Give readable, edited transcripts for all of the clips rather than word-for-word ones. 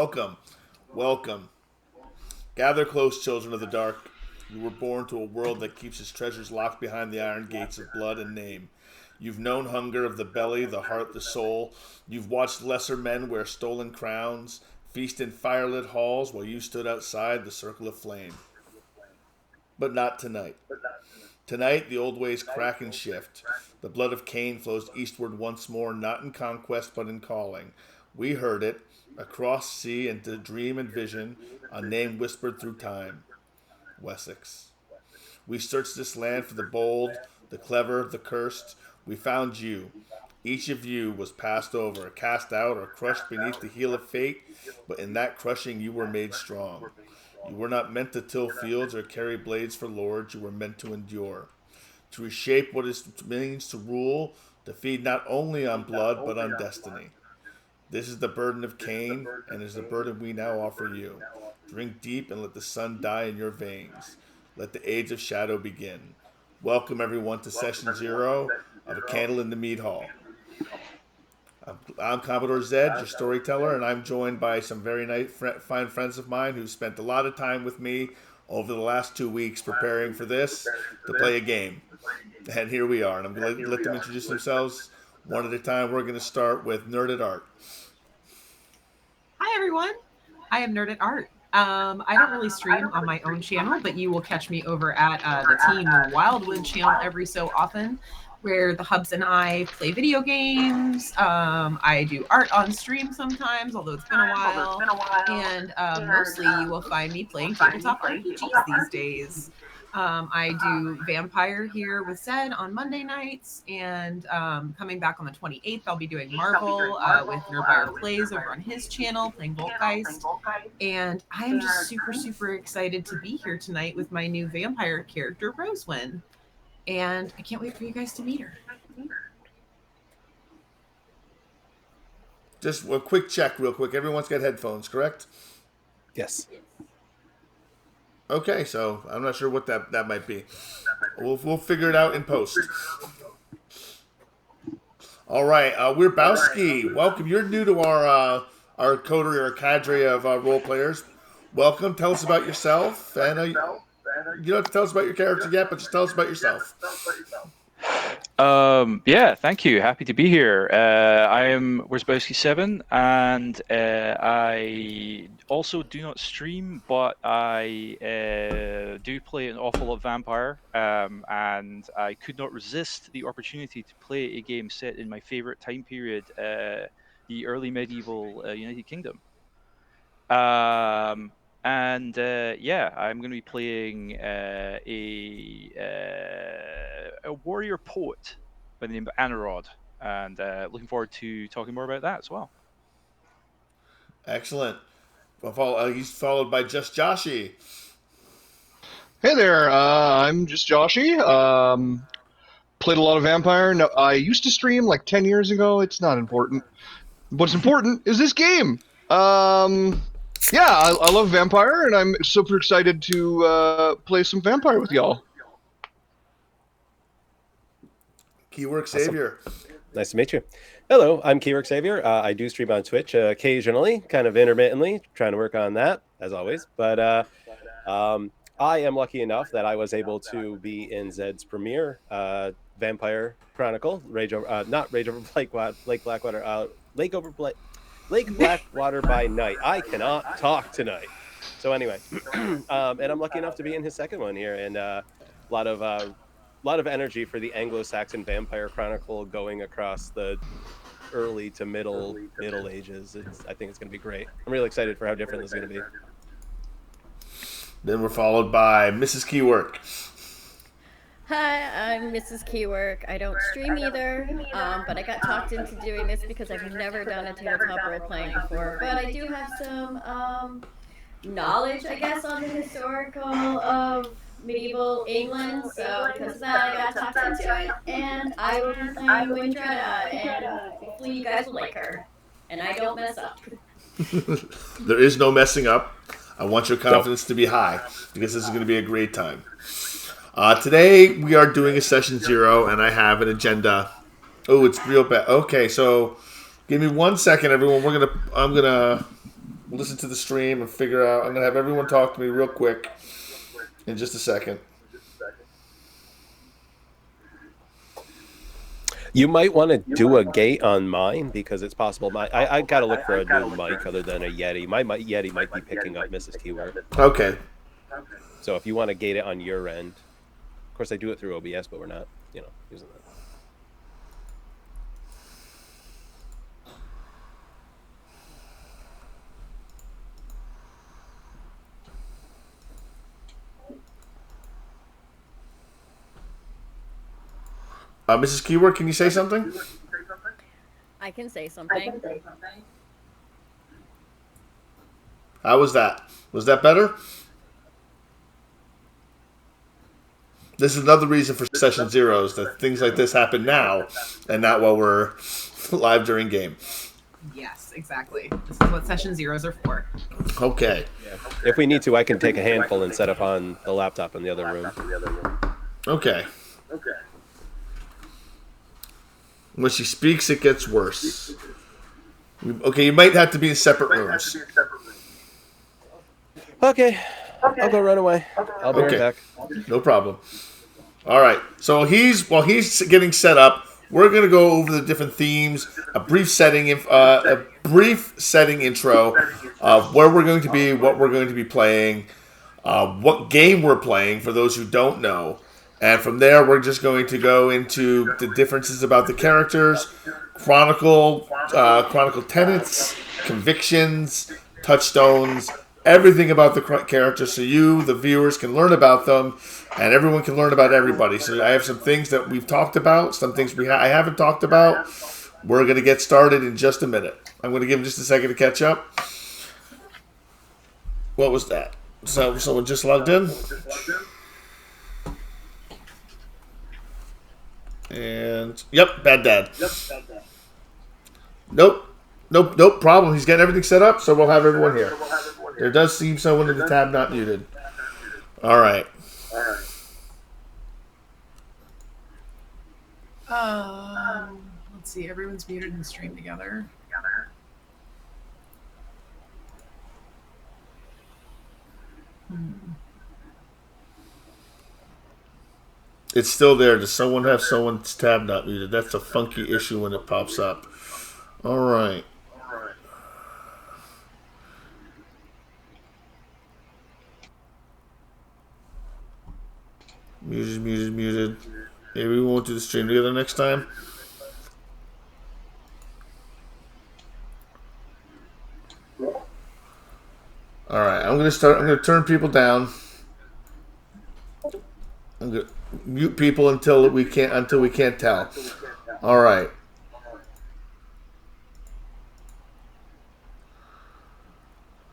Welcome. Welcome. Gather close, children of the dark. You were born to a world that keeps its treasures locked behind the iron gates of blood and name. You've known hunger of the belly, the heart, the soul. You've watched lesser men wear stolen crowns, feast in firelit halls while you stood outside the circle of flame. But not tonight. Tonight, the old ways crack and shift. The blood of Cain flows eastward once more, not in conquest, but in calling. We heard it, across sea and to dream and vision, a name whispered through time. Wessex. We searched this land for the bold, the clever, the cursed. We found you. Each of you was passed over, cast out, or crushed beneath the heel of fate, but in that crushing you were made strong. You were not meant to till fields or carry blades for lords. You were meant to endure, to reshape what it means to rule, to feed not only on blood but on destiny. This is the burden of Cain, and is the burden we now offer you. Drink deep and let the sun die in your veins. Let the age of shadow begin. Welcome everyone to session 0 of A Candle in the Meade Hall. I'm Commodore Zed, your storyteller, and I'm joined by some very nice, fine friends of mine who spent a lot of time with me over the last 2 weeks preparing for this to play a game. And here we are, and I'm going to let them introduce themselves one at a time. We're going to start with Nerd at Art. Hi, everyone. I am Nerd at Art. I don't really stream on my own channel, but you will catch me over at the Team Wildwood channel every so often, where the Hubs and I play video games. I do art on stream sometimes, although it's been a while. And mostly you will find me playing tabletop RPGs these days. I do Vampire here with Zed on Monday nights, and coming back on the 28th, I'll be doing Marvel with Nerdwire Plays over on his channel, playing Voltgeist. And I am just super, super excited to be here tonight with my new vampire character, Rosewyn. And I can't wait for you guys to meet her. Just a quick check real quick. Everyone's got headphones, correct? Yes. Okay, so I'm not sure what that might be. We'll figure it out in post. All right, Weirbowski, welcome. You're new to our coterie or cadre of role players. Welcome. Tell us about yourself. And you don't have to tell us about your character yet, but just tell us about yourself. Yeah, thank you. Happy to be here. I am Weirbowski7, and I also do not stream, but I do play an awful lot of Vampire, and I could not resist the opportunity to play a game set in my favorite time period, the early medieval United Kingdom. And I'm going to be playing a warrior poet by the name of Anarod, and looking forward to talking more about that as well. Excellent. He's followed by Just Joshy. Hey there, I'm just Joshy. Played a lot of Vampire. No, I used to stream like 10 years ago. It's not important. What's important is this game. I love Vampire, and I'm super excited to play some Vampire with y'all. Keywork Savior. Awesome. Nice to meet you. Hello, I'm Keywork Savior. I do stream on Twitch occasionally, kind of intermittently, trying to work on that, as always. But I am lucky enough that I was able to be in Zed's premiere Vampire Chronicle, not Rage Over Lake Blackwater, Lake Blackwater by Night. I cannot talk tonight. So anyway, and I'm lucky enough to be in his second one here, and a lot of energy for the Anglo-Saxon Vampire Chronicle going across the early to middle ages. I think it's going to be great. I'm really excited for how different this is going to be. Then we're followed by Mrs. Keywork. Hi, I'm Mrs. Keywork. I don't stream either, but I got talked into doing this because I've never done a tabletop role-playing before. But I do have some knowledge, I guess, on the historical of medieval England. So because of that, I got talked into it, and I will be playing Windretta, and hopefully you guys will like her. And I don't mess up. There is no messing up. I want your confidence to be high, because this is going to be a great time. Today we are doing a session 0, and I have an agenda. Oh, it's real bad. Okay, so give me 1 second, everyone. I'm gonna listen to the stream and figure out. I'm gonna have everyone talk to me real quick in just a second. You might want to do a gate on mine because it's possible. I got to look for a new mic other than a Yeti. My Yeti might be picking up Mrs. Keyword. Okay. So if you want to gate it on your end, of course I do it through OBS, but we're not, using that. Mrs. Keyword, can you say something? I can say something. How was that? Was that better? This is another reason for session zeros, that things like this happen now and not while we're live during game. Yes, exactly. This is what session zeros are for. Okay. Yeah. If we need to, I can take a handful and set up on the laptop in the other room. Okay. When she speaks, it gets worse. Okay, you might have to be in separate rooms. Okay. I'll go run away. I'll be right back. No problem. All right. So while he's getting set up, we're going to go over the different themes, a brief setting intro of where we're going to be, what we're going to be playing, what game we're playing for those who don't know. And from there, we're just going to go into the differences about the characters, chronicle tenets, convictions, touchstones, everything about the characters, so you, the viewers, can learn about them, and everyone can learn about everybody. So I have some things that we've talked about, some things I haven't talked about. We're going to get started in just a minute. I'm going to give him just a second to catch up. What was that? So someone just logged in? And, yep, bad dad. Nope, problem. He's getting everything set up, so we'll have everyone here. There does seem someone in the tab not muted. All right. Let's see. Everyone's muted and stream together. It's still there. Does someone have someone's tab not muted? That's a funky issue when it pops up. All right. Muted. Maybe we won't do the stream together next time. All right, I'm going to turn people down. I'm going to mute people until we can't tell. All right.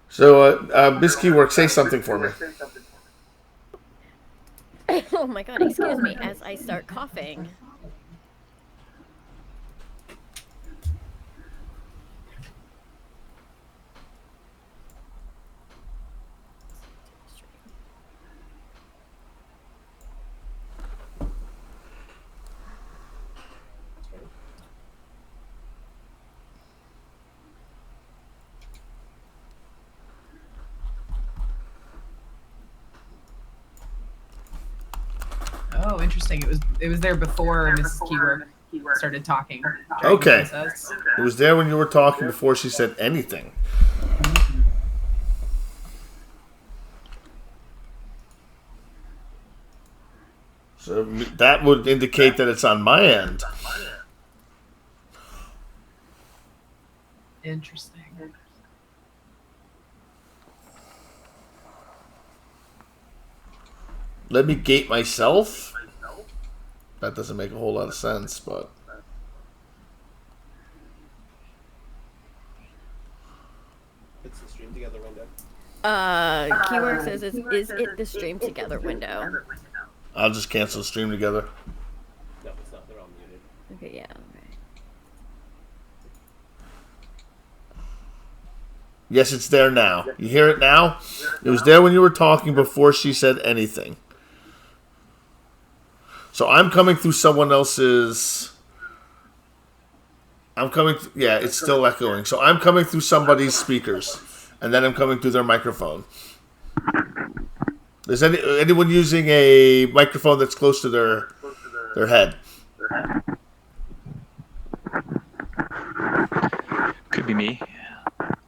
So, Miss Keywork, say something for me. Oh my god, excuse me as I start coughing. Oh, interesting. It was there before Mrs. Keyword started talking. Okay. It was there when you were talking before she said anything. So that would indicate that it's on my end. Interesting. Let me gate myself? That doesn't make a whole lot of sense, but... It's the stream together window. Keyword says, is it the stream together window? I'll just cancel the stream together. No, it's not. They're all muted. Okay, yeah, okay. Yes, it's there now. You hear it now? It was there when you were talking before she said anything. So I'm coming through someone else's... yeah, it's still echoing. So I'm coming through somebody's speakers. and then I'm coming through their microphone. Is anyone using a microphone that's close to their head? Could be me.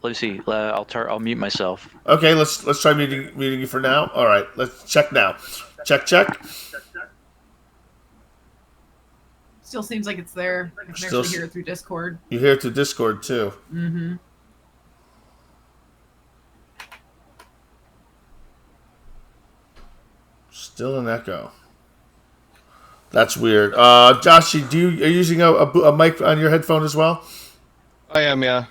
Let's see. I'll mute myself. Okay, let's try muting you for now. All right, let's check now. Check. Still seems like it's there. I can actually hear it through Discord. You hear it through Discord too. Mm-hmm. Still an echo. That's weird. Joshy, are you using a mic on your headphone as well? I am, yeah.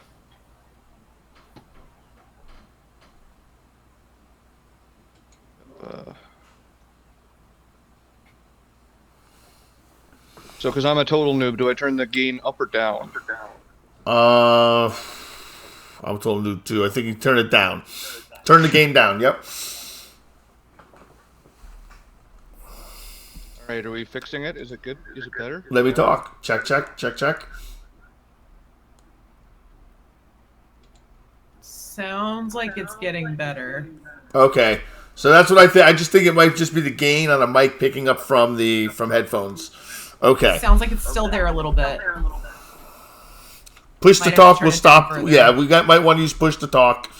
So, because I'm a total noob, do I turn the gain up or down? I'm a total noob too. I think you turn it down. Turn the gain down. Yep. All right, are we fixing it? Is it good? Is it better? Let me talk. Check. Sounds like it's getting better. Okay, so that's what I think. I just think it might just be the gain on a mic picking up from headphones. Okay. Sounds like it's still there a little bit. Push to talk will stop. further. Yeah, might want to use push to talk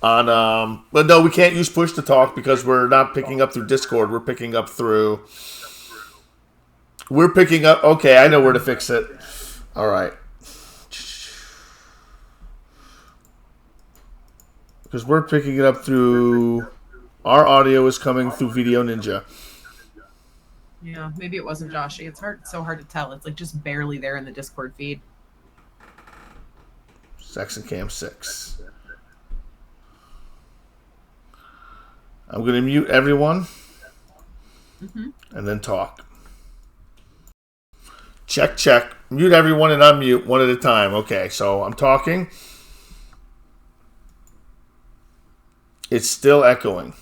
on. But no, we can't use push to talk because we're not picking up through Discord. We're picking up through. Okay, I know where to fix it. All right. Because we're picking it up through. Our audio is coming through Video Ninja. Yeah, maybe it wasn't Joshy. It's so hard to tell. It's like just barely there in the Discord feed. Saxon Cam 6. I'm going to mute everyone and then talk. Check. Mute everyone and unmute one at a time. Okay, so I'm talking. It's still echoing.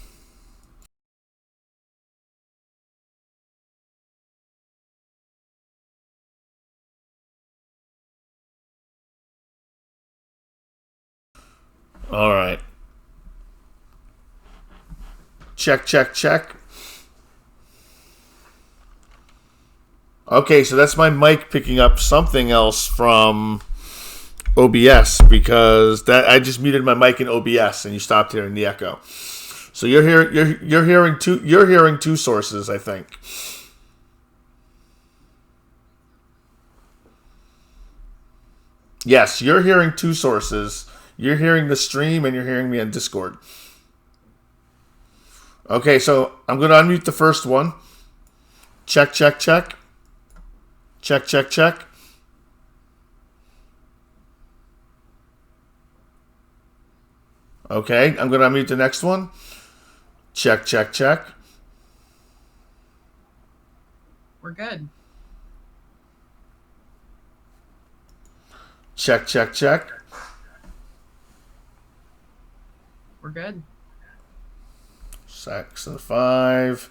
All right. Check. Okay, so that's my mic picking up something else from OBS because I just muted my mic in OBS and you stopped hearing the echo. So you're hearing two sources, I think. Yes, you're hearing two sources. You're hearing the stream and you're hearing me on Discord. Okay, so I'm going to unmute the first one. Check. Check. Okay, I'm going to unmute the next one. Check. We're good. Check. We're good. Saxon 5.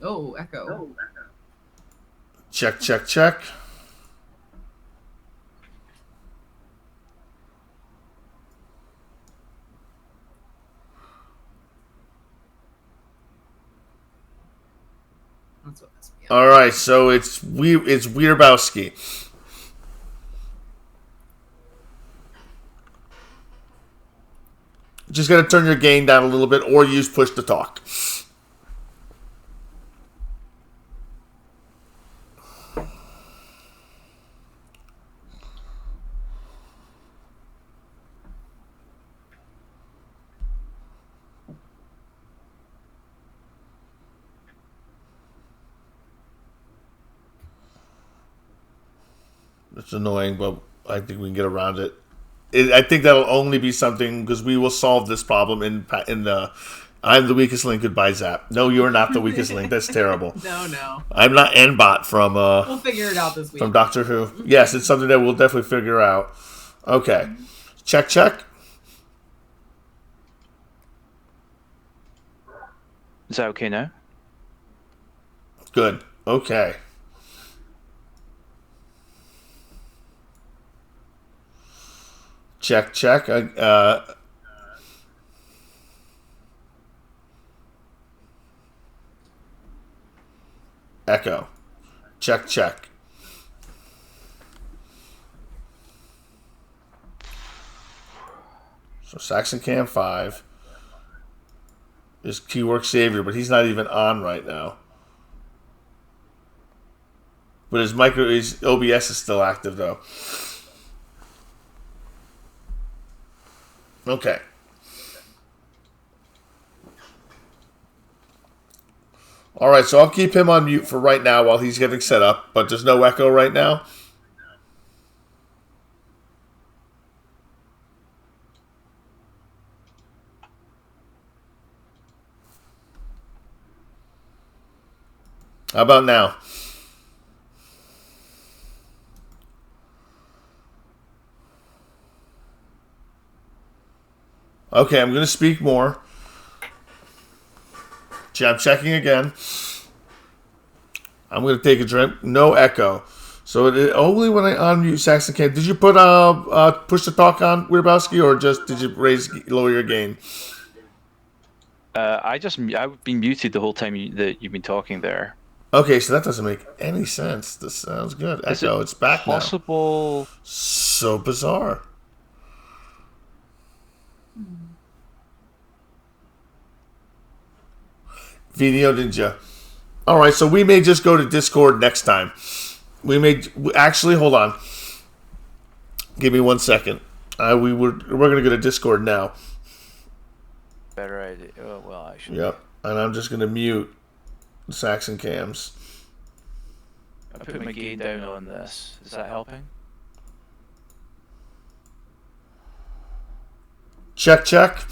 Oh, echo. Check. That's what this All right, so it's Weirabowski. Just got to turn your gain down a little bit or use push to talk. It's annoying, but I think we can get around it. I think that'll only be something because we will solve this problem in the I'm the weakest link. Goodbye, Zap. No, you're not the weakest link. That's terrible. No. I'm not Nbot from We'll figure it out this week. From Doctor Who. Yes, it's something that we'll definitely figure out. Okay. Check. Is that okay now? Good. Okay. Check, check. Echo. Check, check. So Saxon Cam 5 is Keyword Savior, but he's not even on right now. But his OBS is still active though. Okay. All right, so I'll keep him on mute for right now while he's getting set up, but there's no echo right now. How about now? Okay, I'm going to speak more. I'm checking again. I'm going to take a drink. No echo. So only when I unmute Saxon Cam. Did you put push to talk on Weirdbowski, or just did you lower your gain? I've been muted the whole time that you've been talking there. Okay, so that doesn't make any sense. This sounds good. Echo, it's back possible? Now. So bizarre. Video Ninja. All right, so we may just go to Discord next time. We may actually hold on. Give me 1 second. We're gonna go to Discord now. Better idea. Oh, well, actually. Yep, and I'm just gonna mute the Saxon Cams. I put my gain down on this. Is that helping? Check, check.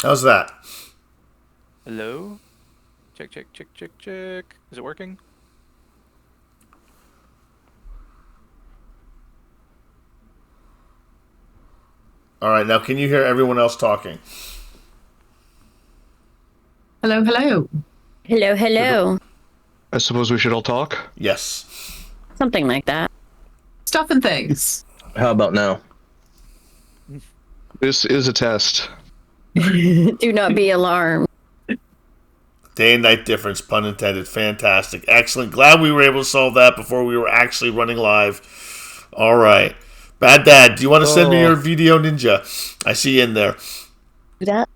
How's that? Hello? Check, check, check, check, check. Is it working? All right, now can you hear everyone else talking? Hello, hello. Hello, hello. I suppose we should all talk. Yes. Something like that. Stuff and things. How about now? This is a test. Do not be alarmed. Day and night difference, pun intended. Fantastic. Excellent. Glad we were able to solve that before we were actually running live. All right. Bad Dad, do you want to send me your Video Ninja? I see you in there. That.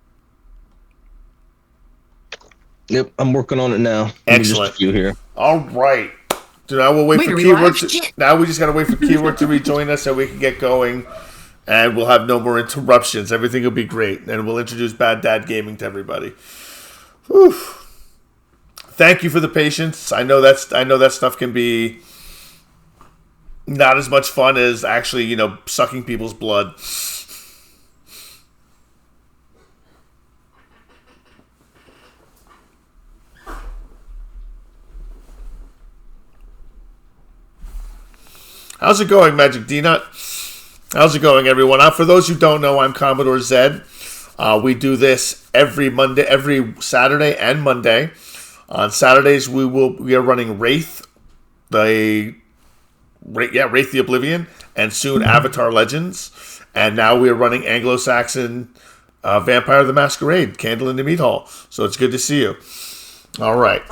Yep, I'm working on it now. Excellent. Just a few here. All right. So now we'll wait for Keyword. Now we just got to wait for Keyword to rejoin us so we can get going. And we'll have no more interruptions. Everything will be great. And we'll introduce Bad Dad Gaming to everybody. Whew. Thank you for the patience. I know that stuff can be not as much fun as actually, sucking people's blood. How's it going, Magic D-Nut? How's it going, everyone? For those who don't know, I'm Commodore Zed. We do this every Saturday and Monday. On Saturdays, we are running Wraith the Oblivion, and soon Avatar Legends. And now we are running Anglo-Saxon Vampire the Masquerade, Candle in the Mead Hall. So it's good to see you. All right.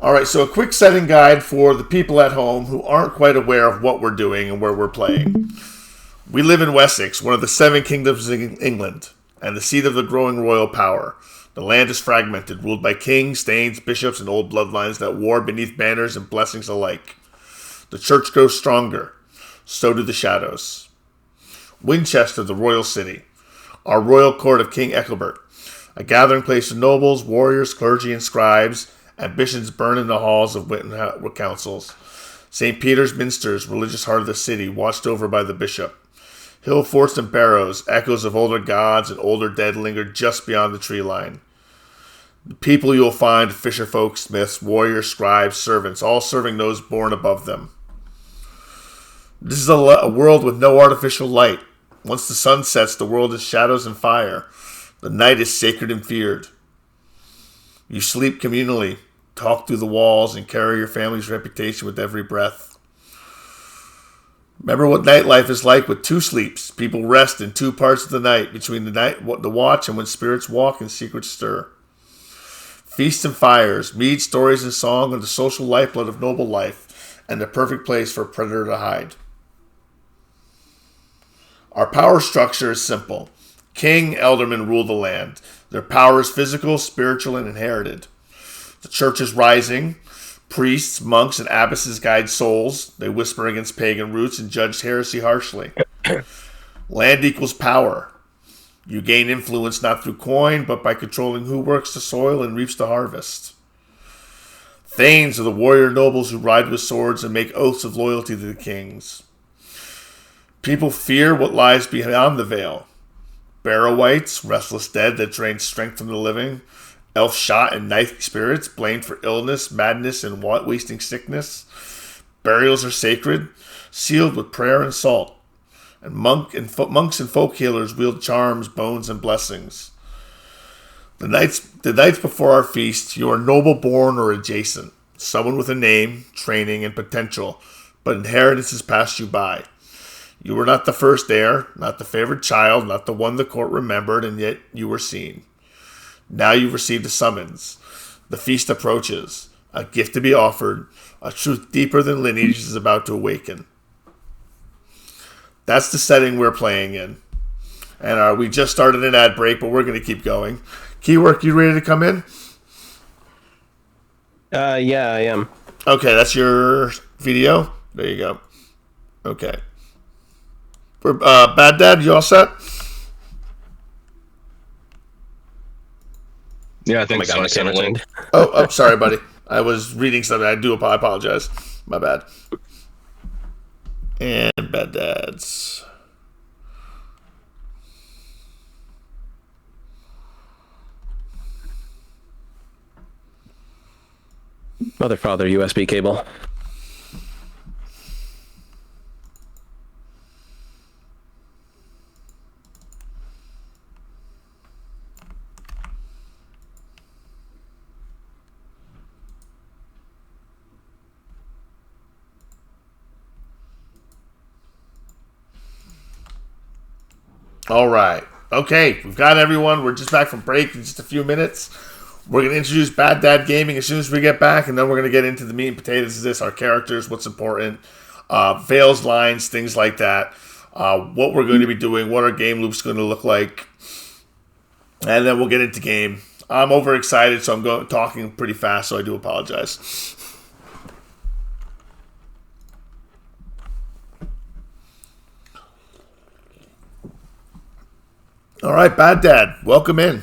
All right, so a quick setting guide for the people at home who aren't quite aware of what we're doing and where we're playing. We live in Wessex, one of the 7 kingdoms in England, and the seat of the growing royal power. The land is fragmented, ruled by kings, thanes, bishops, and old bloodlines that war beneath banners and blessings alike. The church grows stronger. So do the shadows. Winchester, the royal city. Our royal court of King Ethelbert. A gathering place of nobles, warriors, clergy, and scribes. Ambitions burn in the halls of wit and councils. St. Peter's Minster's religious heart of the city, watched over by the bishop. Hill forts and barrows, echoes of older gods and older dead linger just beyond the tree line. The people you'll find, fisher folk, smiths, warriors, scribes, servants, all serving those born above them. This is a world with no artificial light. Once the sun sets, the world is shadows and fire. The night is sacred and feared. You sleep communally, talk through the walls, and carry your family's reputation with every breath. Remember what nightlife is like with two sleeps. People rest in two parts of the night, between the watch and when spirits walk and secrets stir. Feasts and fires, Meade stories and song are the social lifeblood of noble life, and the perfect place for a predator to hide. Our power structure is simple. King, eldermen rule the land. Their power is physical, spiritual, and inherited. The church is rising. Priests, monks, and abbesses guide souls. They whisper against pagan roots and judge heresy harshly. Land equals power. You gain influence not through coin, but by controlling who works the soil and reaps the harvest. Thanes are the warrior nobles who ride with swords and make oaths of loyalty to the kings. People fear what lies beyond the veil. Barrow-wights, restless dead that drain strength from the living. Elf-shot and knife spirits, blamed for illness, madness, and wasting sickness. Burials are sacred, sealed with prayer and salt. And monks and folk healers wield charms, bones, and blessings. The nights before our feast, you are noble born or adjacent. Someone with a name, training, and potential, but inheritance has passed you by. You were not the first heir, not the favored child, not the one the court remembered, and yet you were seen. Now you've received a summons. The feast approaches. A gift to be offered. A truth deeper than lineage is about to awaken. That's the setting we're playing in. And we just started an ad break, but we're going to keep going. Keywork, you ready to come in? Yeah, I am. Okay, that's your video? There you go. Okay. For Bad Dad, you all set? Yeah, I think Oh my God, my camera turned. Oh, sorry, buddy. I was reading something. I apologize. My bad. And Bad Dads. Mother, father, USB cable. All right. Okay, we've got everyone. We're just back from break in just a few minutes. We're going to introduce Bad Dad Gaming as soon as we get back, and then we're going to get into the meat and potatoes of this, our characters, what's important, veils, lines, things like that, what we're going to be doing, what our game loop's going to look like, and then we'll get into game. I'm overexcited, so I'm talking pretty fast, so I do apologize. All right, Bad Dad, welcome in.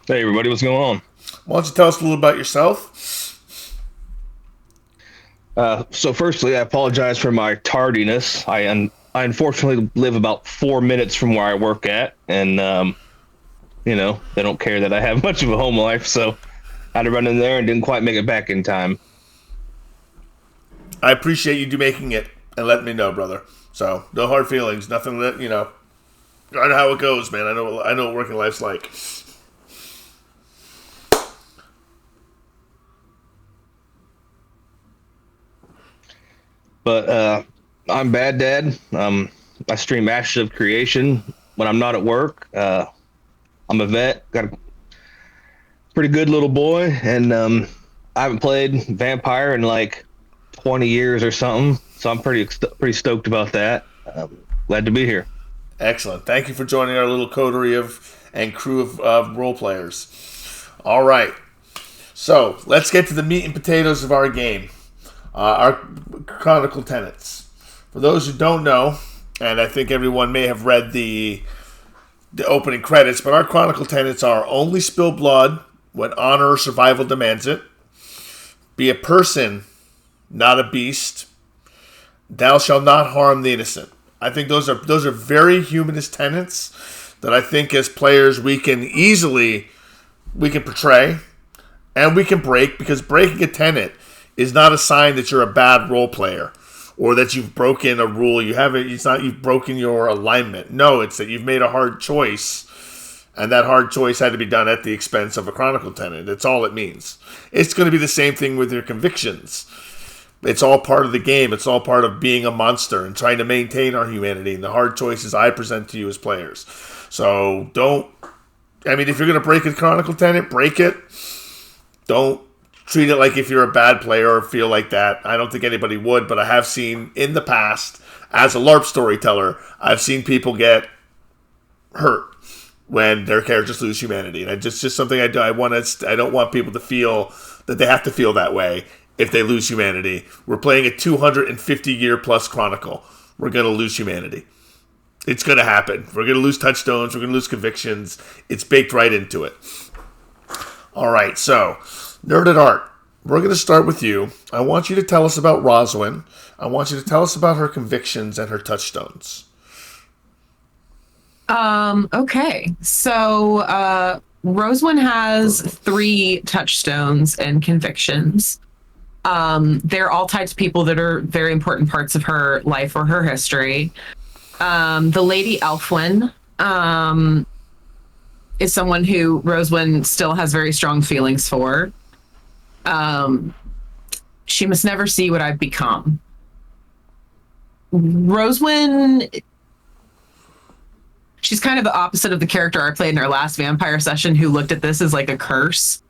Hey, everybody, what's going on? Why don't you tell us a little about yourself? So firstly, I apologize for my tardiness. I unfortunately live about 4 minutes from where I work at, and they don't care that I have much of a home life, so I had to run in there and didn't quite make it back in time. I appreciate you making it and letting me know, brother. So no hard feelings, nothing that I know how it goes, man. I know what working life's like. But I'm Bad Dad. I stream Ashes of Creation when I'm not at work. I'm a vet, got a pretty good little boy, and I haven't played Vampire in like 20 years or something, so I'm pretty stoked about that. Glad to be here. Excellent. Thank you for joining our little coterie and crew of role players. All right. So let's get to the meat and potatoes of our game. Our Chronicle tenets. For those who don't know, and I think everyone may have read the opening credits, but our Chronicle tenets are: only spill blood when honor or survival demands it. Be a person, not a beast. Thou shalt not harm the innocent. I think those are very humanist tenets that I think as players we can portray and we can break, because breaking a tenet is not a sign that you're a bad role player or that you've broken a rule. It's not you've broken your alignment. No, it's that you've made a hard choice, and that hard choice had to be done at the expense of a Chronicle tenet. That's all it means. It's going to be the same thing with your convictions. It's all part of the game. It's all part of being a monster and trying to maintain our humanity and the hard choices I present to you as players. So don't. I mean, if you're going to break a Chronicle tenet, break it. Don't treat it like if you're a bad player or feel like that. I don't think anybody would, but I have seen in the past, as a LARP storyteller, I've seen people get hurt when their characters lose humanity. And it's just something I do. I don't want people to feel that they have to feel that way if they lose humanity. We're playing a 250-year plus Chronicle. We're going to lose humanity. It's going to happen. We're going to lose touchstones. We're going to lose convictions. It's baked right into it. All right, so Nerd at Art, we're going to start with you. I want you to tell us about Roswin. I want you to tell us about her convictions and her touchstones. Okay. So Roswin has 3 touchstones and convictions. They're all tied to people that are very important parts of her life or her history. The Lady Elfwin is someone who Roswin still has very strong feelings for. She must never see what I've become. Roswin, she's kind of the opposite of the character I played in our last vampire session who looked at this as like a curse.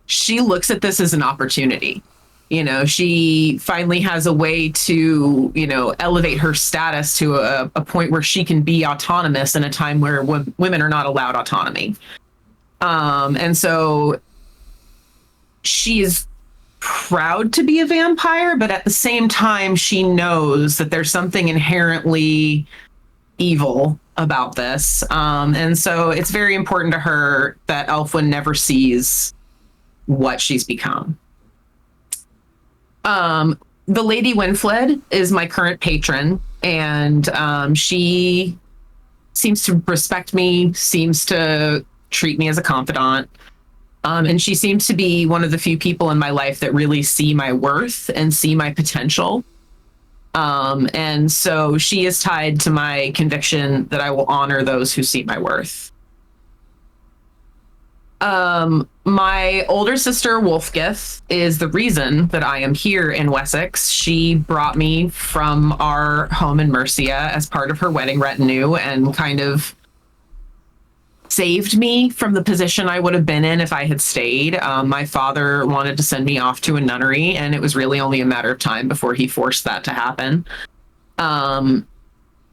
She looks at this as an opportunity. You know, she finally has a way to, you know, elevate her status to a point where she can be autonomous in a time where women are not allowed autonomy. And so she is proud to be a vampire, but at the same time, she knows that there's something inherently evil about this. And so it's very important to her that Elfwin never sees what she's become. The Lady Winfled is my current patron, and she seems to respect me, seems to treat me as a confidant, and she seems to be one of the few people in my life that really see my worth and see my potential. And so she is tied to my conviction that I will honor those who see my worth. My older sister, Wolfgith, is the reason that I am here in Wessex. She brought me from our home in Mercia as part of her wedding retinue and kind of saved me from the position I would have been in if I had stayed. My father wanted to send me off to a nunnery, and it was really only a matter of time before he forced that to happen.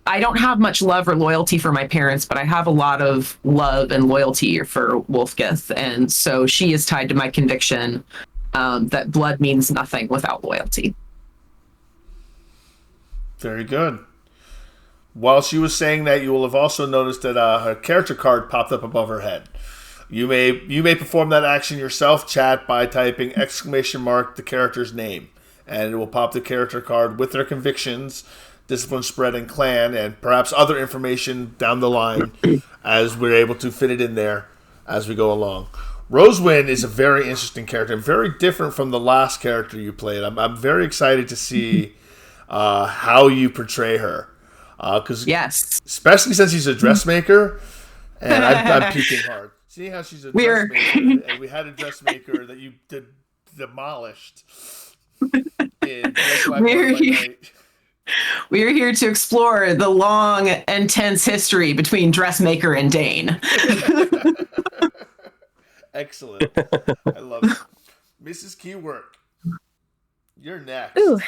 I don't have much love or loyalty for my parents, but I have a lot of love and loyalty for Wolfgith. And so she is tied to my conviction that blood means nothing without loyalty. Very good. While she was saying that, you will have also noticed that her character card popped up above her head. You may perform that action yourself, chat, by typing ! the character's name. And it will pop the character card with their convictions, discipline, spread, and clan, and perhaps other information down the line as we're able to fit it in there as we go along. Roswin is a very interesting character and very different from the last character you played. I'm very excited to see how you portray her. Yes. Especially since she's a dressmaker, and I'm peeking hard. Seeing how she's a dressmaker, and we had a dressmaker that you demolished in We are here to explore the long and tense history between Dressmaker and Dane. Excellent. I love it. Mrs. Keywork, you're next. Ooh.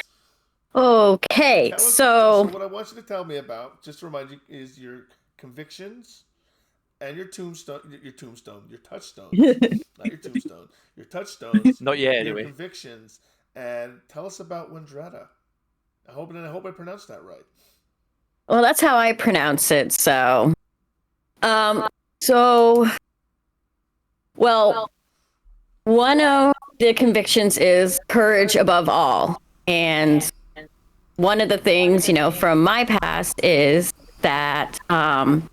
Okay, so what I want you to tell me about, just to remind you, is your convictions and your touchstone, not your tombstone, your touchstones. Not yet, anyway. Your convictions, and tell us about Wendretta. I hope I pronounced that right. well, that's how I pronounce it. So, one of the convictions is courage above all, and one of the things, from my past is that, growing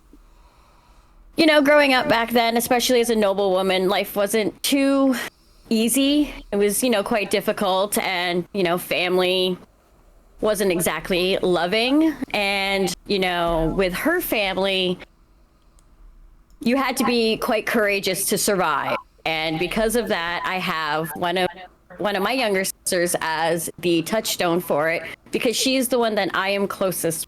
up back then, especially as a noble woman, life wasn't too easy. It was, quite difficult, and, family wasn't exactly loving. And, with her family, you had to be quite courageous to survive. And because of that, I have one of one of my younger sisters as the touchstone for it, because she's the one that I am closest.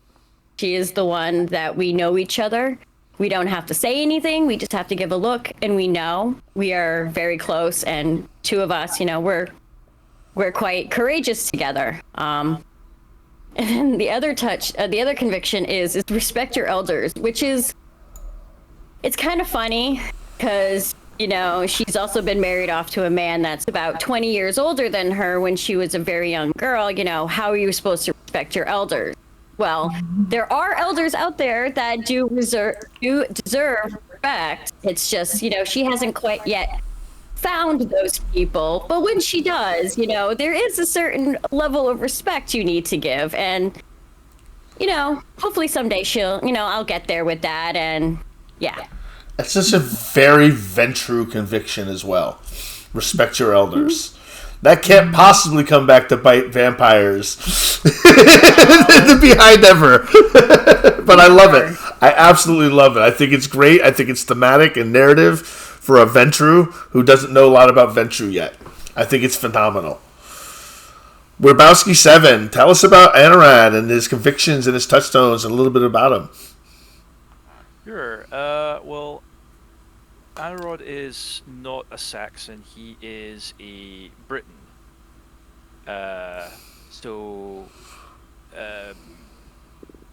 She is the one that we know each other. We don't have to say anything. We just have to give a look, and we know we are very close. And two of us, we're quite courageous together. And then the other conviction is respect your elders, which is, it's kind of funny because, she's also been married off to a man that's about 20 years older than her when she was a very young girl. How are you supposed to respect your elders? Well, there are elders out there that do deserve respect. It's just, she hasn't quite yet found those people. But when she does, there is a certain level of respect you need to give. And, hopefully someday I'll get there with that. And yeah. That's just a very Ventrue conviction as well. Respect your elders. That can't possibly come back to bite vampires the behind ever. But I love it. I absolutely love it. I think it's great. I think it's thematic and narrative for a Ventrue who doesn't know a lot about Ventrue yet. I think it's phenomenal. Werbowski 7, tell us about Anarad and his convictions and his touchstones and a little bit about him. Sure. Well, Anarad is not a Saxon. He is a Briton.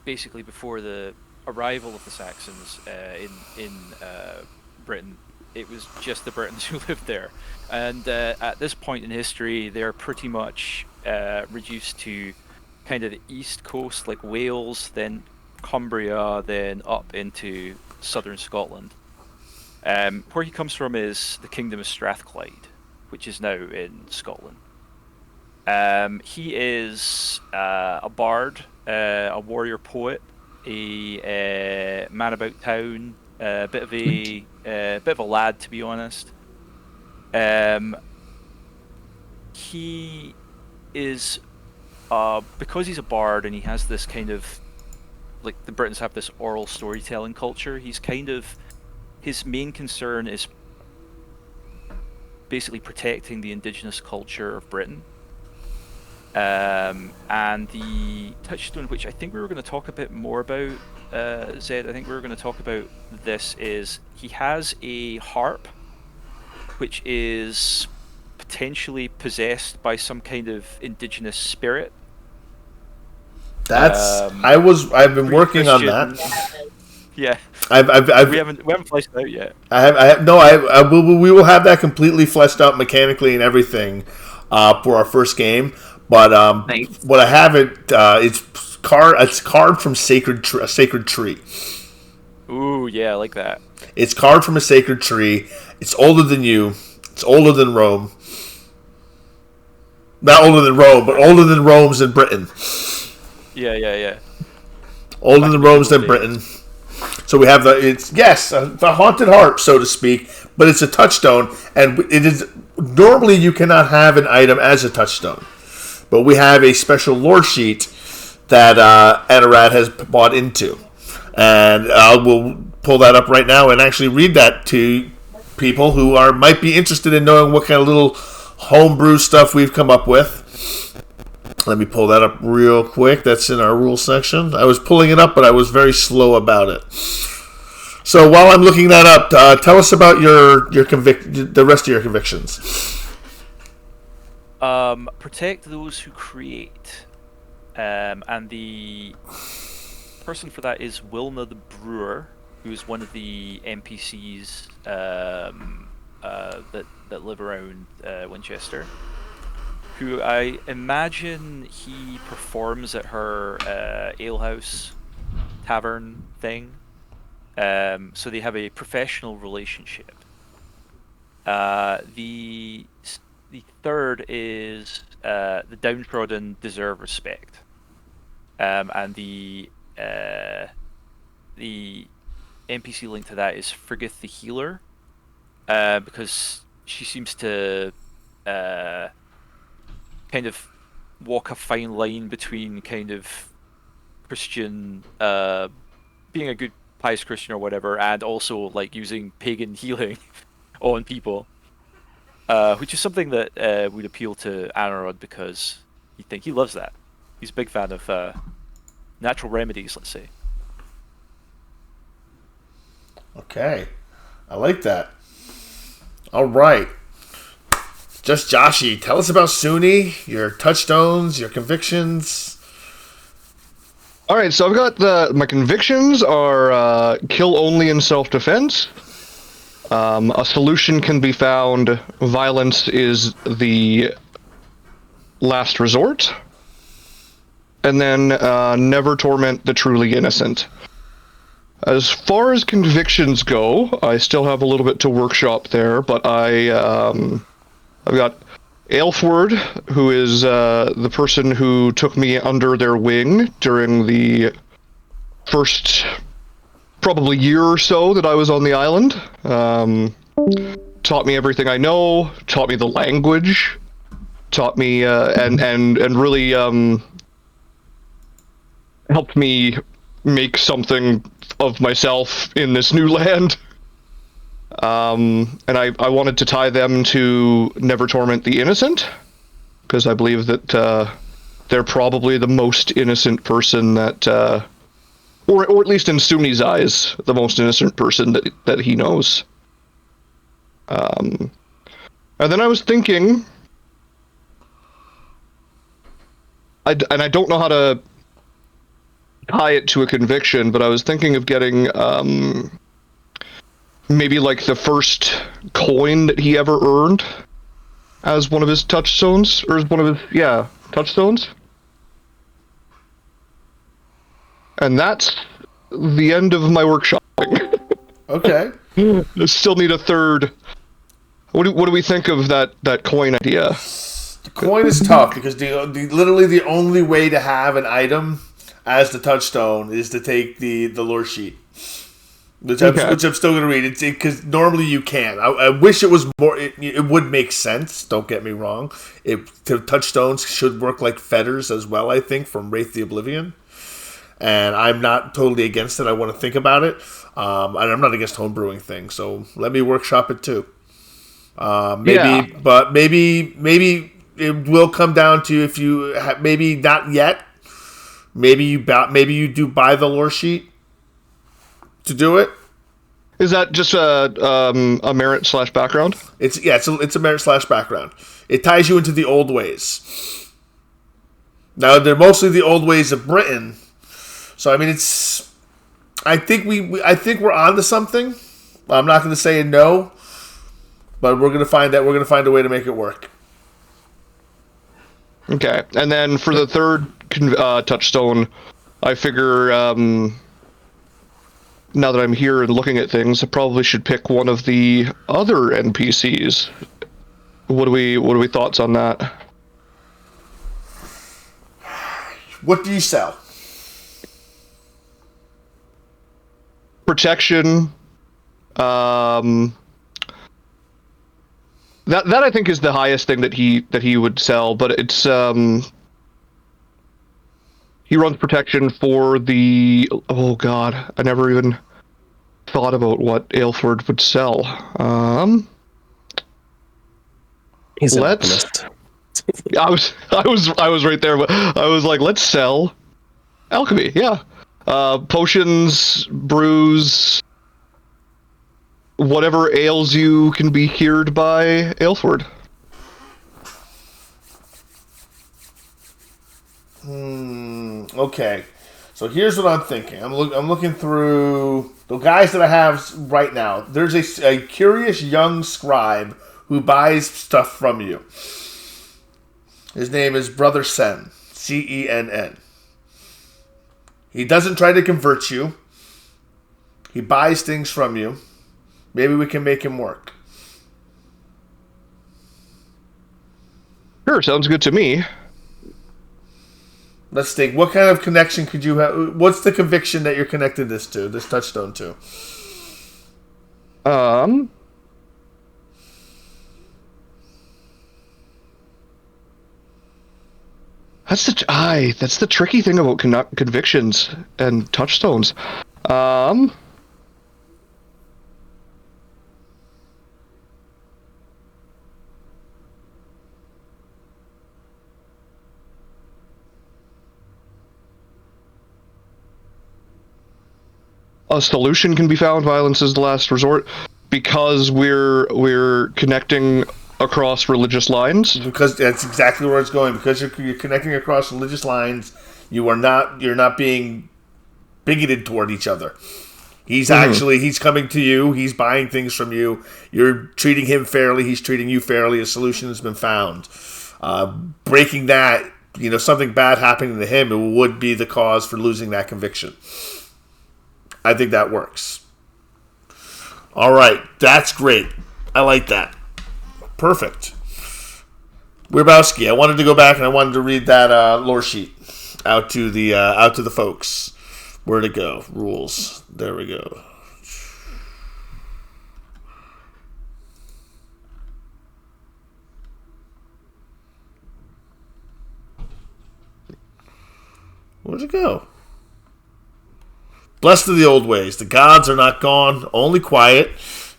Basically, before the arrival of the Saxons in Britain, it was just the Britons who lived there. And at this point in history, they're pretty much reduced to kind of the east coast, like Wales, then Cumbria, then up into southern Scotland. Where he comes from is the Kingdom of Strathclyde, which is now in Scotland. He is a bard, a warrior poet, a man about town, a bit of a lad, to be honest. He is because he's a bard and he has this kind of, like, the Britons have this oral storytelling culture. He's kind of, his main concern is basically protecting the indigenous culture of Britain. And the touchstone, which I think we were going to talk a bit more about, Zed, I think we were going to talk about this, is he has a harp, which is potentially possessed by some kind of indigenous spirit. That's I've been working on that. Yeah, we haven't fleshed it out yet. We will have that completely fleshed out mechanically and everything for our first game. But Nice. what I haven't it's carved from a sacred tree. Ooh, yeah, I like that. It's carved from a sacred tree. It's older than you. It's older than Rome. Not older than Rome, but older than Rome's in Britain. Yeah. Older than Rome's in Britain. So we have the haunted harp, so to speak, but it's a touchstone, and it is normally you cannot have an item as a touchstone, but we have a special lore sheet that Anarad has bought into, and we'll pull that up right now and actually read that to people who might be interested in knowing what kind of little homebrew stuff we've come up with. Let me pull that up real quick. That's in our rules section. I was pulling it up, but I was very slow about it. So while I'm looking that up, tell us about the rest of your convictions. Protect those who create, and the person for that is Wilna the Brewer, who is one of the NPCs that live around Winchester. Who I imagine he performs at her alehouse tavern thing. So they have a professional relationship. The third is the downtrodden deserve respect, and the NPC link to that is Frigith the Healer, because she seems to kind of walk a fine line between kind of Christian, being a good pious Christian or whatever, and also like using pagan healing on people. which is something that would appeal to Anarod because you think he loves that. He's a big fan of natural remedies, let's say. Okay. I like that. All right. Just Joshy, tell us about SUNY, your touchstones, your convictions. All right, so I've got my convictions are kill only in self-defense. A solution can be found. Violence is the last resort. And then never torment the truly innocent. As far as convictions go, I still have a little bit to workshop there, but I've got Aelfward, who is the person who took me under their wing during the first probably year or so that I was on the island. Taught me everything I know, taught me the language, taught me and really helped me make something of myself in this new land. And I wanted to tie them to never torment the innocent, because I believe that they're probably the most innocent person that, or at least in SUNY's eyes, the most innocent person that he knows. And then I was thinking, and I don't know how to tie it to a conviction, but I was thinking of getting maybe like the first coin that he ever earned as one of his touchstones, or as one of his, touchstones. And that's the end of my workshopping. Okay. I still need a third. What do we think of that coin idea? The coin is tough because literally the only way to have an item as the touchstone is to take the lore sheet, which I'm still going to read. It's because normally you can't. I wish it was more. It would make sense. Don't get me wrong. Touchstones should work like fetters as well. I think from Wraith the Oblivion, and I'm not totally against it. I want to think about it, and I'm not against homebrewing things. So let me workshop it too. But maybe it will come down to if you maybe not yet. Maybe you do buy the lore sheet to do it. Is that just a merit / background? It's a merit / background. It ties you into the old ways. Now they're mostly the old ways of Britain, so I mean it's. I think we're on to something. I'm not going to say no, but we're going to find a way to make it work. Okay, and then for the third touchstone, I figure now that I'm here and looking at things, I probably should pick one of the other NPCs. What are we thoughts on that? What do you sell? Protection. That I think is the highest thing that he would sell, but it's he runs protection for the. Oh God, I never even thought about what Aelfward would sell. He's an alchemist. I was right there, but I was like, let's sell alchemy. Yeah, potions, brews, whatever ails you can be cured by Aelfward. Okay, so here's what I'm thinking. I'm looking through the guys that I have right now. There's a curious young scribe who buys stuff from you. His name is Brother Sen, Cenn. He doesn't try to convert you. He buys things from you. Maybe we can make him work. Sure, sounds good to me. Let's think. What kind of connection could you have? What's the conviction that you're connected this touchstone to? That's the tricky thing about convictions and touchstones. a solution can be found. Violence is the last resort because we're connecting across religious lines. Because that's exactly where it's going. Because you're connecting across religious lines, you're not being bigoted toward each other. He's coming to you. He's buying things from you. You're treating him fairly. He's treating you fairly. A solution has been found. Breaking that, something bad happening to him, it would be the cause for losing that conviction. I think that works. All right, that's great. I like that. Perfect. Werbowski, I wanted to go back and I wanted to read that lore sheet out to the folks. Where'd it go? Rules. There we go. Where'd it go? Blessed are the old ways. The gods are not gone, only quiet.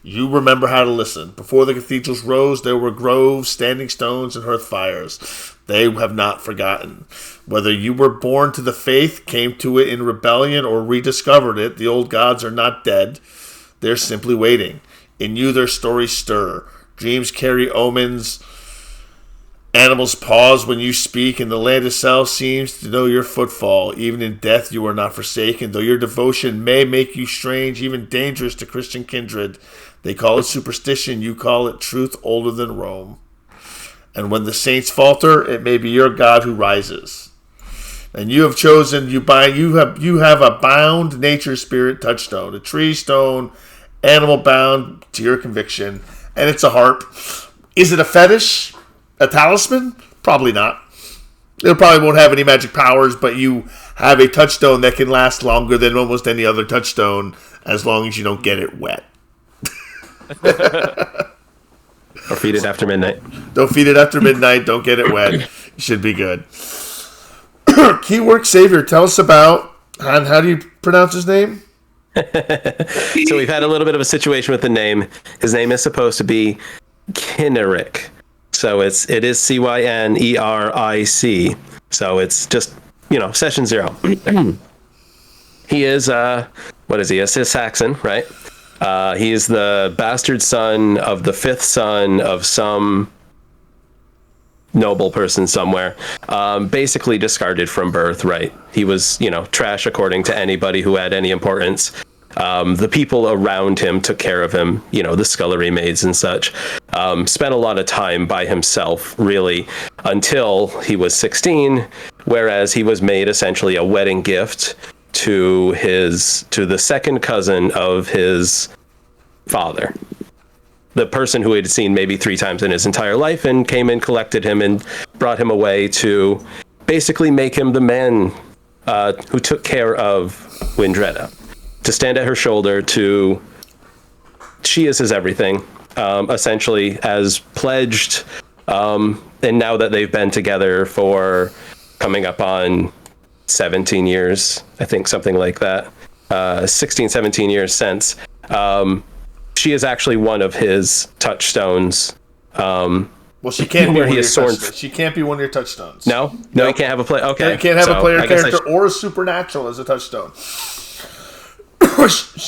You remember how to listen. Before the cathedrals rose, there were groves, standing stones, and hearth fires. They have not forgotten. Whether you were born to the faith, came to it in rebellion, or rediscovered it, the old gods are not dead. They're simply waiting. In you their stories stir. Dreams carry omens. Animals pause when you speak, and the land itself seems to know your footfall. Even in death you are not forsaken, though your devotion may make you strange, even dangerous to Christian kindred. They call it superstition, you call it truth older than Rome. And when the saints falter, it may be your God who rises. And you have chosen, you have a bound nature spirit touchstone, a tree stone, animal bound to your conviction, and it's a harp. Is it a fetish? A talisman? Probably not. It probably won't have any magic powers, but you have a touchstone that can last longer than almost any other touchstone, as long as you don't get it wet. Or feed it after midnight. Don't feed it after midnight. Don't get it wet. You should be good. Keywork Savior, tell us about, and how do you pronounce his name? So we've had a little bit of a situation with the name. His name is supposed to be Kinneric. So it is Cyneric. So it's just, session 0. He is, what is he? A Saxon, right? He is the bastard son of the 5th son of some noble person somewhere. Basically discarded from birth, right? He was, trash according to anybody who had any importance. The people around him took care of him, the scullery maids and such. Spent a lot of time by himself, really, until he was 16, whereas he was made essentially a wedding gift to the second cousin of his father. The person who had seen maybe 3 times in his entire life, and came and collected him and brought him away to basically make him the man who took care of Windretta. To stand at her shoulder, she is his everything, essentially, as pledged. And now that they've been together for coming up on 17 years, I think, something like that, 16, 17 years since, she is actually one of his touchstones. Well, she can't be where one he of is your sworn. touchstones. She can't be one of your touchstones. No, you can't have a player. Okay, you can't have a player I guess character or a supernatural as a touchstone.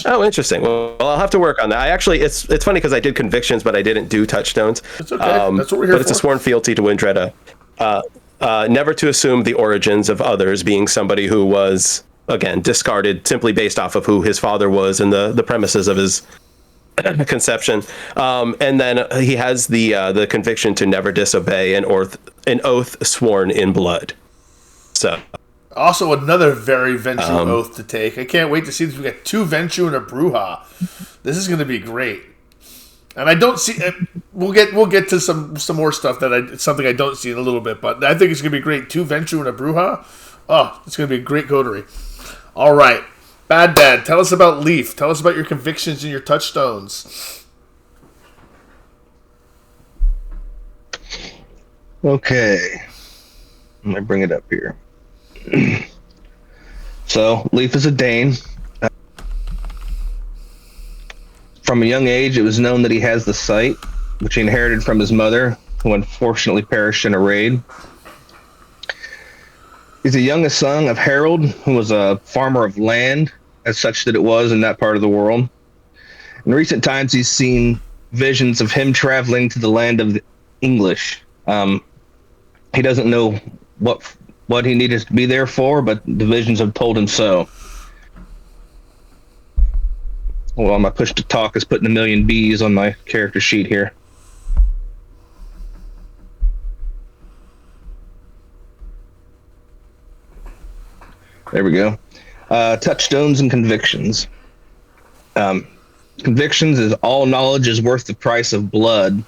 Oh, interesting. Well, I'll have to work on that. I actually, it's funny because I did convictions, but I didn't do touchstones. It's okay. That's what we're here but for. It's a sworn fealty to Windretta. Never to assume the origins of others, being somebody who was, again, discarded simply based off of who his father was and the premises of his conception. And then he has the conviction to never disobey an oath sworn in blood. So. Also, another very Ventrue oath to take. I can't wait to see this. We got 2 Ventrue and a Bruja. This is going to be great. And I don't see. We'll get to some more stuff something I don't see in a little bit. But I think it's going to be great. 2 Ventrue and a Bruja. Oh, it's going to be a great coterie. All right, Bad Dad. Tell us about Leaf. Tell us about your convictions and your touchstones. Okay, let me bring it up here. So, Leaf is a Dane. From a young age, it was known that he has the sight, which he inherited from his mother, who unfortunately perished in a raid. He's the youngest son of Harold, who was a farmer of land, as such that it was in that part of the world. In recent times, he's seen visions of him traveling to the land of the English. He doesn't know what he needed to be there for, but the visions have told him so. Well, my push to talk is putting a million B's on my character sheet here. There we go. Touchstones and convictions. Convictions is all knowledge is worth the price of blood,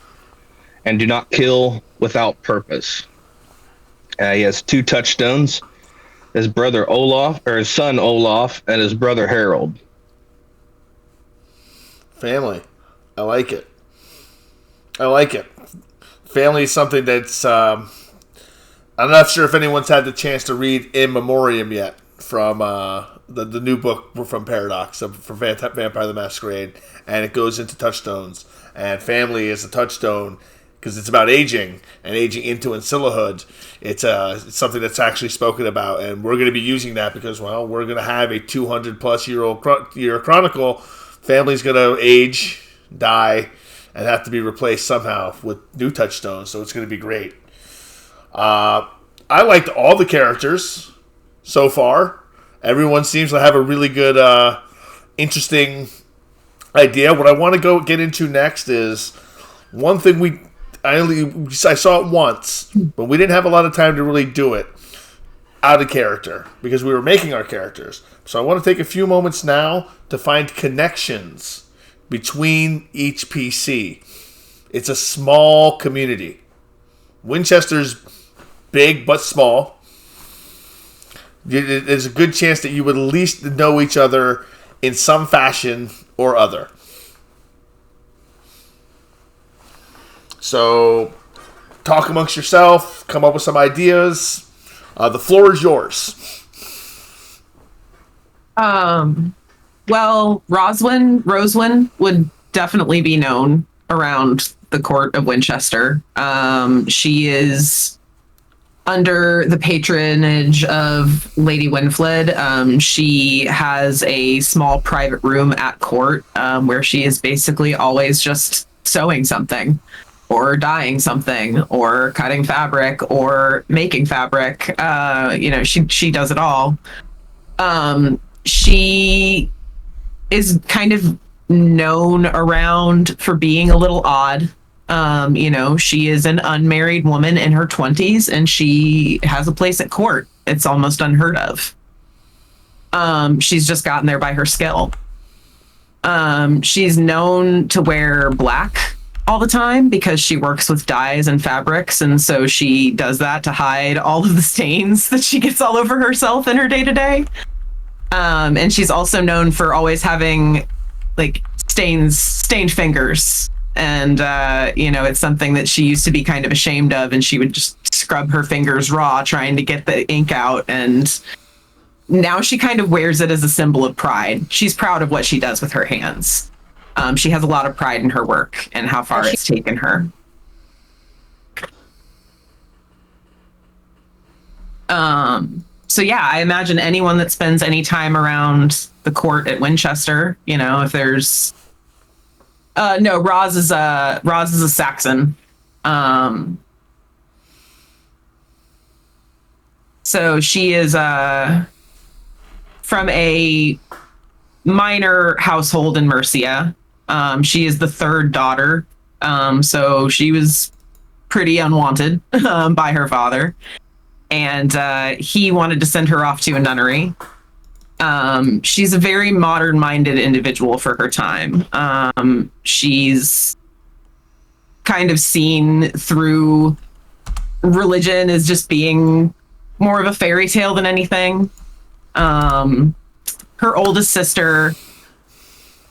and do not kill without purpose. He has 2 touchstones: his brother Olaf, or his son Olaf, and his brother Harold. Family. I like it. Family is something that's... I'm not sure if anyone's had the chance to read In Memoriam yet from the new book from Paradox, from Vampire the Masquerade, and it goes into touchstones. And family is a touchstone because it's about aging and aging into ancillahood. It's something that's actually spoken about, and we're going to be using that because, well, we're going to have a 200-plus year chronicle. Family's going to age, die, and have to be replaced somehow with new touchstones, so it's going to be great. I liked all the characters so far. Everyone seems to have a really good, interesting idea. What I want to get into next is one thing I saw it once, but we didn't have a lot of time to really do it out of character because we were making our characters. So I want to take a few moments now to find connections between each PC. It's a small community. Winchester's big but small. There's a good chance that you would at least know each other in some fashion or other. So, talk amongst yourself, come up with some ideas. The floor is yours. Well, Roswin would definitely be known around the court of Winchester. She is under the patronage of Lady Winfled. She has a small private room at court where she is basically always just sewing something or dyeing something or cutting fabric or making fabric. She does it all. She is kind of known around for being a little odd. She is an unmarried woman in her 20s and she has a place at court. It's almost unheard of. She's just gotten there by her skill. She's known to wear black all the time because she works with dyes and fabrics, and so she does that to hide all of the stains that she gets all over herself in her day-to-day. And she's also known for always having like stained fingers. And, it's something that she used to be kind of ashamed of, and she would just scrub her fingers raw trying to get the ink out. And now she kind of wears it as a symbol of pride. She's proud of what she does with her hands. She has a lot of pride in her work and how far it's taken her. So yeah, I imagine anyone that spends any time around the court at Winchester, if there's no, Roz is a Saxon. So she is from a minor household in Mercia. She is the third daughter. So she was pretty unwanted by her father. And he wanted to send her off to a nunnery. She's a very modern-minded individual for her time. She's kind of seen through religion as just being more of a fairy tale than anything. Her oldest sister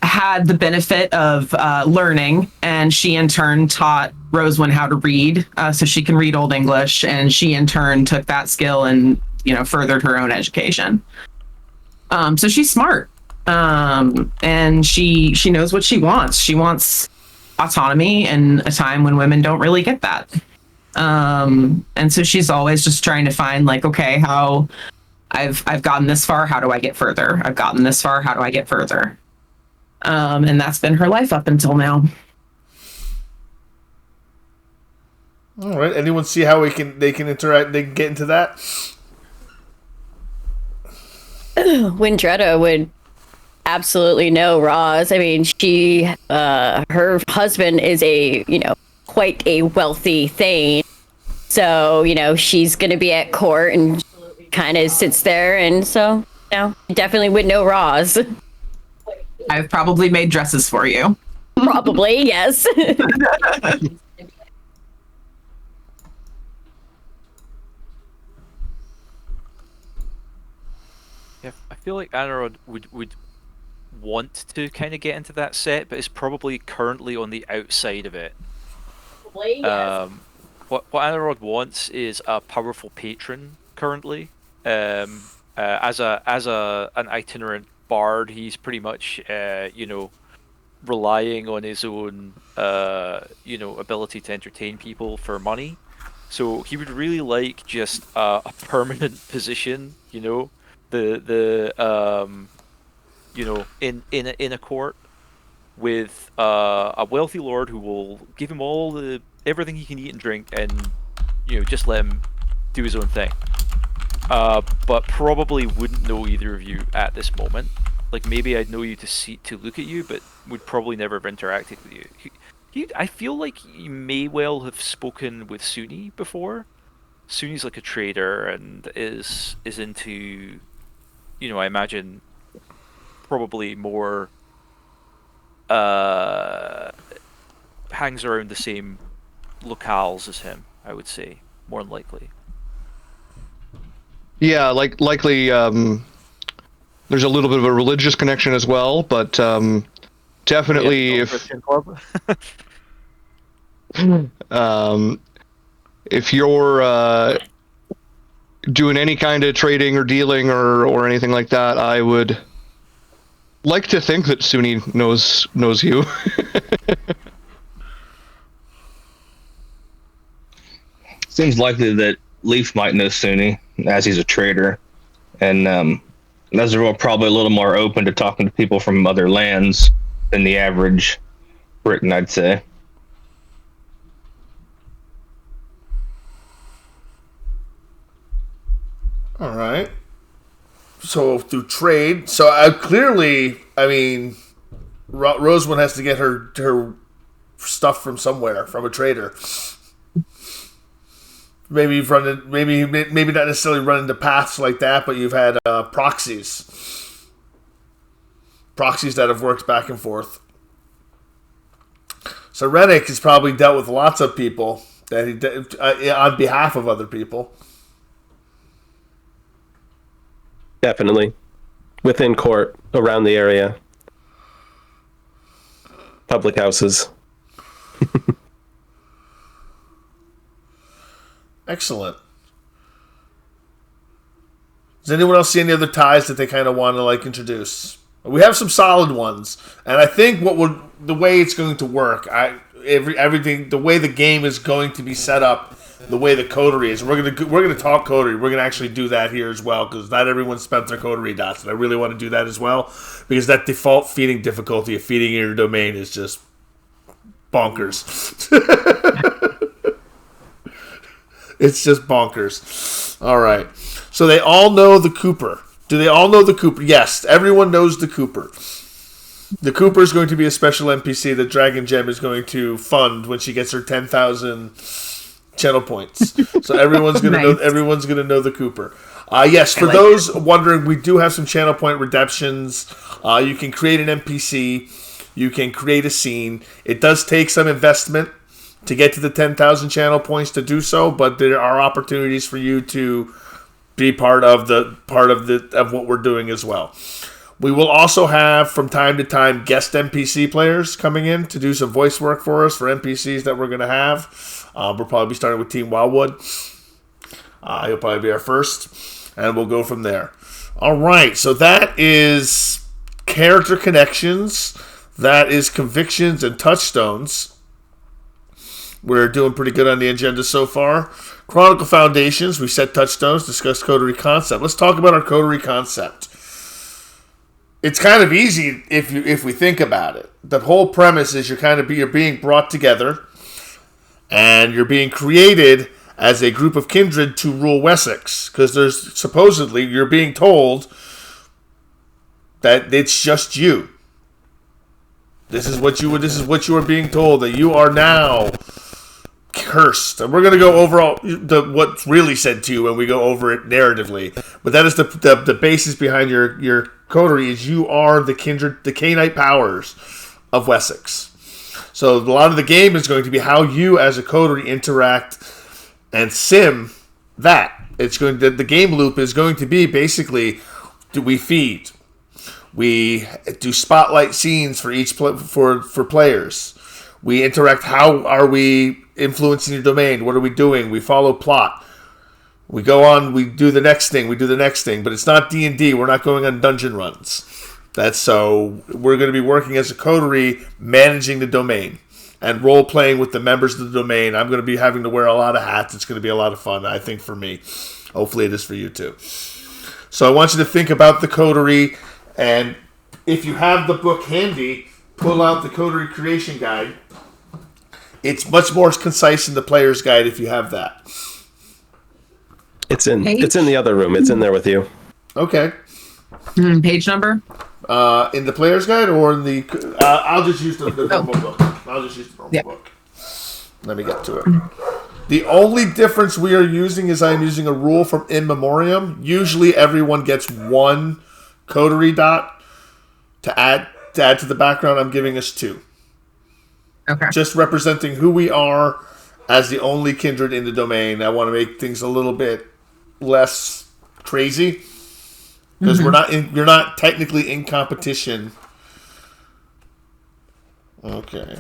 had the benefit of learning, and she in turn taught Roswin how to read, so she can read Old English, and she in turn took that skill and furthered her own education. So she's smart, and she knows what she wants. She wants autonomy in a time when women don't really get that. And so she's always just trying to find, like, okay, how I've gotten this far. How do I get further? I've gotten this far. How do I get further? And that's been her life up until now. All right. Anyone see how they can interact? They can get into that. Windretta would absolutely know Roz. I mean, her husband is quite a wealthy thane. So, she's going to be at court and kind of sits there. And so, definitely would know Roz. I've probably made dresses for you. Probably, yes. Yeah, I feel like Anarod would want to kind of get into that set, but is probably currently on the outside of it. Probably, yes. What Anarod wants is a powerful patron currently. As an itinerant bard, he's pretty much relying on his own ability to entertain people for money. So he would really like just a permanent position, in a court with a wealthy lord who will give him everything he can eat and drink, and just let him do his own thing. But probably wouldn't know either of you at this moment. Like, maybe I'd know you to look at you, but would probably never have interacted with you. I feel like you may well have spoken with Suni before. Suni's like a trader and is into, I imagine, probably more hangs around the same locales as him, I would say, more than likely. Yeah, likely. There's a little bit of a religious connection as well, but definitely if you're doing any kind of trading or dealing or anything like that, I would like to think that Suni knows you. Seems likely that Leaf might know Suni, as he's a trader, and Nezeril probably a little more open to talking to people from other lands than the average Briton, I'd say. All right. So through trade, Rosewood has to get her stuff from somewhere, from a trader. Maybe you've maybe not necessarily run into paths like that, but you've had proxies that have worked back and forth. So Rennick has probably dealt with lots of people that on behalf of other people. Definitely. Within court, around the area. Public houses. Excellent. Does anyone else see any other ties that they kind of want to introduce? We have some solid ones, and I think the way it's going to work, everything, the way the game is going to be set up, the way the coterie is. We're gonna talk coterie. We're gonna actually do that here as well, because not everyone spent their coterie dots, and I really want to do that as well, because that default feeding difficulty of feeding your domain is just bonkers. It's just bonkers. All right. So they all know the Cooper. Do they all know the Cooper? Yes, everyone knows the Cooper. The Cooper is going to be a special NPC that Dragon Gem is going to fund when she gets her 10,000 channel points. So everyone's going to know. Everyone's going to know the Cooper. Yes, for those wondering, we do have some channel point redemptions. You can create an NPC. You can create a scene. It does take some investment to get to the 10,000 channel points to do so, but there are opportunities for you to be part of what we're doing as well. We will also have from time to time guest NPC players coming in to do some voice work for us for NPCs that we're going to have. We'll probably be starting with Team Wildwood. He'll probably be our first, and we'll go from there. All right, so that is character connections. That is convictions and touchstones. We're doing pretty good on the agenda so far. Chronicle Foundations, we set touchstones, discussed coterie concept. Let's talk about our coterie concept. It's kind of easy if we think about it. The whole premise is you're being brought together, and you're being created as a group of kindred to rule Wessex, because there's supposedly you're being told that it's just you. This is what you are being told, that you are now cursed. And we're going to go over what's really said to you when we go over it narratively. But that is the basis behind your coterie, is you are the kindred, the Cainite powers of Wessex. So a lot of the game is going to be how you as a coterie interact and sim that. The game loop is going to be basically, do we feed? We do spotlight scenes for each for players. We interact. How are we influencing your domain? What are we doing? We follow plot. We go on. We do the next thing. We do the next thing. But it's not D&D. We're not going on dungeon runs. We're going to be working as a coterie, managing the domain and role playing with the members of the domain. I'm going to be having to wear a lot of hats. It's going to be a lot of fun, I think, for me. Hopefully, it is for you too. So I want you to think about the coterie. And if you have the book handy, pull out the Coterie Creation Guide. It's much more concise than the Player's Guide if you have that. It's in the other room. It's in there with you. Okay. Page number? In the Player's Guide or in the... I'll just use the normal book. I'll just use the normal book. Let me get to it. The only difference we are using is I'm using a rule from In Memoriam. Usually everyone gets one coterie dot to add to the background. I'm giving us 2. Okay. Just representing who we are as the only kindred in the domain. I want to make things a little bit less crazy, because you're not technically in competition. Okay.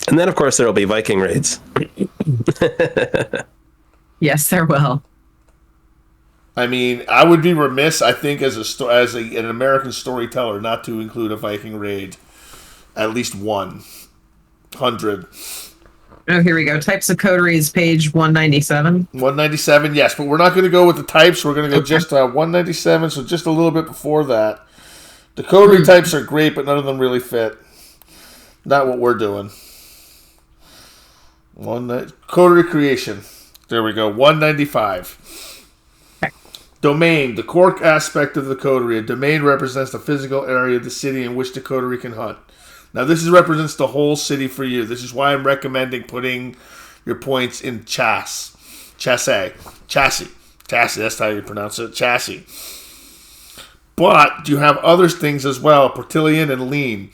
And then, of course, there will be Viking raids. Yes, there will. I mean, I would be remiss, I think, as an American storyteller, not to include a Viking raid. At least 100. Oh, here we go. Types of coteries, page 197. 197, yes, but we're not going to go with the types. We're going to go just 197, so just a little bit before that. The coterie types are great, but none of them really fit. Not what we're doing. Coterie creation. There we go. 195. Domain. The core aspect of the coterie. A domain represents the physical area of the city in which the coterie can hunt. Now, this represents the whole city for you. This is why I'm recommending putting your points in chassis. That's how you pronounce it. Chassis. But you have other things as well. Pertillion and lean.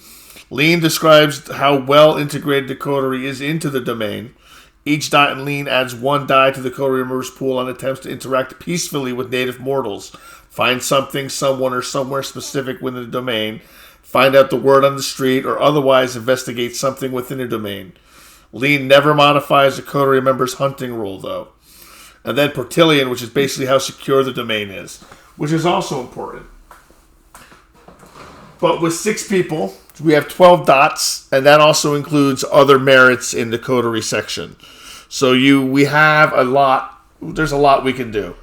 Lean describes how well integrated the coterie is into the domain. Each dot in lean adds 1 die to the coterie member's pool on attempts to interact peacefully with native mortals. Find something, someone, or somewhere specific within the domain. Find out the word on the street, or otherwise investigate something within your domain. Lean never modifies a coterie member's hunting rule, though. And then Pertillion, which is basically how secure the domain is, which is also important. But with 6 people, we have 12 dots, and that also includes other merits in the coterie section. So we have a lot. There's a lot we can do.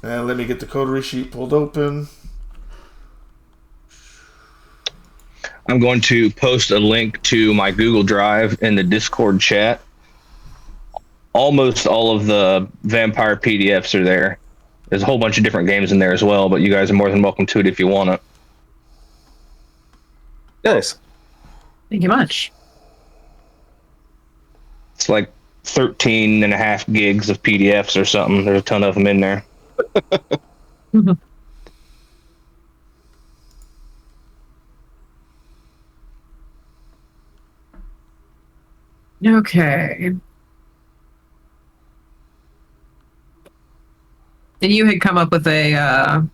And let me get the coterie sheet pulled open. I'm going to post a link to my Google Drive in the Discord chat. Almost all of the vampire PDFs are there. There's a whole bunch of different games in there as well, but you guys are more than welcome to it if you want it. Nice. Thank you much. It's like 13 and a half gigs of PDFs or something. There's a ton of them in there. Okay. And you had come up with a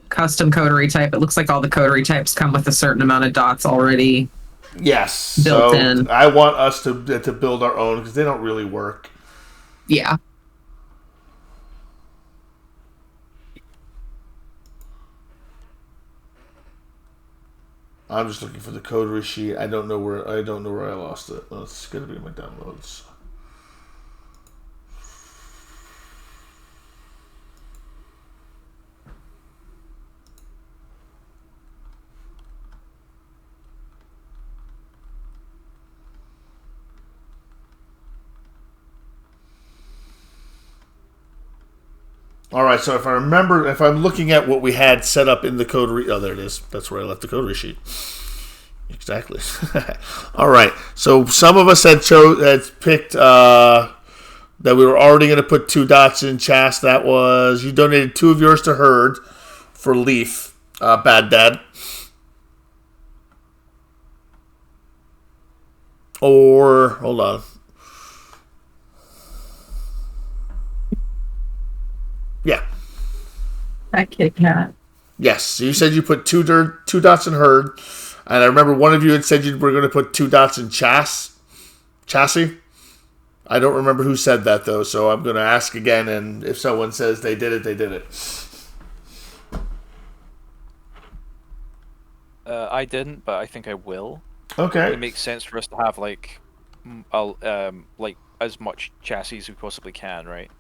custom coterie type. It looks like all the coterie types come with a certain amount of dots already. Yes. Built so in. I want us to build our own because they don't really work. Yeah. I'm just looking for the coterie sheet. I don't know where I lost it. Well, it's gonna be in my downloads. All right, so if I'm looking at what we had set up in the coterie, oh, there it is. That's where I left the coterie sheet. Exactly. All right, so some of us had picked that we were already going to put 2 dots in Chas. That was, you donated 2 of yours to Herd for Leaf, Bad Dad. Or, hold on. Yeah. That Kit Kat. Yes. So you said you put 2 dots in Herd, and I remember one of you had said you were going to put 2 dots in Chassis. I don't remember who said that though, so I'm going to ask again, and if someone says they did it, they did it. I didn't, but I think I will. Okay. It makes sense for us to have like as much chassis as we possibly can, right?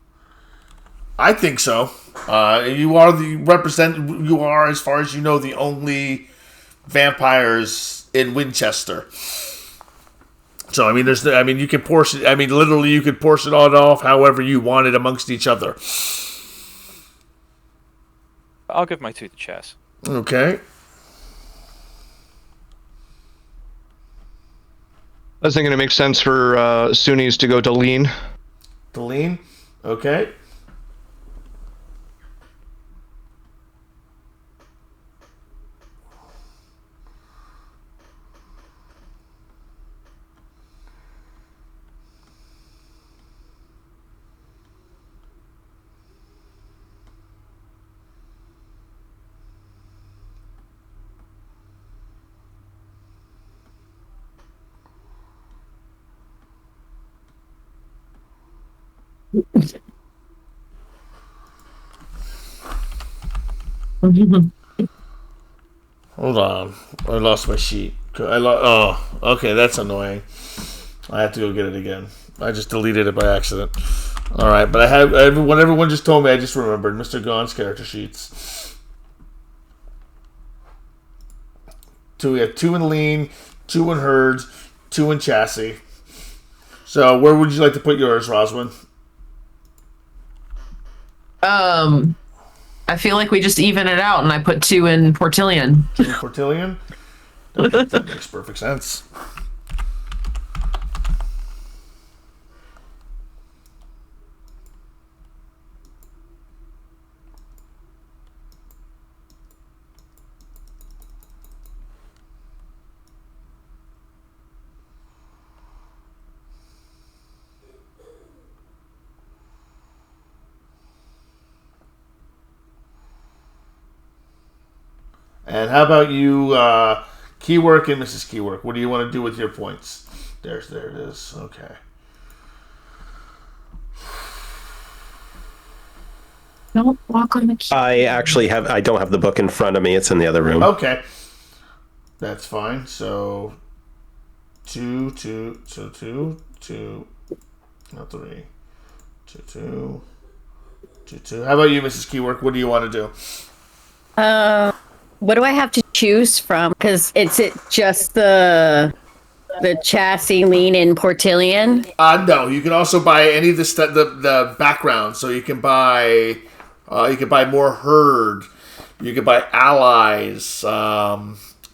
I think so. You are, as far as you know, the only vampires in Winchester. So you could portion. Literally, you could portion it off however you want it amongst each other. I'll give my 2 to Chess. Okay. I was thinking it makes sense for Sunnis to go to lean. To lean. Okay. Hold on. I lost my sheet. Oh, okay, that's annoying. I have to go get it again. I just deleted it by accident. All right, but when everyone just told me, I just remembered Mr. Gaughan's character sheets. We have 2 in lean, 2 in Herd, 2 in Chassis. So where would you like to put yours, Roswin? I feel like we just even it out, and I put 2 in Portillion. 2 in Portillion? That makes perfect sense. And how about you, Keywork and Mrs. Keywork? What do you want to do with your points? There it is. Okay. Don't walk on the key. I don't have the book in front of me. It's in the other room. Okay. That's fine. So, 2, 2, so 2, 2, not 3. 2, 2, 2, 2. How about you, Mrs. Keywork? What do you want to do? What do I have to choose from? Because it's just the chassis lean in Portillion. No, you can also buy any of the background. So you can buy more Herd. You can buy allies,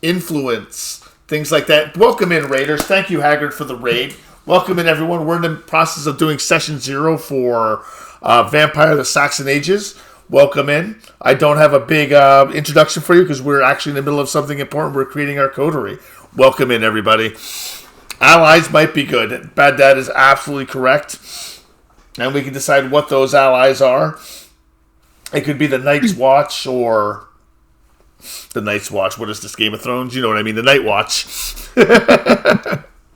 influence, things like that. Welcome in, Raiders. Thank you, Haggard, for the raid. Welcome in, everyone. We're in the process of doing session 0 for Vampire: The Saxon Ages. Welcome in. I don't have a big introduction for you because we're actually in the middle of something important. We're creating our coterie. Welcome in, everybody. Allies might be good. Bad Dad is absolutely correct. And we can decide what those allies are. It could be the Night's Watch or... The Night's Watch. What is this, Game of Thrones? You know what I mean. The Night Watch.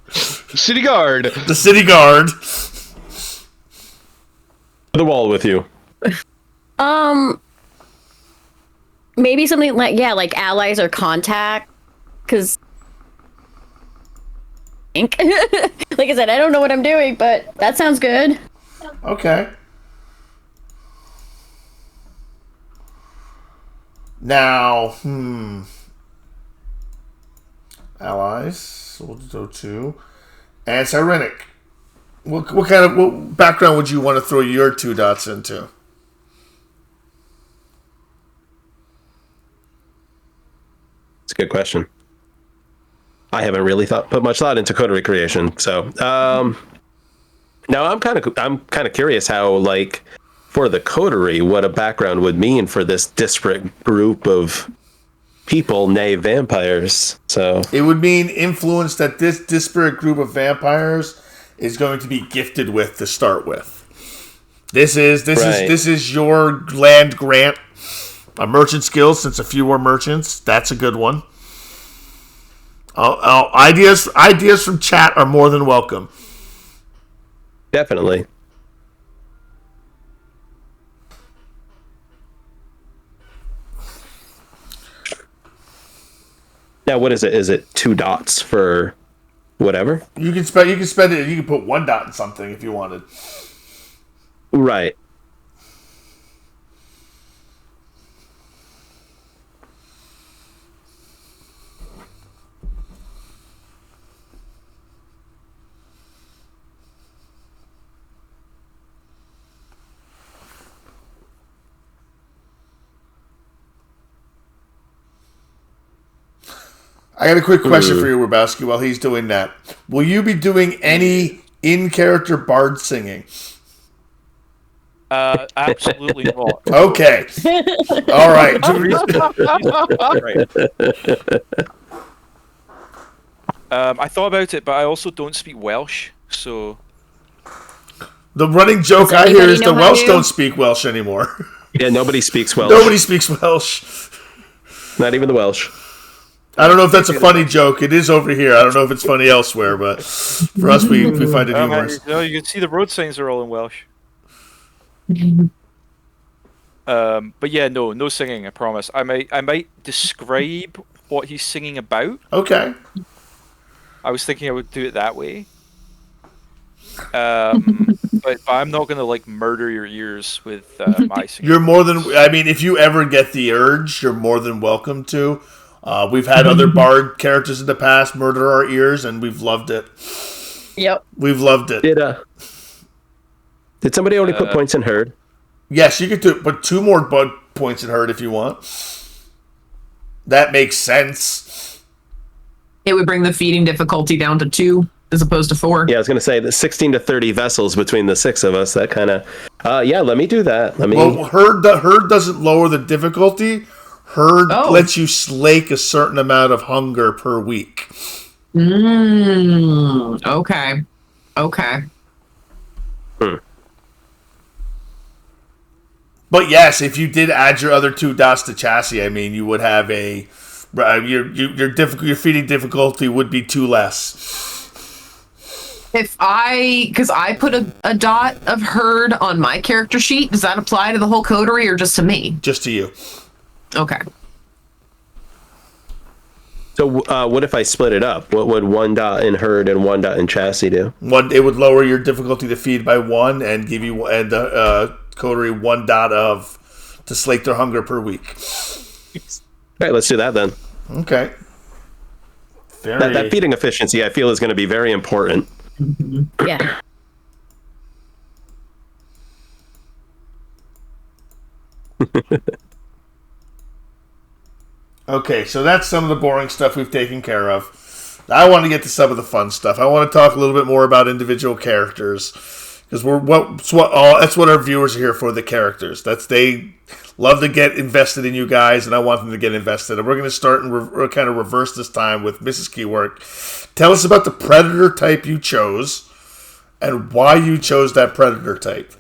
City Guard. The City Guard. The wall with you. Maybe something like allies or contact. because like I said, I don't know what I'm doing, but that sounds good. Okay. Now, allies. So we'll go to and Cyrenic. What background would you want to throw your 2 dots into? It's a good question. I haven't really put much thought into coterie creation, so now I'm kind of curious how, like, for the coterie, what a background would mean for this disparate group of people, nay vampires. So it would mean influence that this disparate group of vampires is going to be gifted with to start with. This is your land grant. A merchant skill, since a few are merchants. That's a good one. Ideas from chat are more than welcome. Definitely. Now, what is it? Is it 2 dots for whatever? You can spend it. You can put 1 dot in something if you wanted. Right. I got a quick question for you, Rabowski, while he's doing that. Will you be doing any in-character bard singing? Absolutely not. Okay. All right. I thought about it, but I also don't speak Welsh, so... The running joke I hear is the Welsh don't speak Welsh anymore. Yeah, nobody speaks Welsh. Nobody speaks Welsh. Not even the Welsh. I don't know if that's a funny joke. It is over here. I don't know if it's funny elsewhere, but for us, we find it humorous. No, you can see the road signs are all in Welsh. But yeah, no singing. I promise. I might describe what he's singing about. Okay. I was thinking I would do it that way. But I'm not gonna like murder your ears with my singing. You're more than. I mean, if you ever get the urge, you're more than welcome to. We've had other bard characters in the past murder our ears, and we've loved it. Yep. We've loved it. Did somebody already put points in herd? Yes, you could put 2 more bud points in herd if you want. That makes sense. It would bring the feeding difficulty down to 2 as opposed to 4. Yeah, I was going to say the 16 to 30 vessels between the 6 of us. That kind of... yeah, let me do that. Well, herd doesn't lower the difficulty. Herd lets you slake a certain amount of hunger per week. Okay. But yes, if you did add your other 2 dots to chassis, I mean, you would have a your feeding difficulty would be 2 less. Because I put a dot of herd on my character sheet, does that apply to the whole coterie or just to me? Just to you. Okay. So what if I split it up? What would 1 dot in herd and 1 dot in chassis do? It would lower your difficulty to feed by 1 and give you coterie 1 dot to slake their hunger per week. All right, let's do that then. Okay. That feeding efficiency, I feel, is going to be very important. Yeah. Okay, so that's some of the boring stuff we've taken care of. I want to get to some of the fun stuff. I want to talk a little bit more about individual characters, because that's what our viewers are here for, the characters. They love to get invested in you guys, and I want them to get invested. And we're going to start and kind of reverse this time with Mrs. Keywork. Tell us about the predator type you chose, and why you chose that predator type.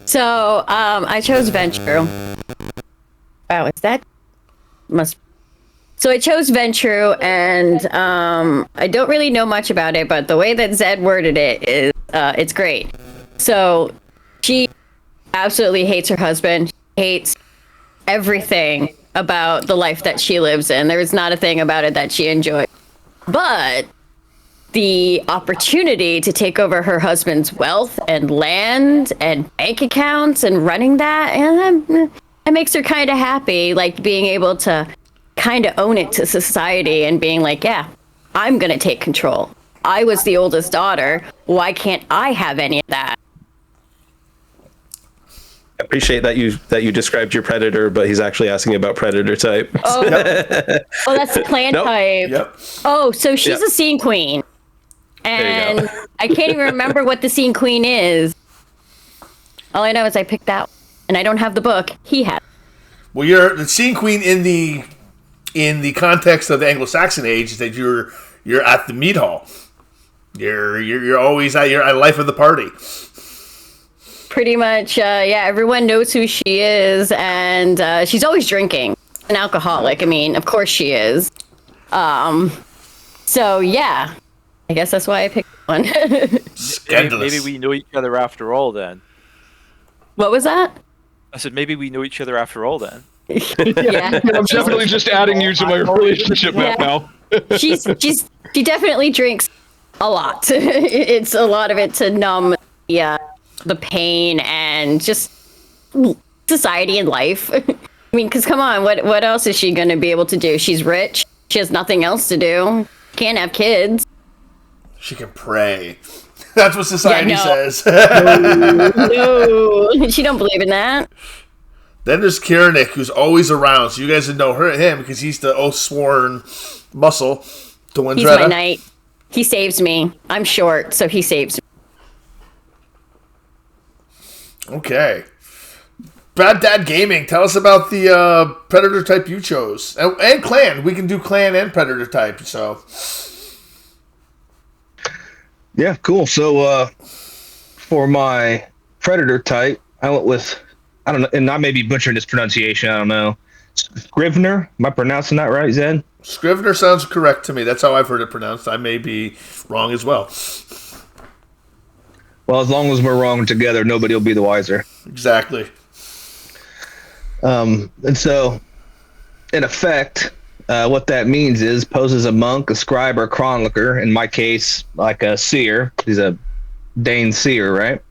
So, I chose Ventrue. Wow, is that... So I chose Ventrue, and I don't really know much about it, but the way that Zed worded it is, it's great. So, she absolutely hates her husband, hates everything about the life that she lives in. There is not a thing about it that she enjoys. But the opportunity to take over her husband's wealth and land and bank accounts and running that, and that makes her kind of happy, like being able to kind of own it to society and being like, yeah, I'm going to take control. I was the oldest daughter. Why can't I have any of that? I appreciate that you described your predator, but he's actually asking about predator type. Oh, oh, that's the clan type. Yep. Oh, so she's a scene queen. And I can't even remember what the scene queen is. All I know is I picked that one. And I don't have the book. He has. Well, you're the scene queen in the context of the Anglo-Saxon age is that you're at the mead hall. You're always at your life of the party. Pretty much, yeah. Everyone knows who she is, and she's always drinking. An alcoholic. I mean, of course she is. So yeah, I guess that's why I picked one. Scandalous. Maybe we know each other after all then. What was that? I said maybe we know each other after all then. Yeah, I'm definitely just adding you to my relationship map now. she definitely drinks a lot. It's a lot of it to numb the pain and just society and life. I mean, because come on, what else is she going to be able to do? She's rich. She has nothing else to do. Can't have kids. She can pray. That's what society says. No, she don't believe in that. Then there's Kieran, who's always around. So you guys would know him because he's the oath-sworn muscle to Windretta. He's my knight. He saves me. I'm short, so he saves me. Okay. Bad Dad Gaming, tell us about the Predator type you chose. And clan. We can do clan and Predator type, so. Yeah, cool. So for my Predator type, I went with, I don't know, and I may be butchering this pronunciation, I don't know. Scrivener? Am I pronouncing that right, Zed? Scrivener sounds correct to me. That's how I've heard it pronounced. I may be wrong as well. Well, as long as we're wrong together, nobody will be the wiser. Exactly. And so, in effect, what that means is poses a monk, a scribe, or a chronicler. In my case, like a seer. He's a Dane seer, right?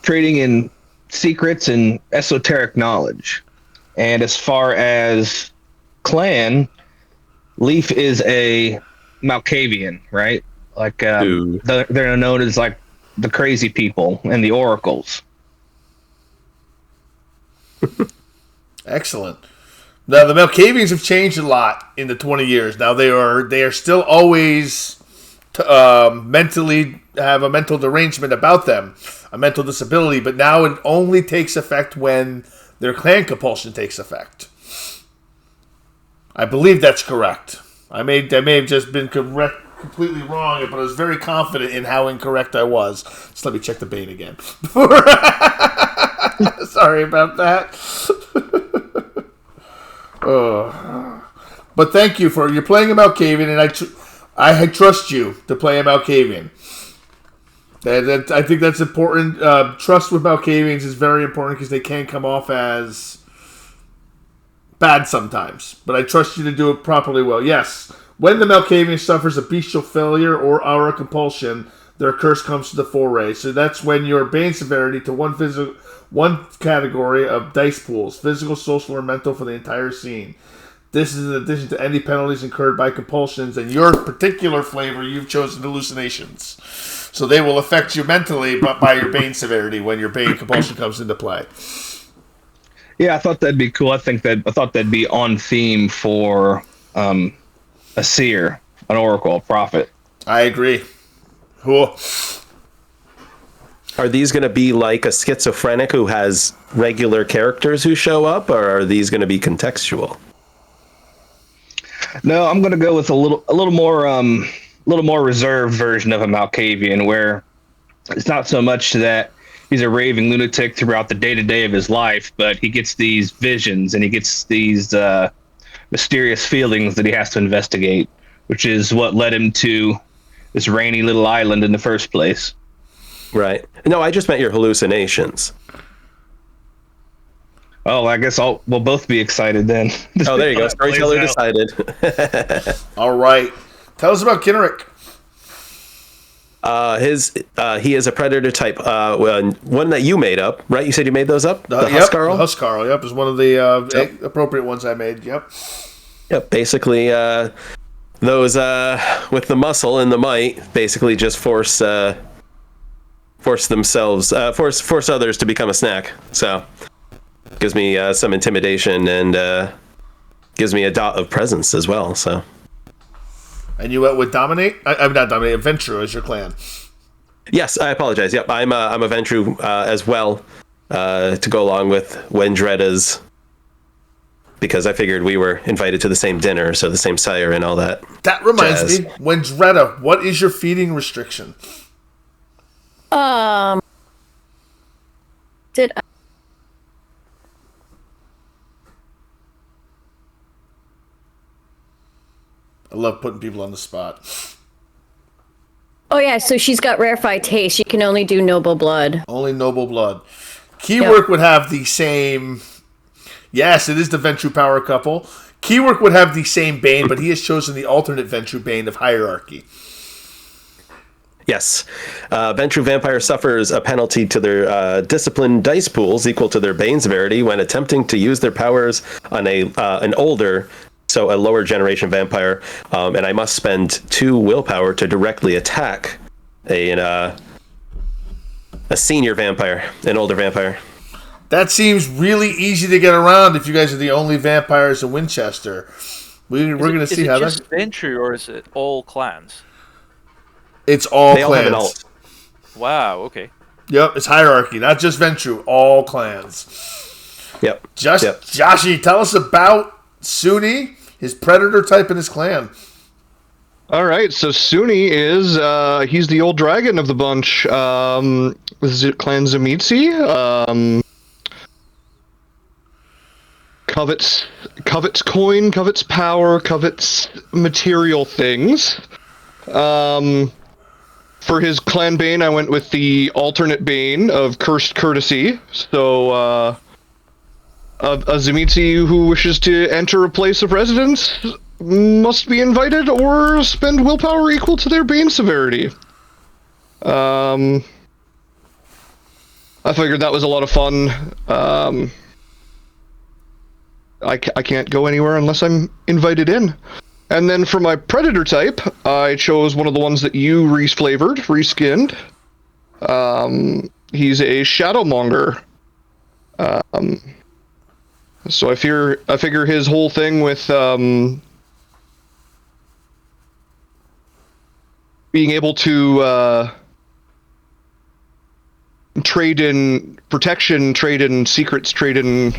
Trading in secrets and esoteric knowledge. And as far as clan, Leaf is a Malkavian, right? Like they're known as like the crazy people and the oracles. Excellent. Now the Malkavians have changed a lot in the 20 years. Now they are still always mentally have a mental derangement about them, a mental disability, but now it only takes effect when their clan compulsion takes effect. I believe that's correct. I may have just been completely wrong, but I was very confident in how incorrect I was. Just let me check the Bane again. Sorry about that. But thank you you're playing a Malkavian, and I trust you to play a Malkavian. I think that's important. Trust with Malkavians is very important because they can come off as bad sometimes. But I trust you to do it properly well. Yes, when the Malkavian suffers a bestial failure or aura compulsion, their curse comes to the foray. So that's when your Bane severity to one category of dice pools, physical, social, or mental for the entire scene. This is in addition to any penalties incurred by compulsions, and your particular flavor, you've chosen hallucinations. So they will affect you mentally, but by your Bane severity when your Bane compulsion comes into play. Yeah, I thought that'd be cool. I thought that'd be on theme for a seer, an oracle, a prophet. I agree. Cool. Are these going to be like a schizophrenic who has regular characters who show up, or are these going to be contextual? No, I'm going to go with a little more reserved version of a Malkavian, where it's not so much that he's a raving lunatic throughout the day-to-day of his life, but he gets these visions and he gets these mysterious feelings that he has to investigate, which is what led him to this rainy little island in the first place. Right. No, I just meant your hallucinations. Oh, I guess we'll both be excited then. Oh, there you go. How that plays Storyteller out. decided. All right. Tell us about Kinrick. He is a predator type. One that you made up, right? You said you made those up. The Yep, Huskarl. the Huskarl. Yep, is one of the appropriate ones I made. Yep. Yep. Basically, those with the muscle and the might basically just force themselves, force others to become a snack. So gives me some intimidation and gives me a dot of presence as well. So. And you went with Dominate? I'm not Dominate. Ventru as your clan. Yes, I apologize. Yep, I'm a Ventru as well to go along with Wendretta's, because I figured we were invited to the same dinner, so the same sire and all that. That reminds jazz. me, Wendretta, what is your feeding restriction? Did I? I love putting people on the spot. Oh yeah, so she's got rarefied taste. She can only do noble blood. Only noble blood. Keywork would have the same... Yes, it is the Ventru power couple. Keywork would have the same Bane, but he has chosen the alternate Ventru Bane of Hierarchy. Yes. Ventru Vampire suffers a penalty to their discipline dice pools equal to their Bane severity when attempting to use their powers on an older, so a lower generation vampire, and I must spend 2 willpower to directly attack a senior vampire, an older vampire. That seems really easy to get around if you guys are the only vampires in Winchester. We're going to see how that... Is it just Ventru or is it all clans? It's all They clans. all have an alt. Wow, okay. Yep, it's Hierarchy, not just Ventru. All clans. Yep. Joshi, tell us about Suni, his predator type, and his clan. All right, so Suni is he's the old dragon of the bunch. This is Clan Zamitsi. Covets coin, covets power, covets material things. For his clan Bane, I went with the alternate Bane of Cursed Courtesy. So, a Zamitsi who wishes to enter a place of residence must be invited or spend willpower equal to their Bane severity. I figured that was a lot of fun. I can't go anywhere unless I'm invited in. And then for my predator type, I chose one of the ones that you re-flavored, reskinned. He's a Shadowmonger. So I figure his whole thing with being able to trade in protection, trade in secrets, trade in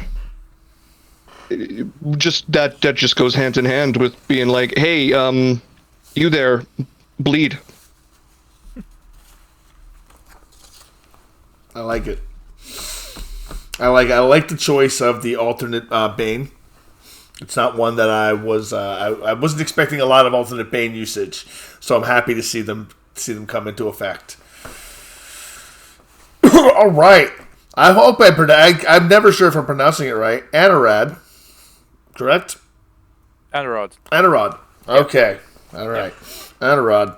just that just goes hand in hand with being like, hey, you there, bleed. I like it. I like the choice of the alternate Bane. It's not one that I wasn't expecting a lot of alternate Bane usage, so I'm happy to see them come into effect. All right. I hope I'm never sure if I'm pronouncing it right. Anarad, correct? Anarad. Okay. All right. Anarad.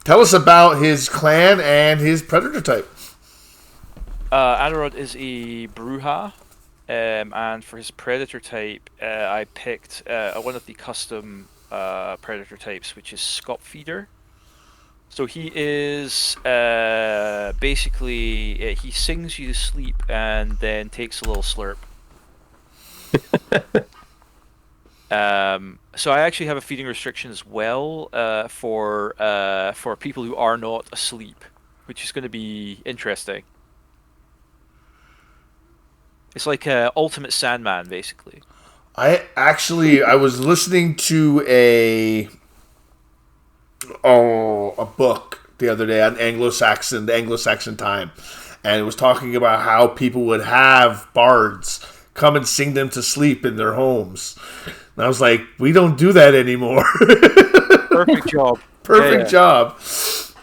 Tell us about his clan and his predator type. Anarad is a Bruja, and for his predator type, I picked one of the custom predator types, which is Scop Feeder. So he is basically he sings you to sleep and then takes a little slurp. So I actually have a feeding restriction as well for people who are not asleep, which is going to be interesting. It's like Ultimate Sandman, basically. I was listening to a book the other day on the Anglo-Saxon time, and it was talking about how people would have bards come and sing them to sleep in their homes. And I was like, we don't do that anymore. Perfect job. Perfect job.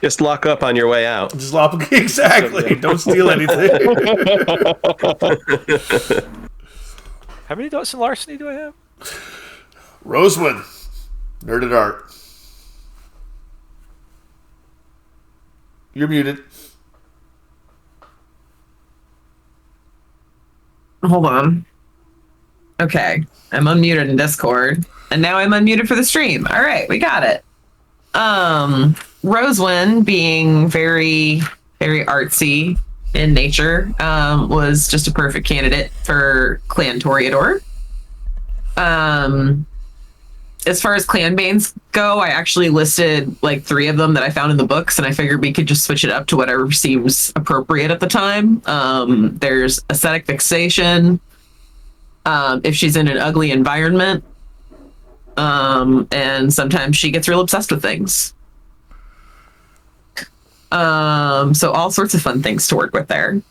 Just lock up on your way out. Just lock exactly. Don't steal anything. How many dots in larceny do I have? Rosewood, nerded art. You're muted. Hold on. Okay, I'm unmuted in Discord, and now I'm unmuted for the stream. All right, we got it. Rosewind, being very, very artsy in nature, was just a perfect candidate for Clan Toreador. As far as clan banes go, I actually listed like 3 of them that I found in the books, and I figured we could just switch it up to whatever seems appropriate at the time. There's aesthetic fixation, if she's in an ugly environment, and sometimes she gets real obsessed with things. So all sorts of fun things to work with there.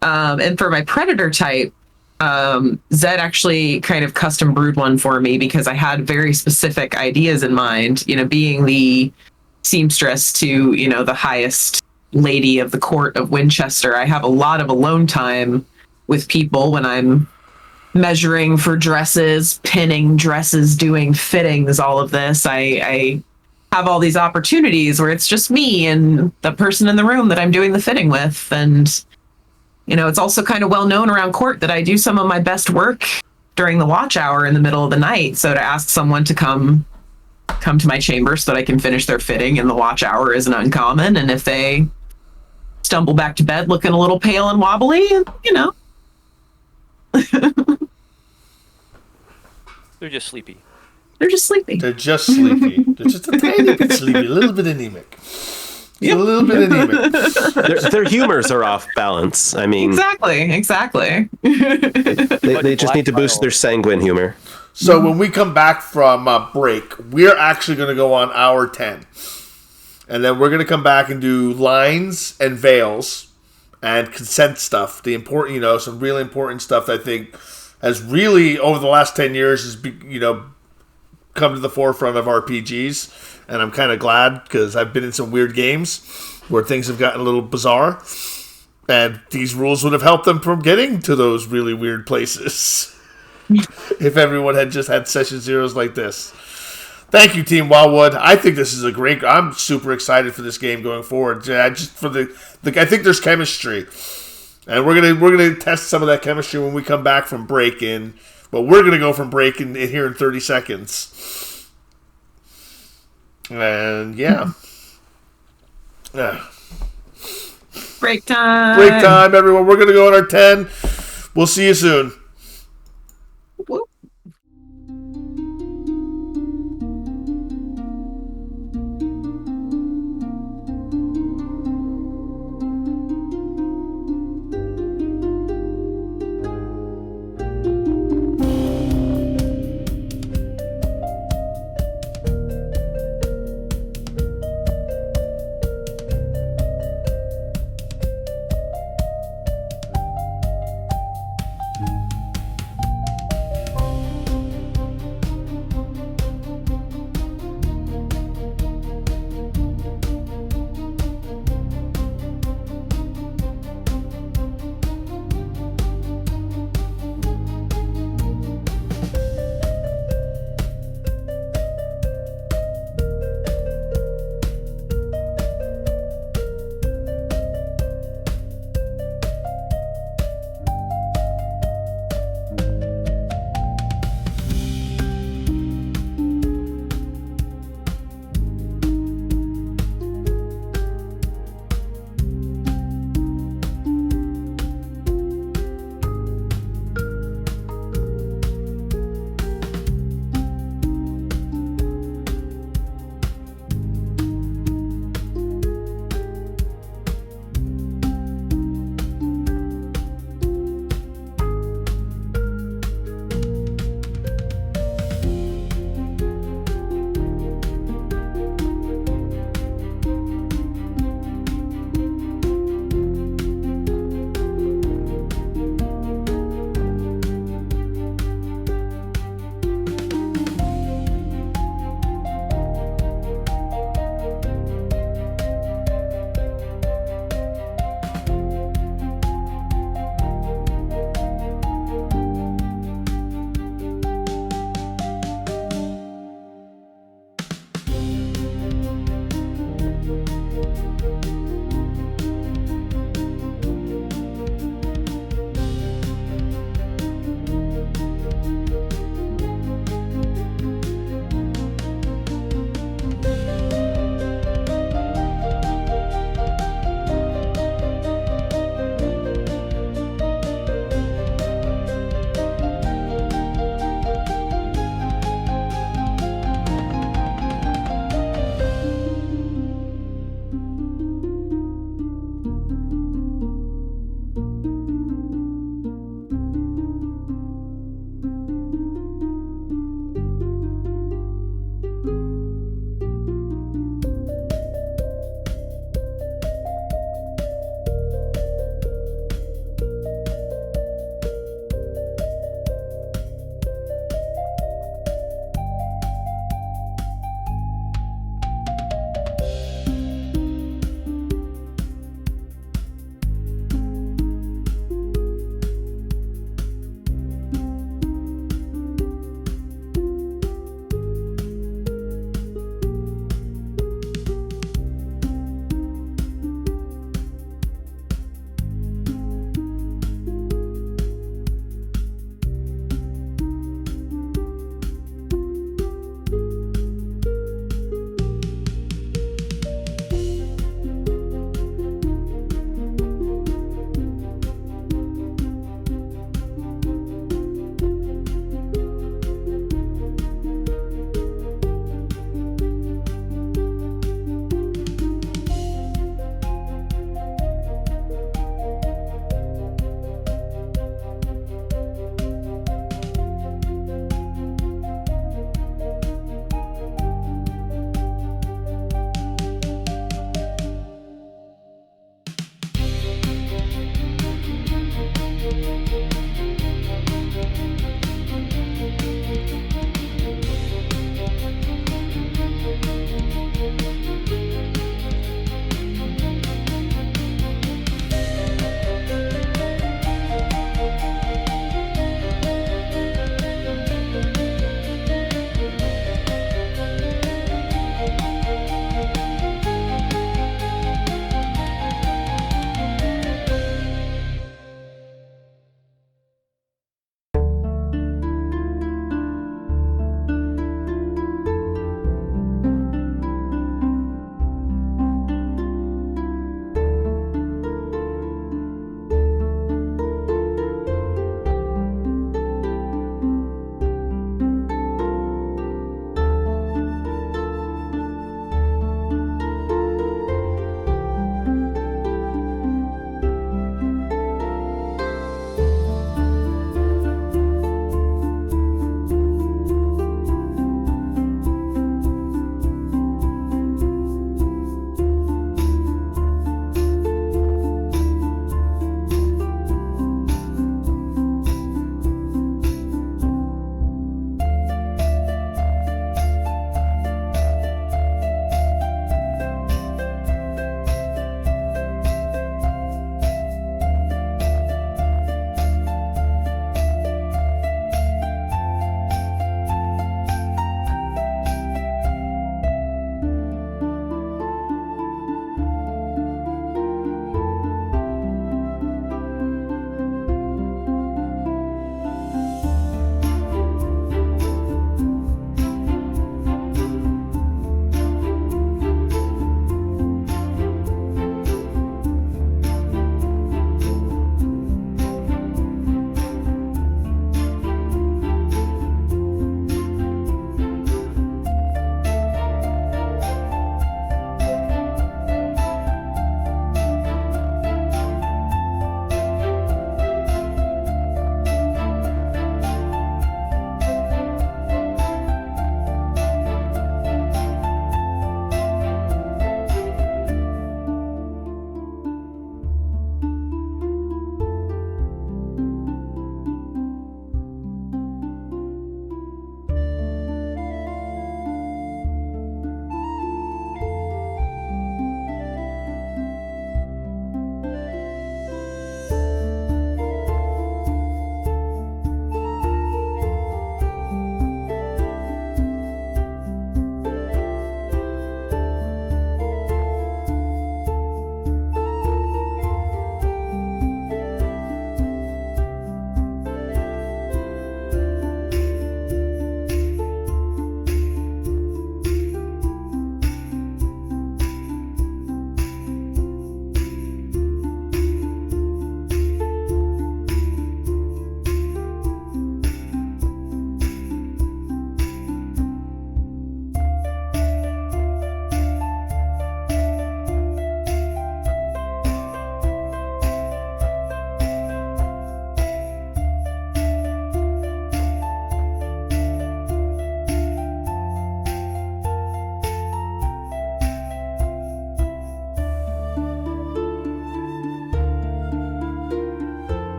And for my predator type, Zed actually kind of custom brewed one for me because I had very specific ideas in mind, you know, being the seamstress to, you know, the highest lady of the court of Winchester. I have a lot of alone time with people when I'm measuring for dresses, pinning dresses, doing fittings, all of this. I have all these opportunities where it's just me and the person in the room that I'm doing the fitting with. And you know, it's also kind of well known around court that I do some of my best work during the watch hour in the middle of the night. So to ask someone to come to my chamber so that I can finish their fitting in the watch hour isn't uncommon. And if they stumble back to bed looking a little pale and wobbly, you know. They're just sleepy. They're just sleepy. They're just sleepy. They're just a tiny bit sleepy, a little bit anemic. Yep. A little bit anemic. Their humors are off balance. I mean, exactly. they just need to boost their sanguine humor. So when we come back from break, we're actually going to go on hour 10. And then we're going to come back and do lines and veils and consent stuff. The important, you know, some really important stuff that I think has really, over the last 10 years, has, you know, come to the forefront of RPGs. And I'm kind of glad because I've been in some weird games where things have gotten a little bizarre. And these rules would have helped them from getting to those really weird places if everyone had just had session zeros like this. Thank you, Team Wildwood. I think this is a great... I'm super excited for this game going forward. Just for I think there's chemistry. And we're gonna test some of that chemistry when we come back from break in. But we're gonna go from break in here in 30 seconds. And yeah. Break time. Break time, everyone. We're gonna go on our 10. We'll see you soon. Whoop.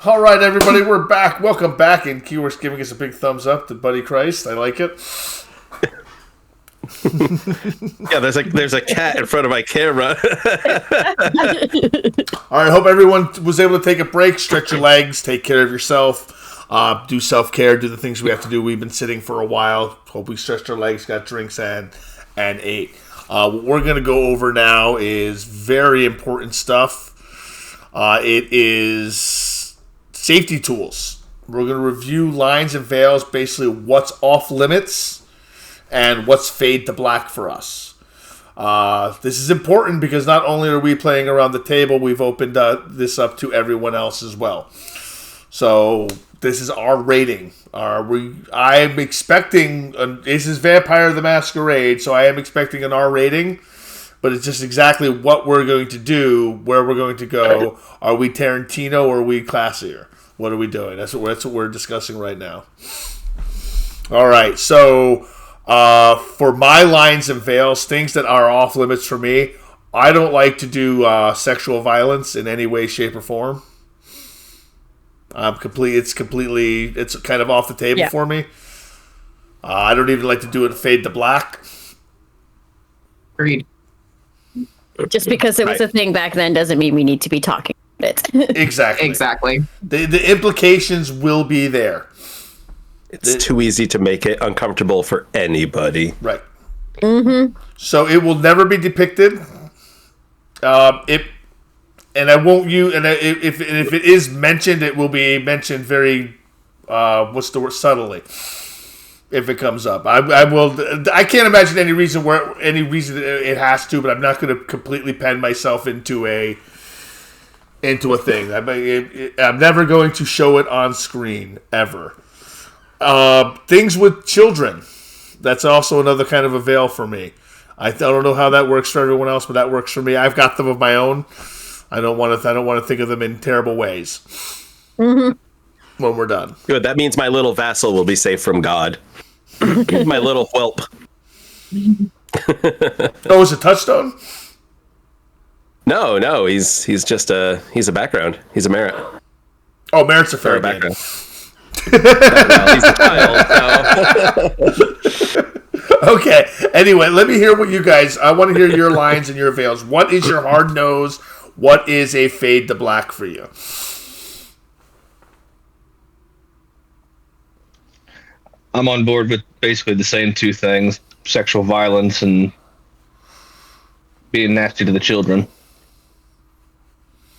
All right, everybody, we're back. Welcome back, and Keywork's giving us a big thumbs up to Buddy Christ. I like it. Yeah, there's a cat in front of my camera. All right, hope everyone was able to take a break, stretch your legs, take care of yourself, do self-care, do the things we have to do. We've been sitting for a while. Hope we stretched our legs, got drinks, and ate. What we're going to go over now is very important stuff. It is safety tools. We're going to review lines and veils, basically what's off limits and what's fade to black for us. This is important because not only are we playing around the table, we've opened this up to everyone else as well. So this is our rating. I'm expecting, this is Vampire the Masquerade, so I am expecting an R rating, but it's just exactly what we're going to do, where we're going to go. Are we Tarantino or are we classier? What are we doing? That's what we're discussing right now. All right, so for my lines and veils, things that are off limits for me, I don't like to do sexual violence in any way, shape, or form. It's kind of off the table for me. I don't even like to do it fade to black. Agreed. Just because it was a thing back then doesn't mean we need to be talking about it. Exactly. The implications will be there. It's too easy to make it uncomfortable for anybody. Right. Mm-hmm. So it will never be depicted. And I won't use. And if it is mentioned, it will be mentioned very, subtly. If it comes up, I will. I can't imagine any reason it has to, but I'm not going to completely pen myself into a thing. I'm never going to show it on screen ever. Things with children. That's also another kind of a veil for me. I don't know how that works for everyone else, but that works for me. I've got them of my own. I don't want to think of them in terrible ways. Mm-hmm. When we're done. Good. That means my little vassal will be safe from God. My little whelp. Oh, is it Touchstone? No. He's just a background. He's a merit. Oh, merit's a fair background. Well, he's a child. So. Okay. Anyway, let me hear what you guys. I want to hear your lines and your veils. What is your hard nose? What is a fade to black for you? I'm on board with basically the same two things: sexual violence and being nasty to the children.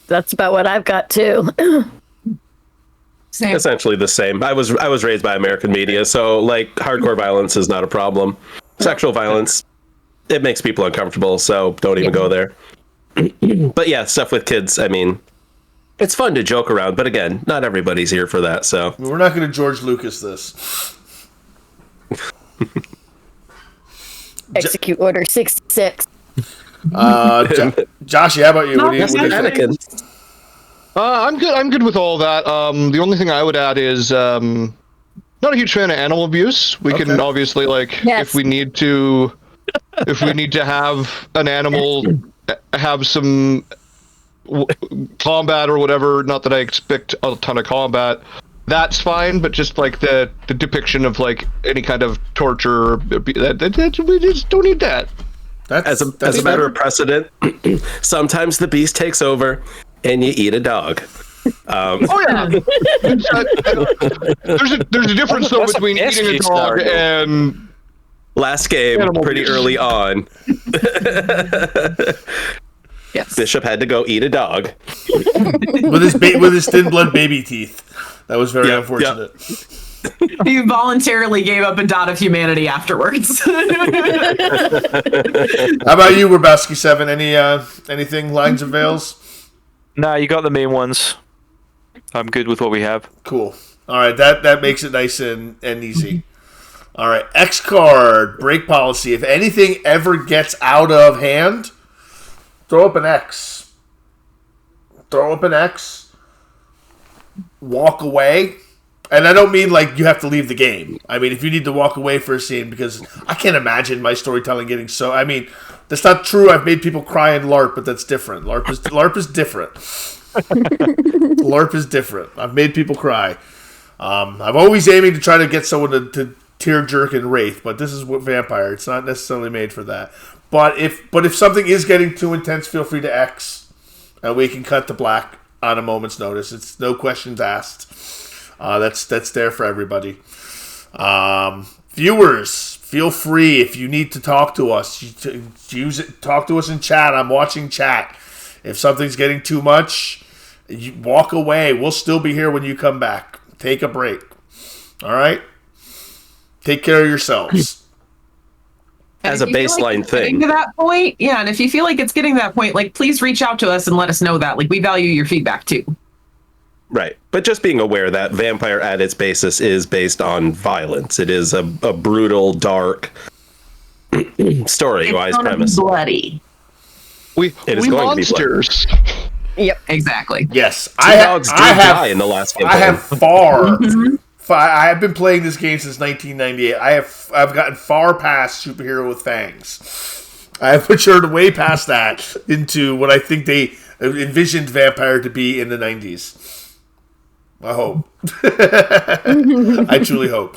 That's about what I've got too. Same. Essentially the same. I was raised by American media, so like hardcore violence is not a problem. Sexual violence, it makes people uncomfortable, so don't even go there. But yeah, stuff with kids, I mean, it's fun to joke around, but again, not everybody's here for that, so. We're not going to George Lucas this. Execute Order 66. Josh, how about you? What do you think? I'm good. I'm good with all that. The only thing I would add is not a huge fan of animal abuse. We can obviously if we need to have an animal have some combat or whatever. Not that I expect a ton of combat. That's fine, but just like the depiction of like any kind of torture, that we just don't need that. As a matter of precedent, sometimes the beast takes over and you eat a dog. Oh yeah, there's a difference though between eating a dog and last game pretty early on. Yes. Bishop had to go eat a dog with his thin blood baby teeth. That was very unfortunate. Yep. He voluntarily gave up a dot of humanity afterwards. How about you, Rabowski 7? Anything lines and veils? Nah, you got the main ones. I'm good with what we have. Cool. All right, that makes it nice and easy. All right, X card break policy. If anything ever gets out of hand, throw up an X. Walk away. And I don't mean like you have to leave the game. I mean, if you need to walk away for a scene, because I can't imagine my storytelling getting so. I mean, that's not true. I've made people cry in LARP, but that's different. LARP is different. LARP is different. I've made people cry. I'm always aiming to try to get someone to tear jerk in Wraith, but this is what Vampire. It's not necessarily made for that. But if something is getting too intense, feel free to X, and we can cut to black on a moment's notice. It's no questions asked. That's there for everybody. Viewers, feel free if you need to talk to us. Use it. Talk to us in chat. I'm watching chat. If something's getting too much, you walk away. We'll still be here when you come back. Take a break. All right? Take care of yourselves. As a baseline thing. Getting to that point, yeah, and if you feel like it's getting to that point, like, please reach out to us and let us know that. Like, we value your feedback, too. Right. But just being aware that Vampire at its basis is based on violence. It is a brutal, dark, story-wise premise. Bloody. We monsters. Yep, exactly. Yes, I have die in the last campaign. I have I have been playing this game since 1998. I've gotten far past superhero with fangs. I have matured way past that into what I think they envisioned Vampire to be in the 90s. I hope. I truly hope.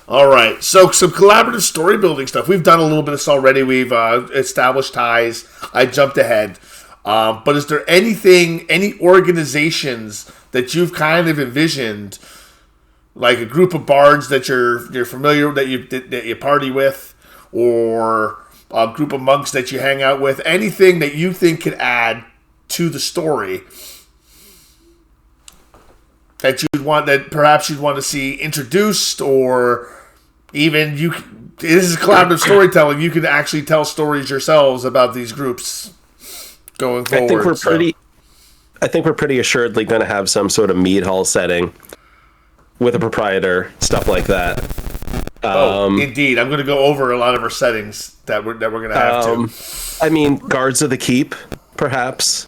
All right, so some collaborative story building stuff. We've done a little bit of this already. We've established ties. I jumped ahead. But is there any organizations that you've kind of envisioned, like a group of bards that you're familiar with, that you party with, or a group of monks that you hang out with? Anything that you think could add to the story that perhaps you'd want to see introduced, or even this is collaborative storytelling. You can actually tell stories yourselves about these groups going forward. I think we're pretty assuredly going to have some sort of Meade Hall setting with a proprietor, stuff like that. Indeed. I'm going to go over a lot of our settings that we're going to have to. I mean, Guards of the Keep, perhaps.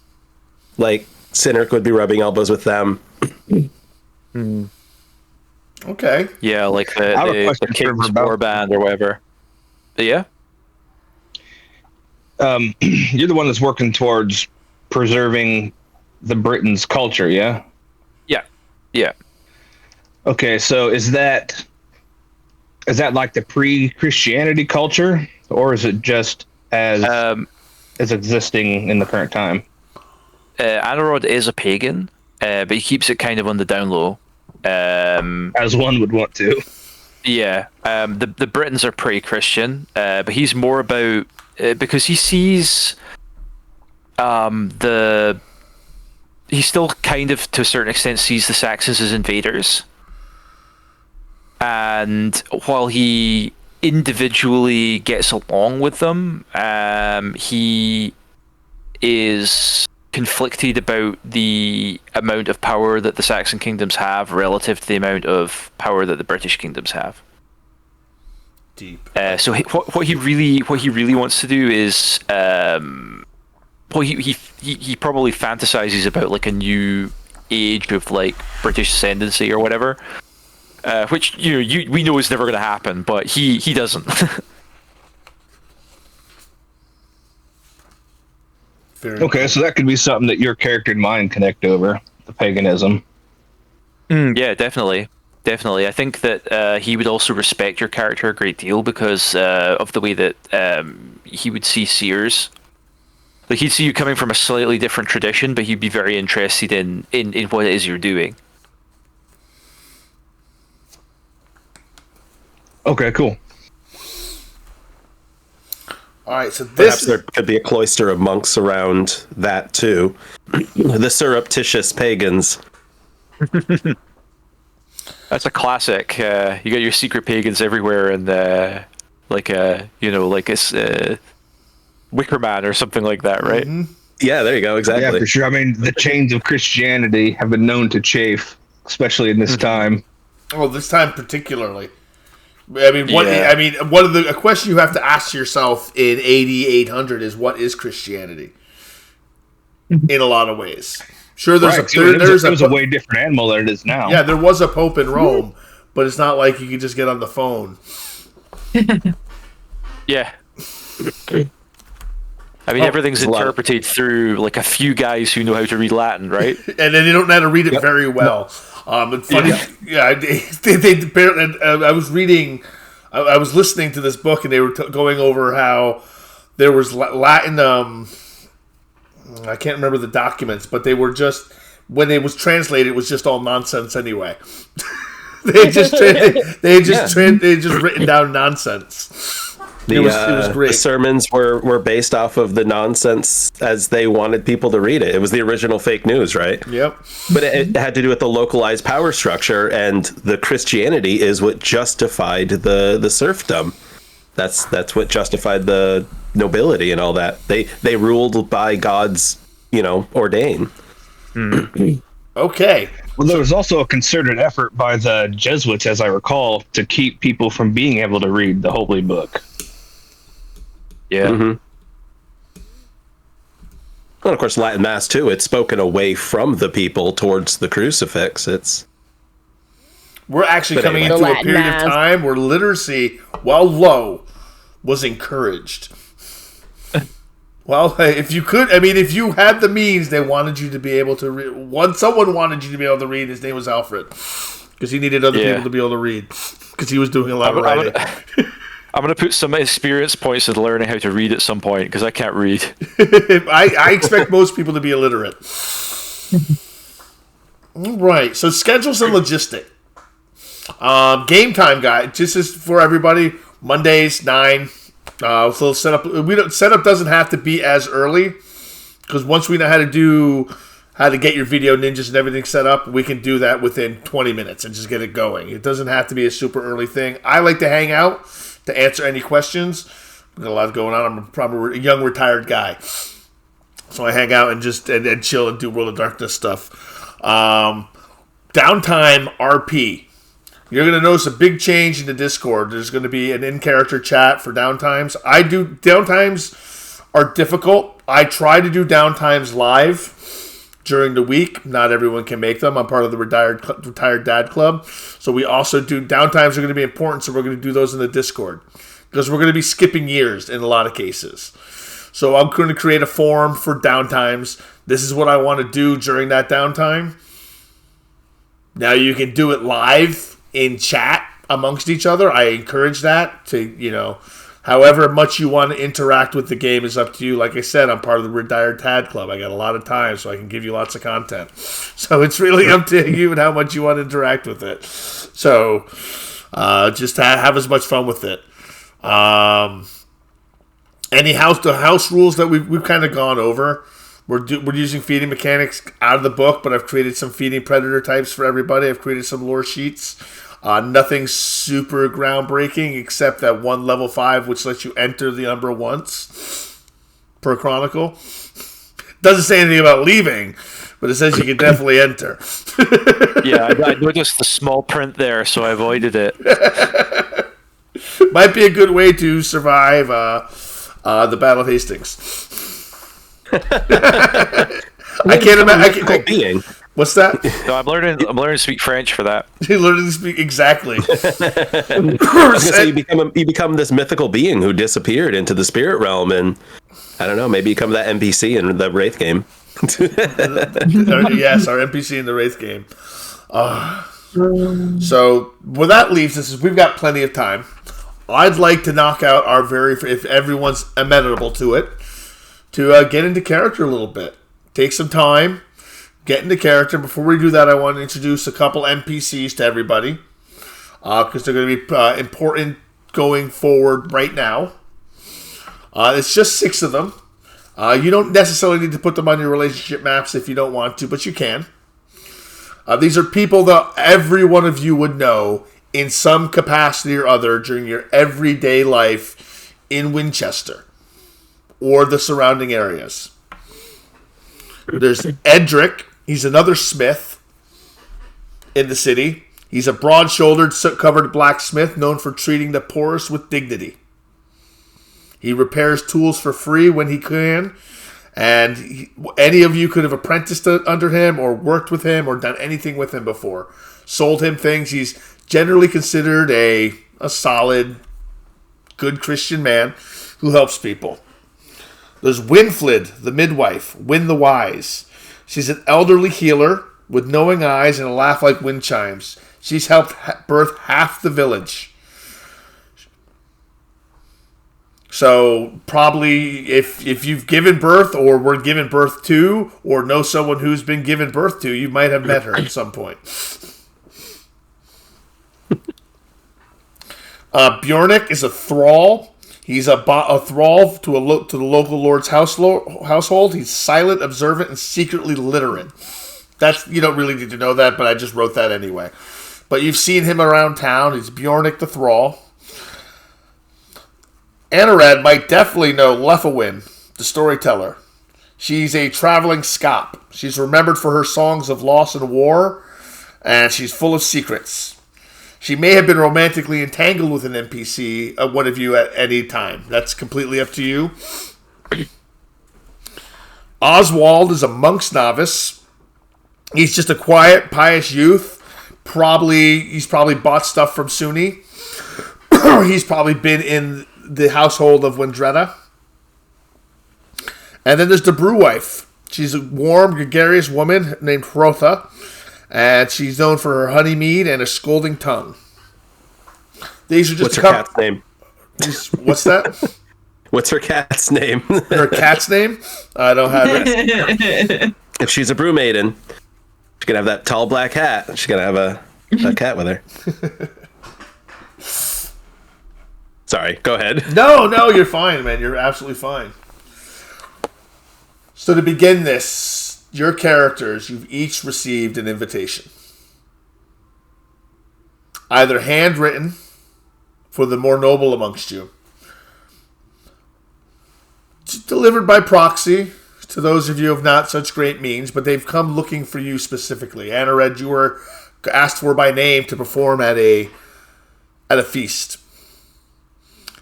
Like, Cynic would be rubbing elbows with them. Okay. Yeah, like the King's War Band or whatever. But yeah. You're the one that's working towards preserving the Britain's culture, yeah? Yeah. Okay, so is that like the pre-Christianity culture, or is it just as existing in the current time? Adarod is a pagan, but he keeps it kind of on the down low. As one would want to. Yeah. The Britons are pretty Christian, but he's more about because he sees he still kind of to a certain extent sees the Saxons as invaders. And while he individually gets along with them, he is conflicted about the amount of power that the Saxon kingdoms have relative to the amount of power that the British kingdoms have. Deep. So what he really wants to do is, he probably fantasizes about like a new age of like British ascendancy or whatever, which we know is never going to happen, but he doesn't. Okay, so that could be something that your character and mine connect over, the paganism. Yeah, definitely. I think that he would also respect your character a great deal because of the way that he would see seers. Like, he'd see you coming from a slightly different tradition, but he'd be very interested in what it is you're doing. Okay, cool. All right, so perhaps there could be a cloister of monks around that too. The surreptitious pagans. That's a classic. You got your secret pagans everywhere, and like a Wicker Man or something like that, right? Mm-hmm. Yeah, there you go. Exactly. Yeah, for sure. I mean, the chains of Christianity have been known to chafe, especially in this time. Oh, this time particularly. I mean, a question you have to ask yourself in AD 800 is, what is Christianity? In a lot of ways. Sure, there's Right. a It was a way different animal than it is now. yeah, there was a pope in Rome, but it's not like you could just get on the phone. Yeah. I mean, everything's interpreted through like a few guys who know how to read Latin, right? And then they don't know how to read it very well. And funny, they apparently. I was reading, I was listening to this book, and they were going over how there was Latin. I can't remember the documents, but they were just when it was translated, it was just all nonsense anyway. They just written down nonsense. It was great. The sermons were based off of the nonsense as they wanted people to read it. It was the original fake news, right? Yep. But it had to do with the localized power structure, and the Christianity is what justified the serfdom. That's what justified the nobility and all that. They ruled by God's, ordain. Okay. Well, there was also a concerted effort by the Jesuits, as I recall, to keep people from being able to read the Holy Book. Yeah. Mm-hmm. And of course, Latin Mass too. It's spoken away from the people towards the crucifix. We're actually coming anyway. into a period of time where literacy, while low, was encouraged. Well, if you could, if you had the means, they wanted you to be able to read. Someone wanted you to be able to read. His name was Alfred, because he needed other people to be able to read, because he was doing a lot of writing. I'm going to put some experience points into learning how to read at some point, because I can't read. I expect most people to be illiterate. Right. So schedules and logistic. Game time guide. Just as for everybody, Mondays 9. So setup doesn't have to be as early, because once we know how to get your video ninjas and everything set up, we can do that within 20 minutes and just get it going. It doesn't have to be a super early thing. I like to hang out to answer any questions. We've got a lot going on. I'm probably a young retired guy, so I hang out and just and chill and do World of Darkness stuff. Downtime RP. You're going to notice a big change in the Discord. There's going to be an in-character chat for downtimes. Downtimes are difficult. I try to do downtimes live during the week. Not everyone can make them. I'm part of the retired dad club. So we also do downtimes are going to be important. So we're going to do those in the Discord, because we're going to be skipping years in a lot of cases. So I'm going to create a forum for downtimes. This is what I want to do during that downtime. Now you can do it live in chat amongst each other. I encourage that to, however much you want to interact with the game is up to you. Like I said, I'm part of the retired Tad Club. I got a lot of time, so I can give you lots of content. So it's really up to you and how much you want to interact with it. So just have as much fun with it. Any house rules that we've kind of gone over. We're using feeding mechanics out of the book, but I've created some feeding predator types for everybody. I've created some lore sheets. Nothing super groundbreaking except that one level 5, which lets you enter the Umbra once per chronicle. Doesn't say anything about leaving, but it says you can definitely enter. Yeah, I noticed the small print there, so I avoided it. Might be a good way to survive the Battle of Hastings. I can't imagine. What's that? No, I'm learning to speak French for that. You learn to speak exactly. So you become this mythical being who disappeared into the spirit realm, and I don't know, maybe become that NPC in the Wraith game. Yes, our NPC in the Wraith game. So where that leaves us is we've got plenty of time. I'd like to knock out if everyone's amenable to it, to get into character a little bit. Take some time, get into character. Before we do that, I want to introduce a couple NPCs to everybody, because they're going to be important going forward right now. It's just 6 of them. You don't necessarily need to put them on your relationship maps if you don't want to, but you can. These are people that every one of you would know in some capacity or other during your everyday life in Winchester or the surrounding areas. There's Edric. He's another smith in the city. He's a broad-shouldered, soot-covered blacksmith known for treating the poorest with dignity. He repairs tools for free when he can, And any of you could have apprenticed under him or worked with him or done anything with him before. Sold him things. He's generally considered a solid, good Christian man who helps people. There's Winflid, the midwife, Win the Wise. She's an elderly healer with knowing eyes and a laugh like wind chimes. She's helped birth half the village. So probably if you've given birth or were given birth to or know someone who's been given birth to, you might have met her at some point. Bjornik is a thrall. He's a thrall to the local lord's household. He's silent, observant, and secretly literate. You don't really need to know that, but I just wrote that anyway. But you've seen him around town. He's Bjornik the thrall. Anarad might definitely know Lefawin, the storyteller. She's a traveling scop. She's remembered for her songs of loss and war, and she's full of secrets. She may have been romantically entangled with an NPC, one of you at any time. That's completely up to you. Oswald is a monk's novice. He's just a quiet, pious youth. He's probably bought stuff from Sunni. He's probably been in the household of Wendretta. And then there's the brewwife. She's a warm, gregarious woman named Hrotha, and she's known for her honey mead and a scolding tongue. These are just What's her cat's name? What's that? What's her cat's name? Her cat's name? I don't have it. If she's a brew maiden, she's gonna have that tall black hat. She's gonna have a cat with her. Sorry, go ahead. No, you're fine, man. You're absolutely fine. So to begin this, your characters, you've each received an invitation. Either handwritten for the more noble amongst you, delivered by proxy to those of you of not such great means, but they've come looking for you specifically. Anared, you were asked for by name to perform at a feast.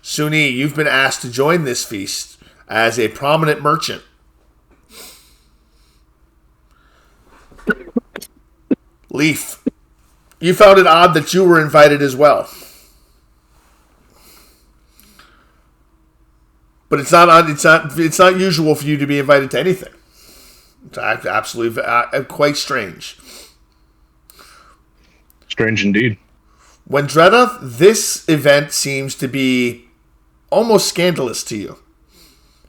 Sunni, you've been asked to join this feast as a prominent merchant. Leaf, you found it odd that you were invited as well. But it's not usual for you to be invited to anything. It's absolutely quite strange. Strange indeed. Wendretta, this event seems to be almost scandalous to you.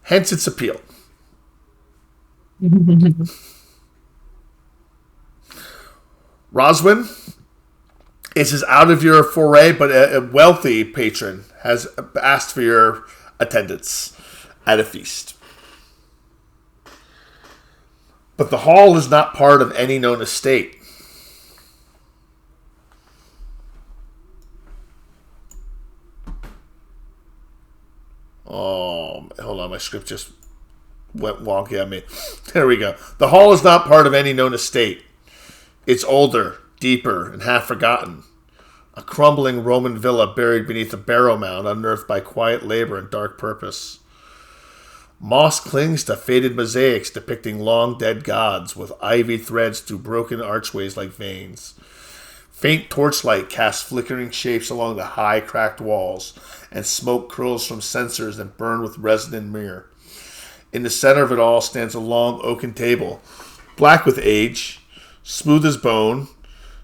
Hence its appeal. Roswin, this is out of your foray, but a wealthy patron has asked for your attendance at a feast. But the hall is not part of any known estate. Oh, hold on, my script just went wonky on me. There we go. The hall is not part of any known estate. It's older, deeper, and half forgotten. A crumbling Roman villa buried beneath a barrow mound, unearthed by quiet labor and dark purpose. Moss clings to faded mosaics depicting long-dead gods, with ivy threads through broken archways like veins. Faint torchlight casts flickering shapes along the high, cracked walls, and smoke curls from censers that burn with resin and myrrh. In the center of it all stands a long oaken table, black with age, smooth as bone,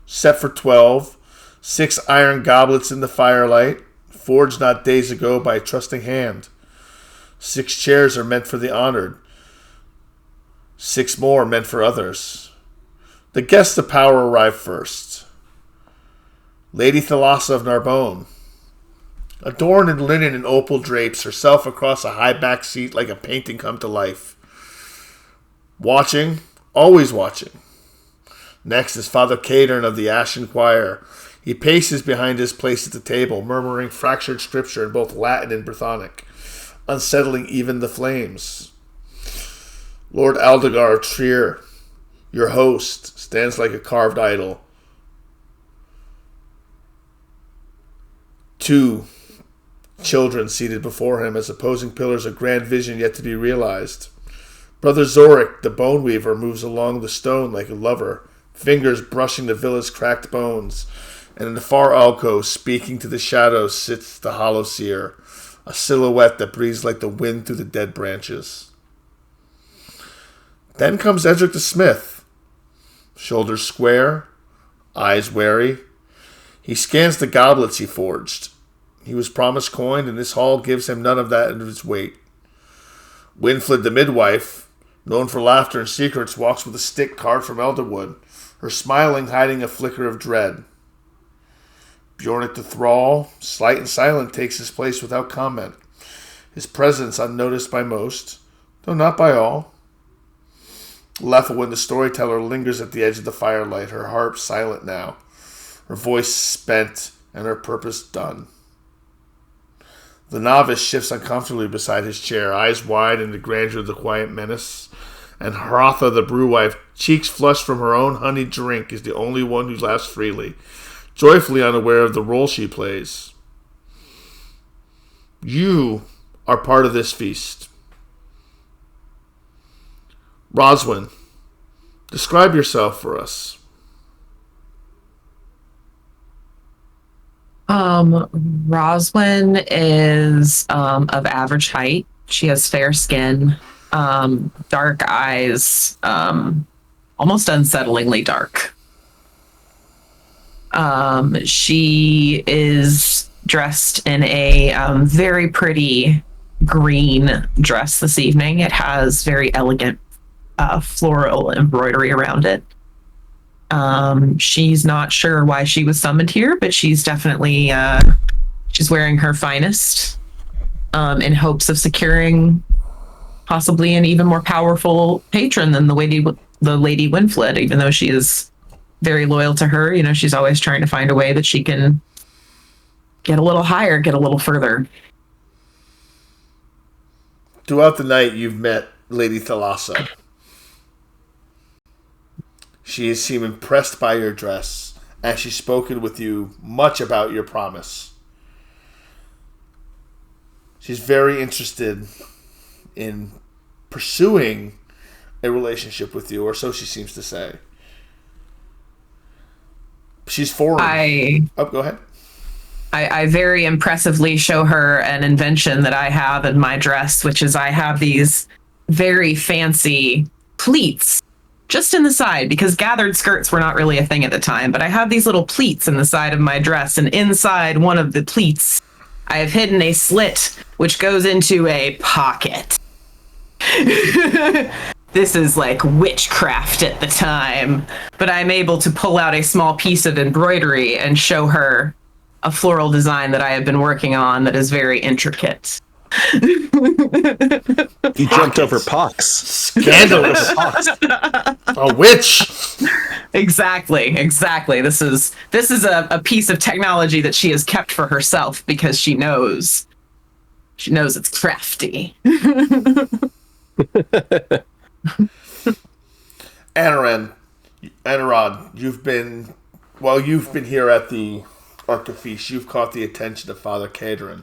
set for 12, 6 iron goblets in the firelight, forged not days ago by a trusting hand. 6 chairs are meant for the honored, 6 more meant for others. The guests of power arrive first. Lady Thalassa of Narbonne, adorned in linen and opal drapes, herself across a high back seat like a painting come to life. Watching, always watching. Next is Father Cadern of the Ashen Choir. He paces behind his place at the table, murmuring fractured scripture in both Latin and Brythonic, unsettling even the flames. Lord Aldegar of Trier, your host, stands like a carved idol. 2 children seated before him as opposing pillars of grand vision yet to be realized. Brother Zorik, the bone weaver, moves along the stone like a lover, fingers brushing the villa's cracked bones. And in the far alcove, speaking to the shadows, sits the hollow seer, a silhouette that breathes like the wind through the dead branches. Then comes Edric the Smith, shoulders square, eyes wary. He scans the goblets he forged. He was promised coin, and this hall gives him none of that in its weight. Winfled the midwife, known for laughter and secrets, walks with a stick carved from elderwood, her smiling hiding a flicker of dread. Bjornik the thrall, slight and silent, takes his place without comment, his presence unnoticed by most, though not by all. Lethelwyn the storyteller lingers at the edge of the firelight, her harp silent now, her voice spent and her purpose done. The novice shifts uncomfortably beside his chair, eyes wide in the grandeur of the quiet menace, and Hrotha the brewwife, cheeks flushed from her own honeyed drink, is the only one who laughs freely, joyfully unaware of the role she plays. You are part of this feast. Roswin, describe yourself for us. Roswin is of average height. She has fair skin, dark eyes, almost unsettlingly dark. She is dressed in a very pretty green dress this evening. It has very elegant floral embroidery around it. She's not sure why she was summoned here, but she's definitely she's wearing her finest in hopes of securing possibly an even more powerful patron than the Lady Winfled, even though she is very loyal to her. You know, she's always trying to find a way that she can get a little higher, get a little further. Throughout the night, you've met Lady Thalassa. She has seemed impressed by your dress, and she's spoken with you much about your promise. She's very interested in pursuing a relationship with you, or so she seems to say. She's foreign. Oh, go ahead. I very impressively show her an invention that I have in my dress, which is I have these very fancy pleats just in the side, because gathered skirts were not really a thing at the time, but I have these little pleats in the side of my dress, and inside one of the pleats, I have hidden a slit which goes into a pocket. This is like witchcraft at the time, but I'm able to pull out a small piece of embroidery and show her a floral design that I have been working on that is very intricate. You jumped over Pox. Scandalous. A witch. Exactly. This is a piece of technology that she has kept for herself because she knows it's crafty. Anarod, you've been here at the feast. You've caught the attention of Father Cadron,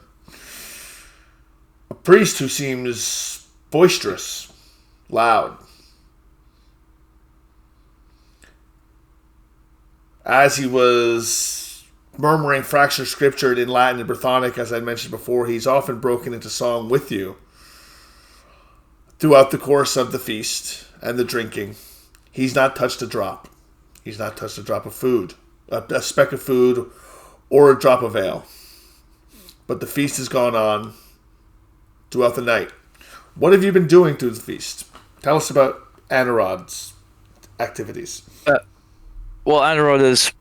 a priest who seems boisterous, loud. As he was murmuring fractured scripture in Latin and Brythonic, as I mentioned before, he's often broken into song with you throughout the course of the feast and the drinking. He's not touched a drop. He's not touched a drop of food, a speck of food, or a drop of ale. But the feast has gone on throughout the night. What have you been doing through the feast? Tell us about Anarod's activities. Well, Anarod has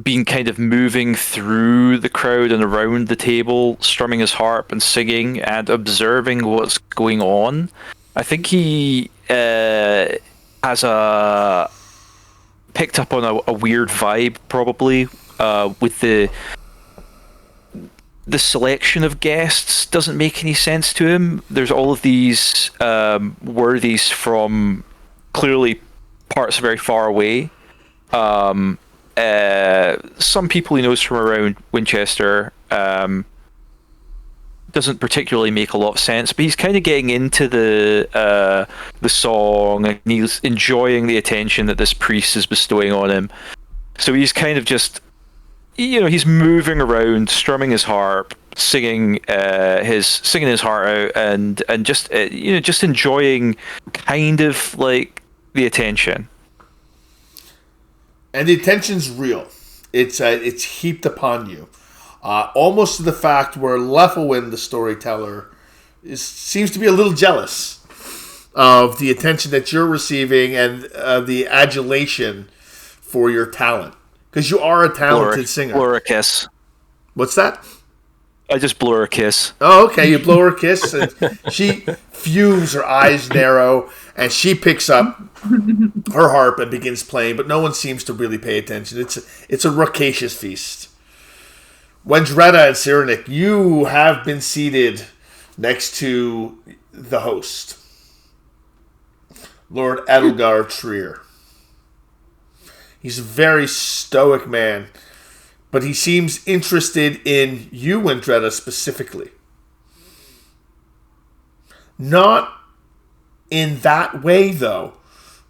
been kind of moving through the crowd and around the table, strumming his harp and singing and observing what's going on. I think he has picked up on a weird vibe, probably, with the selection of guests doesn't make any sense to him. There's all of these worthies from clearly parts very far away. Some people he knows from around Winchester. doesn't particularly make a lot of sense, but he's kind of getting into the song, and he's enjoying the attention that this priest is bestowing on him. So he's kind of just, he's moving around, strumming his harp, singing his heart out, and just just enjoying kind of like the attention. And the attention's real. It's heaped upon you. Almost to the fact where Leffelwyn, the storyteller, seems to be a little jealous of the attention that you're receiving and the adulation for your talent. Because you are a talented singer. Blow her a kiss. What's that? I just blow her a kiss. Oh, okay. You blow her a kiss, and she fumes, her eyes narrow, and she picks up her harp and begins playing, but no one seems to really pay attention. It's a rapacious feast. Wendretta and Cyrenik, you have been seated next to the host, Lord Edelgar Trier. He's a very stoic man, but he seems interested in you, Wendretta, specifically. Not in that way, though.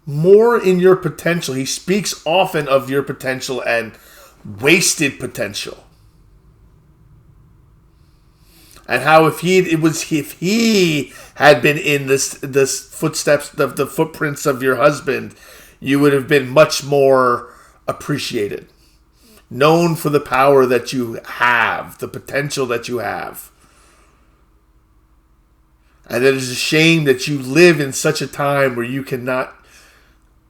More in your potential. He speaks often of your potential and wasted potential. And how if he had been in this footsteps of the footprints of your husband, you would have been much more appreciated. Known for the power that you have, the potential that you have. And it is a shame that you live in such a time where you cannot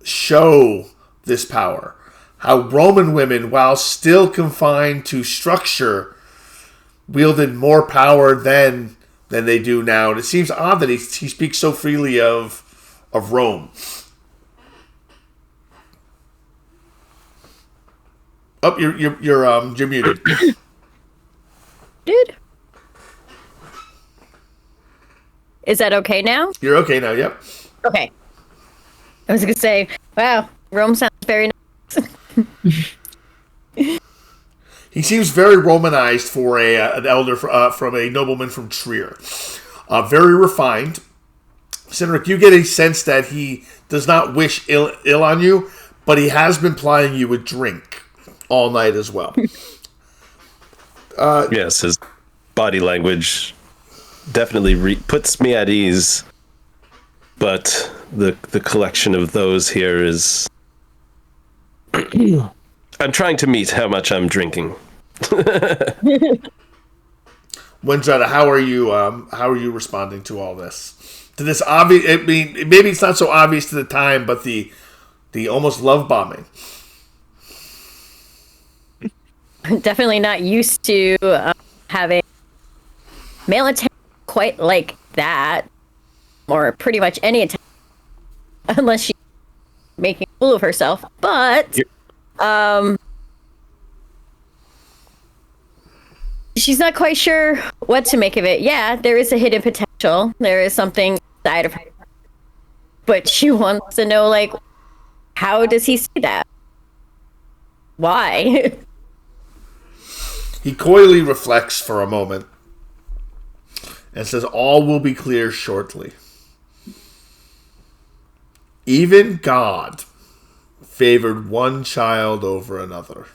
show this power. How Roman women, while still confined to structure, wielded more power then than they do now. And it seems odd that he speaks so freely of Rome. Oh, you're muted. Dude. Is that okay now? You're okay now, yep. Okay. I was going to say, wow, Rome sounds very nice. He seems very Romanized for an elder from a nobleman from Trier. Very refined. Cynric, you get a sense that he does not wish ill on you, but he has been plying you with drink all night as well. Yes, his body language definitely puts me at ease, but the collection of those here is... I'm trying to meet how much I'm drinking. Wendretta, how are you responding to all this? To this obvious, I mean, maybe it's not so obvious to the time, but the almost love bombing. Definitely not used to having male attention quite like that, or pretty much any attention, unless she's making a fool of herself. But she's not quite sure what to make of it. Yeah, there is a hidden potential. There is something inside of her, but she wants to know, like, how does he see that? Why? He coyly reflects for a moment and says, all will be clear shortly. Even God favored one child over another.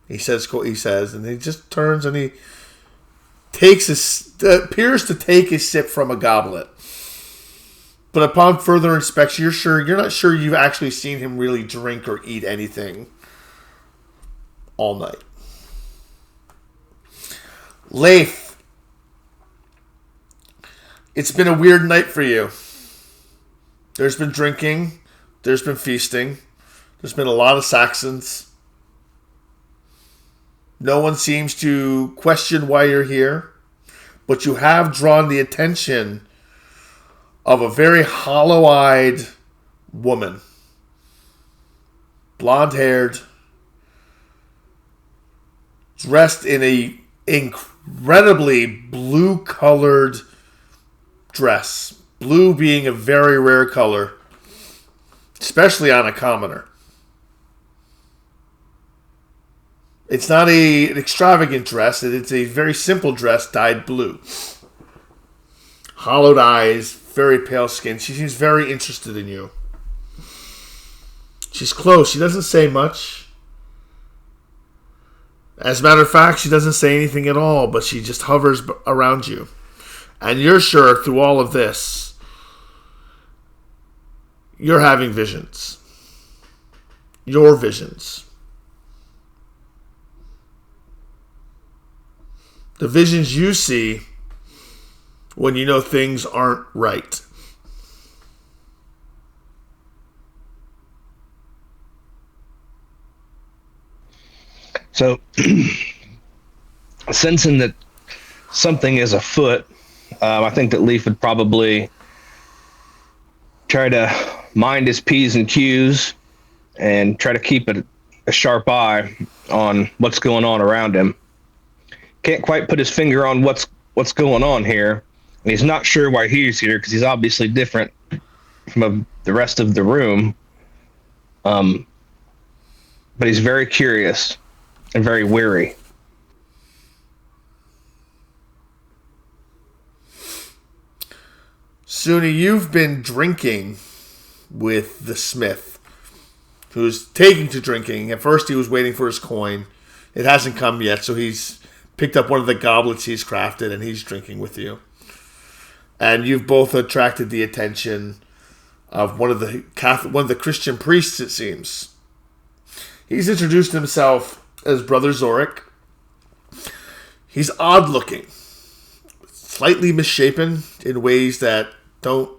He says, and he just turns and he appears to take a sip from a goblet. But upon further inspection, you're not sure you've actually seen him really drink or eat anything all night. Leif, it's been a weird night for you. There's been drinking. There's been feasting. There's been a lot of Saxons. No one seems to question why you're here. But you have drawn the attention of a very hollow-eyed woman. Blonde-haired. Dressed in a incredibly blue-colored dress. Blue being a very rare color, especially on a commoner. It's not an extravagant dress. It's a very simple dress dyed blue. Hollowed eyes, very pale skin. She seems very interested in you. She's close. She doesn't say much. As a matter of fact, she doesn't say anything at all, but she just hovers around you. And you're sure through all of this, you're having visions. Your visions. The visions you see when you know things aren't right. So, sensing that something is afoot, I think that Leaf would probably try to mind his P's and Q's and try to keep a sharp eye on what's going on around him. Can't quite put his finger on what's going on here, and he's not sure why he's here because he's obviously different from the rest of the room. But he's very curious and very weary. Suni, you've been drinking with the smith, who's taking to drinking. At first, he was waiting for his coin. It hasn't come yet, so he's picked up one of the goblets he's crafted, and he's drinking with you. And you've both attracted the attention of one of the Christian priests, it seems. He's introduced himself as Brother Zorik. He's odd-looking, slightly misshapen in ways that don't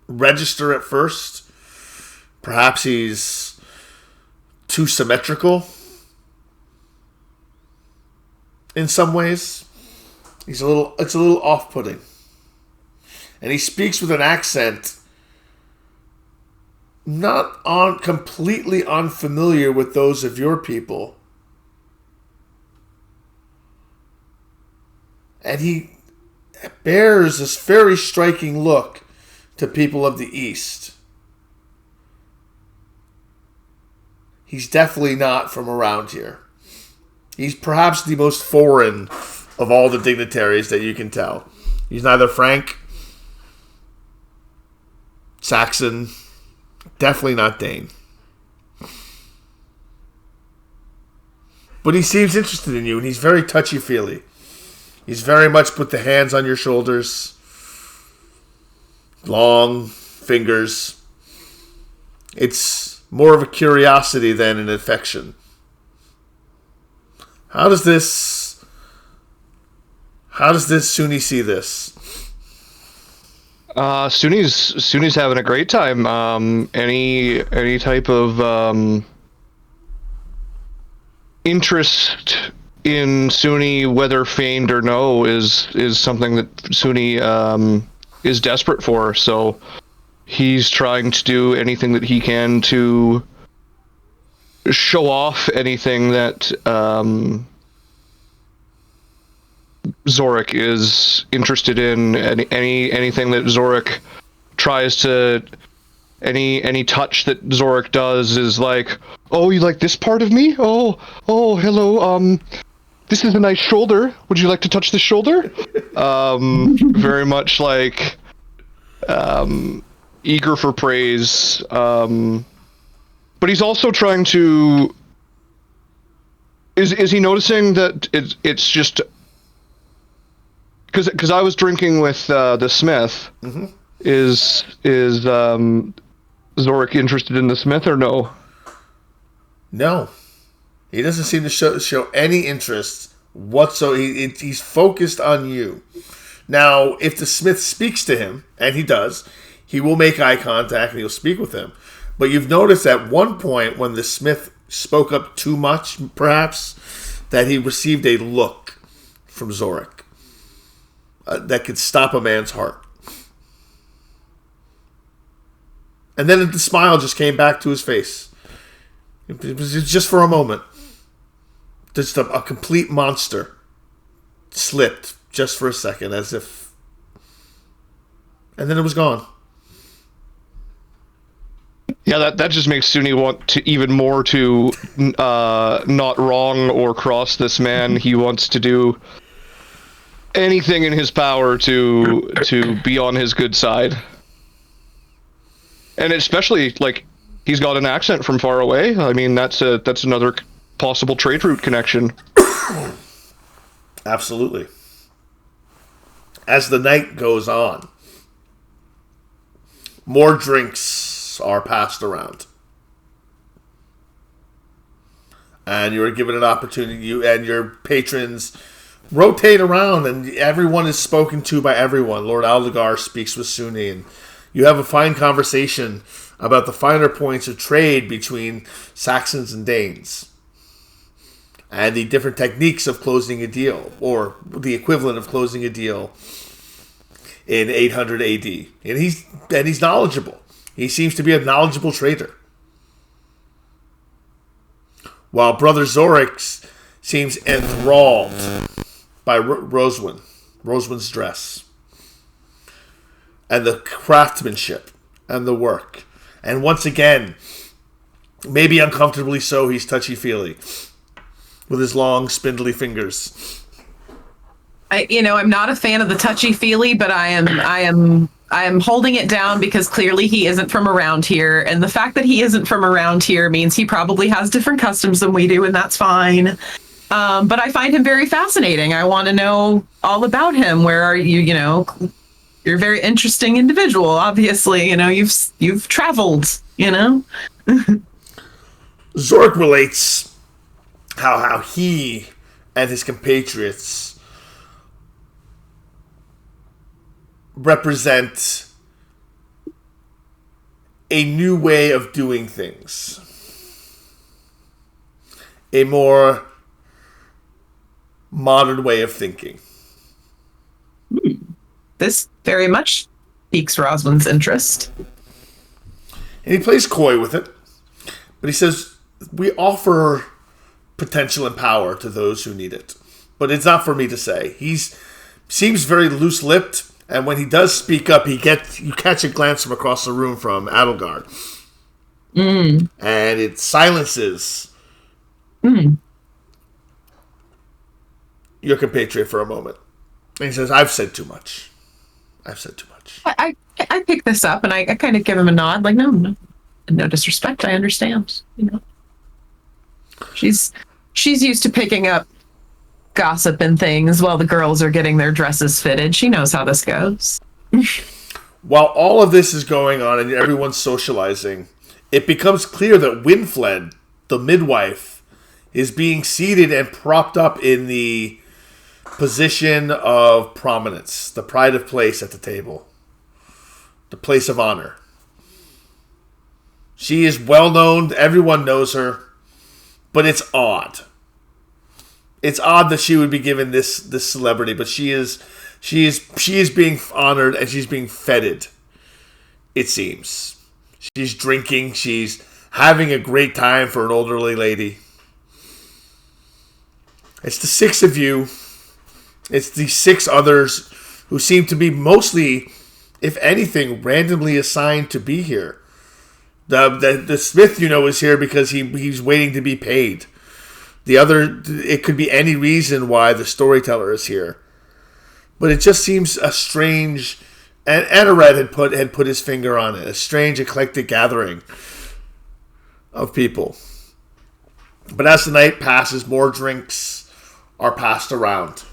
register at first. Perhaps he's too symmetrical in some ways. It's a little off-putting. And he speaks with an accent not completely unfamiliar with those of your people. And he bears this very striking look to people of the East. He's definitely not from around here. He's perhaps the most foreign of all the dignitaries that you can tell. He's neither Frank, Saxon, definitely not Dane. But he seems interested in you, and he's very touchy-feely. He's very much put the hands on your shoulders. Long fingers. It's more of a curiosity than an affection. How does this Suni see this? Suni's having a great time. Any type of interest in Suni, whether feigned or no, is something that Suni is desperate for. So he's trying to do anything that he can to show off anything that Zorik is interested in. Anything that Zorik tries to, any touch that Zorik does is like, oh, you like this part of me? Oh, hello. This is a nice shoulder. Would you like to touch this shoulder? Very much like eager for praise. But he's also trying to. Is he noticing that it's just because I was drinking with the Smith. Mm-hmm. Is Zorik interested in the Smith or no? No. He doesn't seem to show any interest whatsoever. He's focused on you. Now, if the Smith speaks to him, and he does, he will make eye contact and he'll speak with him. But you've noticed at one point when the Smith spoke up too much, perhaps, that he received a look from Zorik that could stop a man's heart. And then the smile just came back to his face. It was just for a moment. Just a complete monster slipped just for a second, as if... And then it was gone. Yeah, that just makes Sunni want to even more to not wrong or cross this man. He wants to do anything in his power to be on his good side. And especially, like, he's got an accent from far away. I mean, that's another possible trade route connection. Absolutely. As the night goes on, more drinks are passed around. And you're given an opportunity, you and your patrons rotate around, and everyone is spoken to by everyone. Lord Aldegar speaks with Sunni, and you have a fine conversation about the finer points of trade between Saxons and Danes, and the different techniques of closing a deal, or the equivalent of closing a deal in 800 AD. And he's knowledgeable. He seems to be a knowledgeable trader. While Brother Zorik seems enthralled by Roswin's dress, and the craftsmanship, and the work. And once again, maybe uncomfortably so, he's touchy-feely with his long, spindly fingers. I'm not a fan of the touchy-feely, but I am holding it down because clearly he isn't from around here, and the fact that he isn't from around here means he probably has different customs than we do, and that's fine. But I find him very fascinating. I want to know all about him. Where are you? You're a very interesting individual. Obviously, you've traveled. Zorik relates how he and his compatriots represent a new way of doing things, a more modern way of thinking. This very much piques Roswin's interest. And he plays coy with it, but he says, we offer potential and power to those who need it, but it's not for me to say. He seems very loose-lipped, and when he does speak up, you catch a glance from across the room from Adelgard. And it silences your compatriot for a moment. And he says, I've said too much. I pick this up and I kind of give him a nod, like, no disrespect. I understand. She's used to picking up gossip and things while the girls are getting their dresses fitted. She knows how this goes. While all of this is going on and everyone's socializing, it becomes clear that Winfled, the midwife, is being seated and propped up in the position of prominence, the pride of place at the table, the place of honor. She is well known, everyone knows her, but it's odd. It's odd that she would be given this celebrity, but she is being honored and she's being feted, it seems. She's drinking, she's having a great time for an elderly lady. It's the six of you. It's the six others who seem to be mostly, if anything, randomly assigned to be here. The Smith, is here because he's waiting to be paid. The other, it could be any reason why the storyteller is here. But it just seems a strange, and Anared had put his finger on it, a strange eclectic gathering of people. But as the night passes, more drinks are passed around.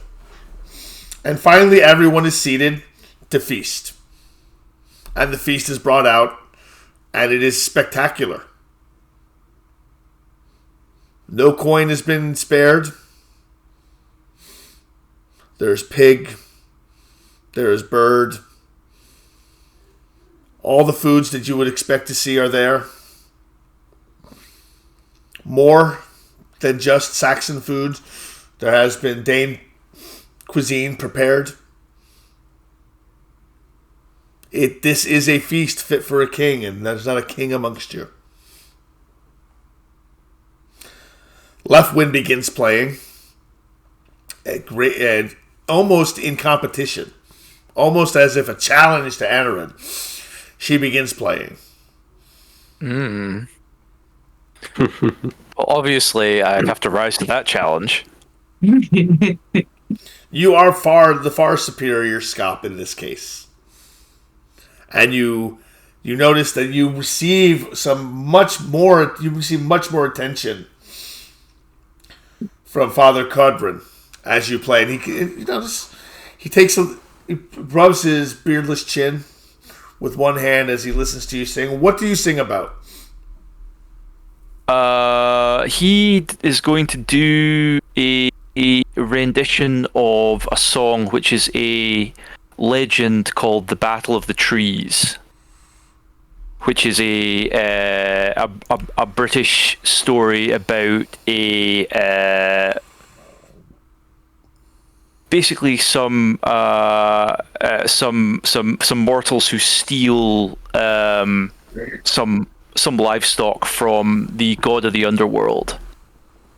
And finally, everyone is seated to feast. And the feast is brought out, and it is spectacular. No coin has been spared. There's pig. There is bird. All the foods that you would expect to see are there. More than just Saxon food. There has been Dane cuisine prepared. This is a feast fit for a king, and there's not a king amongst you. Leftwind begins playing, and almost in competition, almost as if a challenge to Anarin. She begins playing. Well, obviously, I have to rise to that challenge. You are the far superior Scop in this case. And you notice that you receive much more attention from Father Codrin as you play. And he rubs his beardless chin with one hand as he listens to you sing. What do you sing about? He is going to do a rendition of a song which is a legend called the Battle of the Trees, which is a British story about basically some mortals who steal some livestock from the god of the underworld,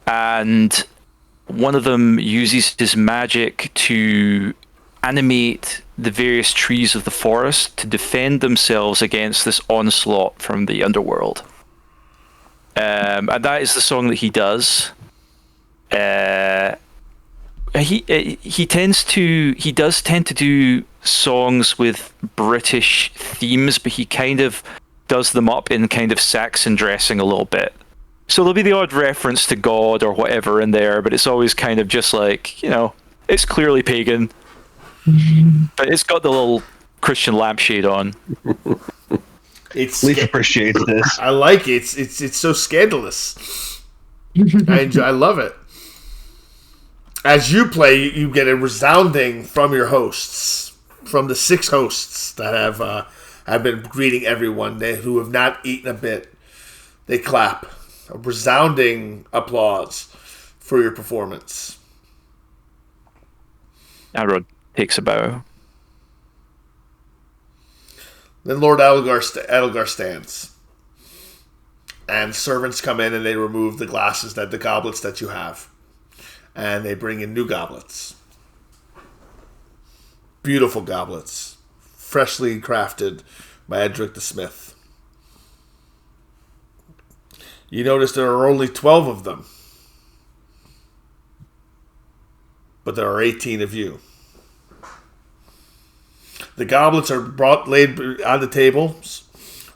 and one of them uses his magic to animate the various trees of the forest to defend themselves against this onslaught from the underworld. And that is the song that he does. He does tend to do songs with British themes, but he kind of does them up in kind of Saxon dressing a little bit. So there'll be the odd reference to God or whatever in there, but it's always kind of just like, it's clearly pagan, but it's got the little Christian lampshade on. Leaf appreciates this. I like it. It's so scandalous. I love it. As you play, you get a resounding from your hosts, from the 6 hosts that have been greeting everyone who have not eaten a bit. They clap. A resounding applause for your performance. Elrod takes a bow. Then Lord Edelgar stands. And servants come in and they remove the goblets that you have. And they bring in new goblets. Beautiful goblets. Freshly crafted by Edric the Smith. You notice there are only 12 of them. But there are 18 of you. The goblets are laid on the tables,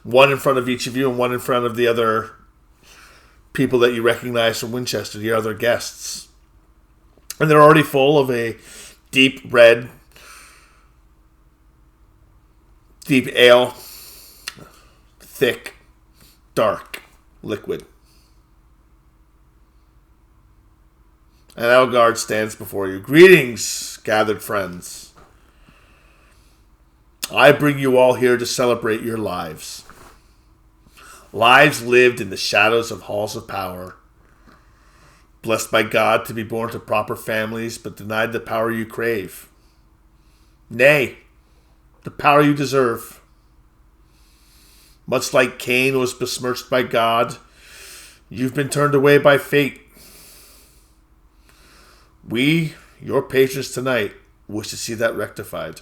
one in front of each of you and one in front of the other people that you recognize from Winchester, the other guests. And they're already full of a deep red, deep ale, thick, dark liquid. And Elgard stands before you. Greetings, gathered friends. I bring you all here to celebrate your lives. Lives lived in the shadows of halls of power. Blessed by God to be born to proper families, but denied the power you crave. Nay, the power you deserve. Much like Cain was besmirched by God, you've been turned away by fate. We, your patrons tonight, wish to see that rectified.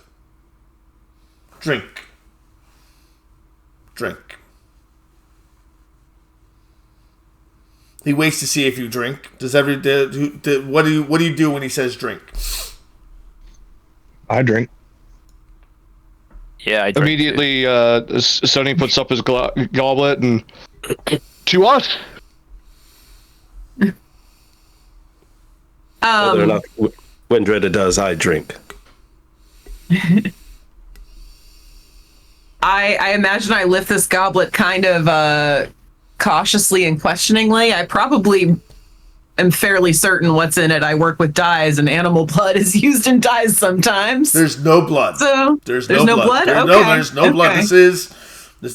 Drink. Drink. He waits to see if you drink. What do you do when he says drink? I drink. Yeah, I drink Immediately, Sonny puts up his goblet and to us. Whether or not Windreda does, I drink. I imagine I lift this goblet kind of cautiously and questioningly. I probably am fairly certain what's in it. I work with dyes, and animal blood is used in dyes sometimes. There's no blood. So there's no blood. There's no blood. This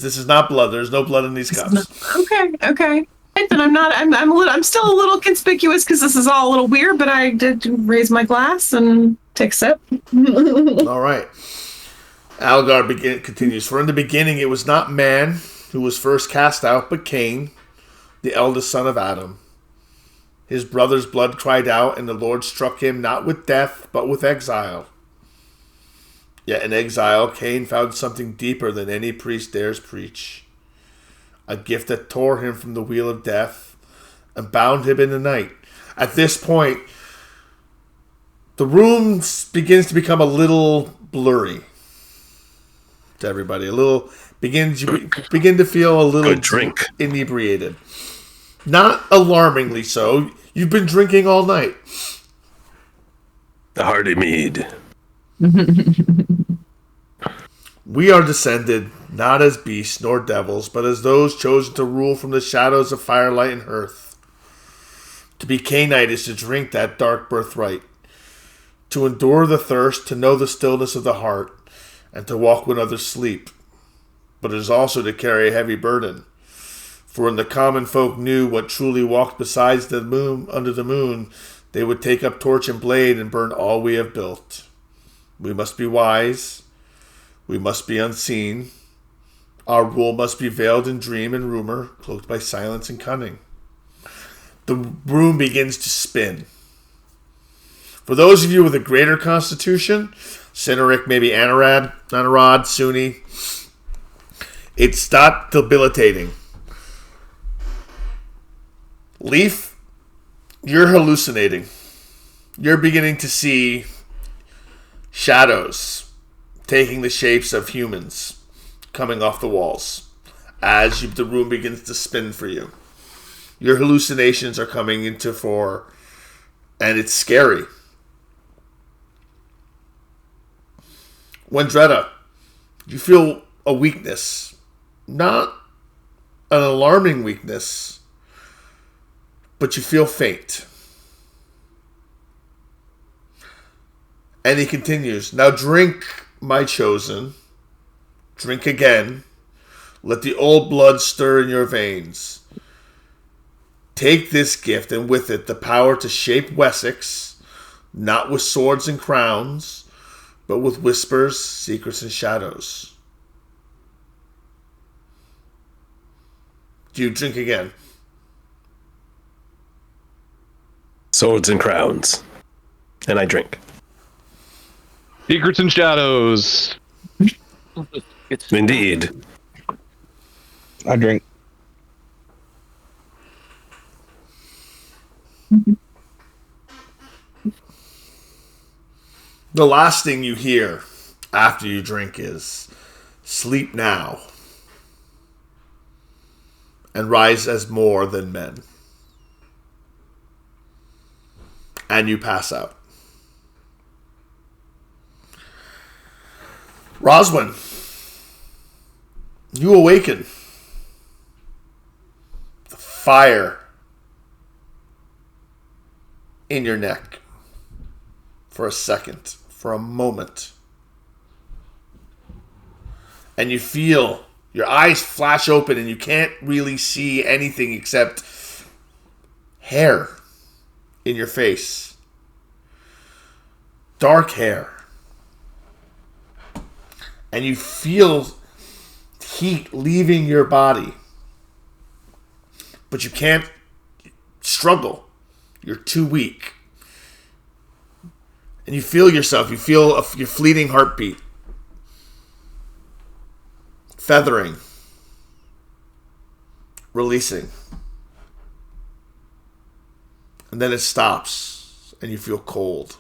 is not blood. There's no blood in these cups. Okay. Then I'm still a little conspicuous because this is all a little weird, but I did raise my glass and take a sip. All right. Algar continues. For in the beginning it was not man who was first cast out, but Cain, the eldest son of Adam. His brother's blood cried out, and the Lord struck him not with death, but with exile. Yet in exile, Cain found something deeper than any priest dares preach. a gift that tore him from the wheel of death and bound him in the night. At this point, the room begins to become a little blurry to everybody. You begin to feel a little Good drink. inebriated. Not alarmingly so. You've been drinking all night. The hearty mead. We are descended not as beasts nor devils, but as those chosen to rule from the shadows of firelight and earth. To be Cainite is to drink that dark birthright, to endure the thirst, to know the stillness of the heart, and to walk when others sleep. But it is also to carry a heavy burden. For when the common folk knew what truly walked beside the moon under the moon, they would take up torch and blade and burn all we have built. We must be wise. We must be unseen. Our rule must be veiled in dream and rumor, cloaked by silence and cunning. The room begins to spin. For those of you with a greater constitution, Cineric, maybe Anarad, Sunni, it's not debilitating. Leaf, you're hallucinating. You're beginning to see shadows taking the shapes of humans coming off the walls as the room begins to spin for you. Your hallucinations are coming into fore, and it's scary. Wendretta, you feel a weakness. Not an alarming weakness, but you feel faint. And he continues, now drink, my chosen. Drink again. Let the old blood stir in your veins. Take this gift, and with it the power to shape Wessex, not with swords and crowns, but with whispers, secrets, and shadows. Do you drink again? Swords and crowns. And I drink. Secrets and shadows. Indeed. I drink. The last thing you hear after you drink is, sleep now and rise as more than men. And you pass out. Roswin, you awaken. The fire in your neck for a second, for a moment. And you feel your eyes flash open and you can't really see anything except hair in your face. Dark hair. And you feel heat leaving your body. But you can't struggle. You're too weak. And you feel yourself. You feel your fleeting heartbeat. Feathering. Releasing. And then it stops. And you feel cold.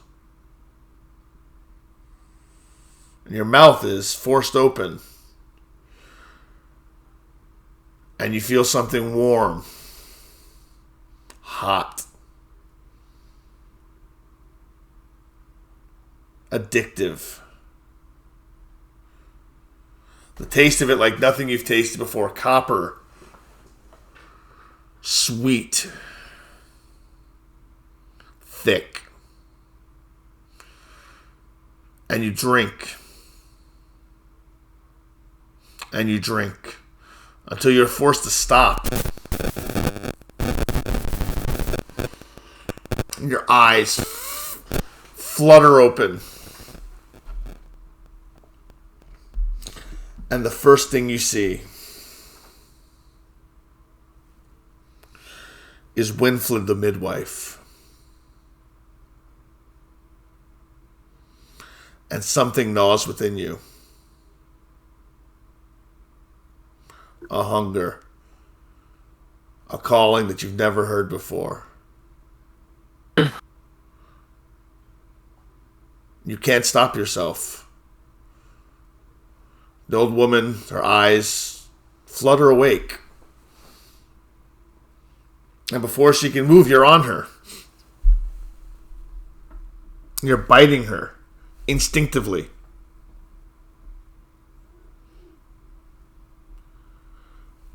And your mouth is forced open. And you feel something warm. Hot. Addictive. The taste of it like nothing you've tasted before. Copper. Sweet. Thick. And you drink. And you drink. Until you're forced to stop. And your eyes flutter open. And the first thing you see is Winflid the midwife. And something gnaws within you. A hunger A calling that you've never heard before. You can't stop yourself. The old woman, her eyes flutter awake. And before she can move, you're on her. You're biting her instinctively.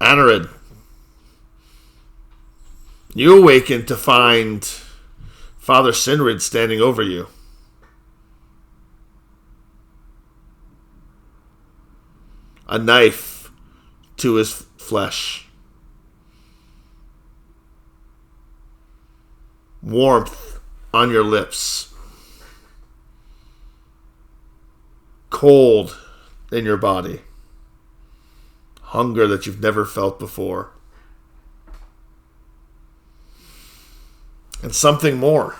Anarid, you awaken to find Father Sinrid standing over you. A knife to his flesh. Warmth on your lips. Cold in your body. Hunger that you've never felt before. And something more.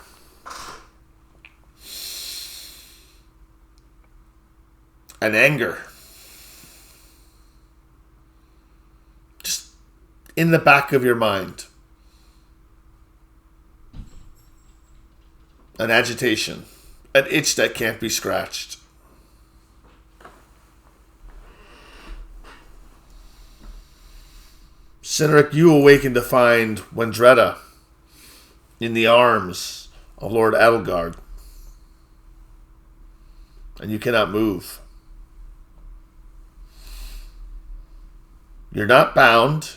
An anger. Just in the back of your mind. An agitation. An itch that can't be scratched. Cynric, you awaken to find Wendretta in the arms of Lord Adelgard. And you cannot move. You're not bound.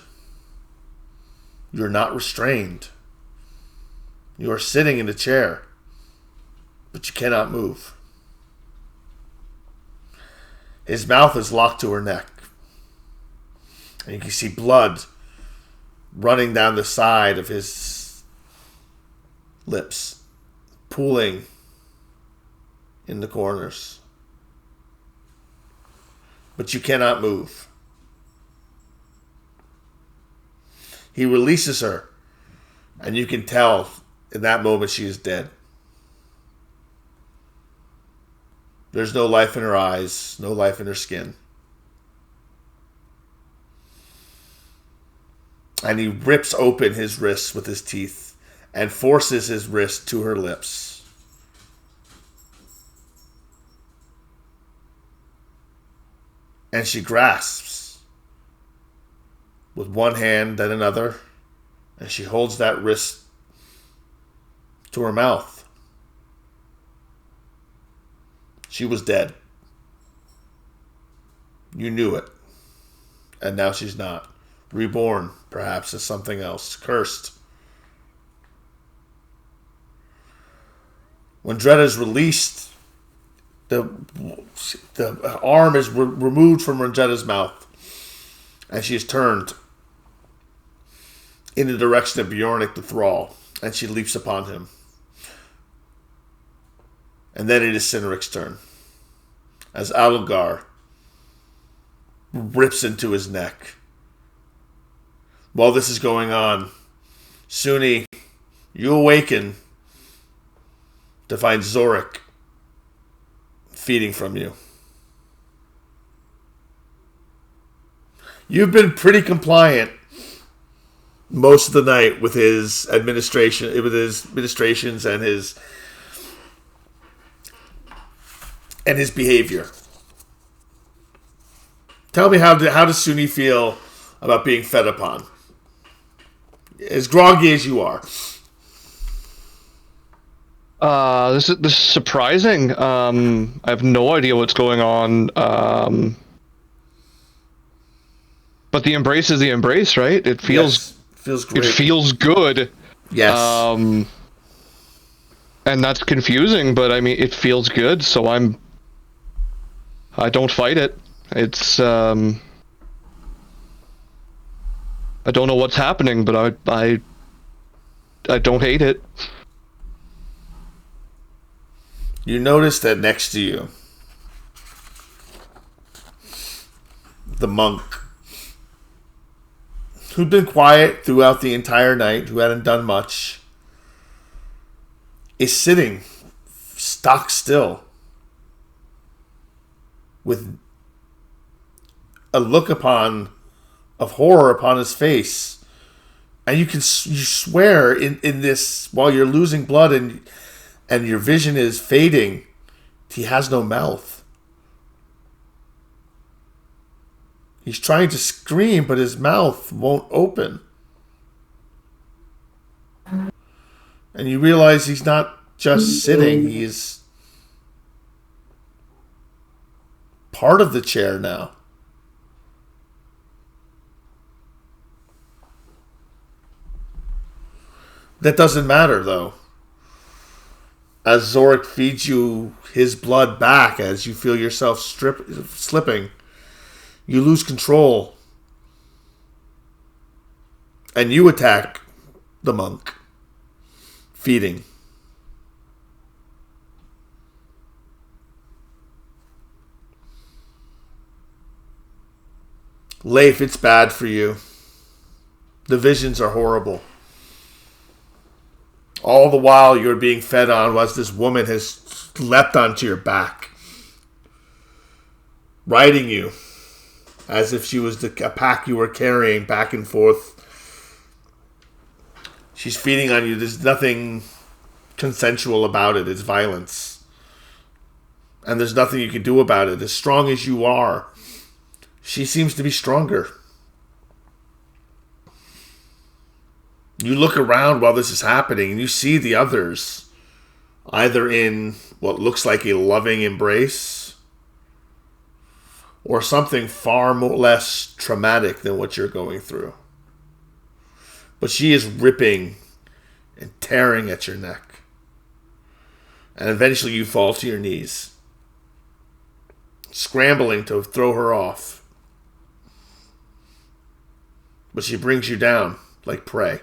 You're not restrained. You are sitting in a chair, but you cannot move. His mouth is locked to her neck. And you can see blood running down the side of his lips, pooling in the corners. But you cannot move. He releases her, and you can tell in that moment she is dead. There's no life in her eyes, no life in her skin. And he rips open his wrists with his teeth and forces his wrist to her lips. And she grasps with one hand, then another, and she holds that wrist to her mouth. She was dead. You knew it. And now she's not. Reborn, perhaps, as something else. Cursed. When Dredd is released, the arm is removed from Renjetta's mouth, and she is turned in the direction of Bjornik the Thrall, and she leaps upon him. And then it is Cynric's turn, as Algar rips into his neck. While this is going on, Sunni, you awaken to find Zorik feeding from you. You've been pretty compliant most of the night with his administrations and his behavior. Tell me, how does Sunni feel about being fed upon? As groggy as you are. This is surprising. I have no idea what's going on. But the embrace is the embrace, right? It feels great. It feels good. Yes. And that's confusing, but I mean, it feels good. So I don't fight it. It's I don't know what's happening, but I don't hate it. You notice that next to you, the monk, who'd been quiet throughout the entire night, who hadn't done much, is sitting stock still with a look of horror upon his face And you swear in this while you're losing blood and your vision is fading, he has no mouth. He's trying to scream, but his mouth won't open. And you realize he's not just sitting, he's part of the chair now. That doesn't matter, though. As Zorik feeds you his blood back as you feel yourself slipping, you lose control. And you attack the monk, feeding. Leif, it's bad for you. The visions are horrible. All the while you're being fed on was this woman has leapt onto your back, riding you as if she was a pack you were carrying back and forth. She's feeding on you. There's nothing consensual about it. It's violence. And there's nothing you can do about it. As strong as you are, she seems to be stronger. You look around while this is happening and you see the others either in what looks like a loving embrace or something far less traumatic than what you're going through. But she is ripping and tearing at your neck. And eventually you fall to your knees, scrambling to throw her off. But she brings you down like prey.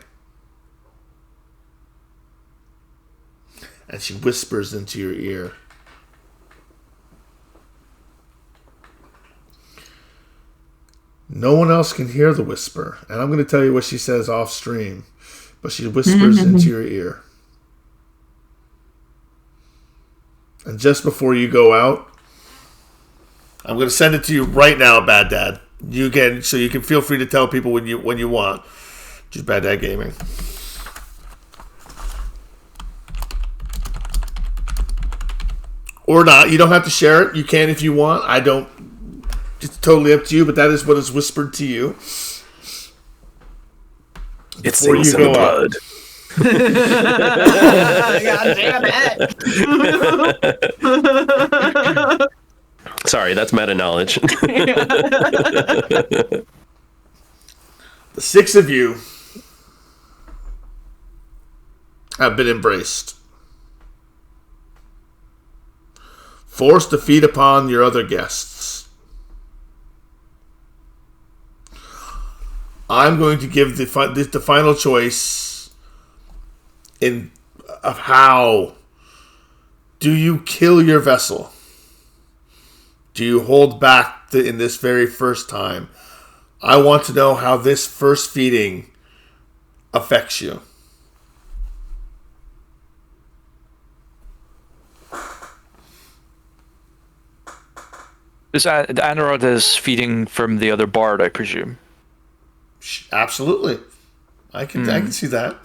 And she whispers into your ear. No one else can hear the whisper. And I'm going to tell you what she says off stream. But she whispers into your ear. And just before you go out, I'm going to send it to you right now, Bad Dad. You can feel free to tell people when you want. Just Bad Dad Gaming. Or not. You don't have to share it. You can if you want. I don't. It's totally up to you, but that is what is whispered to you. It sings in the blood. God damn it. Sorry, that's meta knowledge. The six of you have been embraced. Forced to feed upon your other guests. I'm going to give the final choice of how do you kill your vessel? Do you hold back in this very first time? I want to know how this first feeding affects you. Anurod is feeding from the other bard, I presume. Absolutely. I can see that.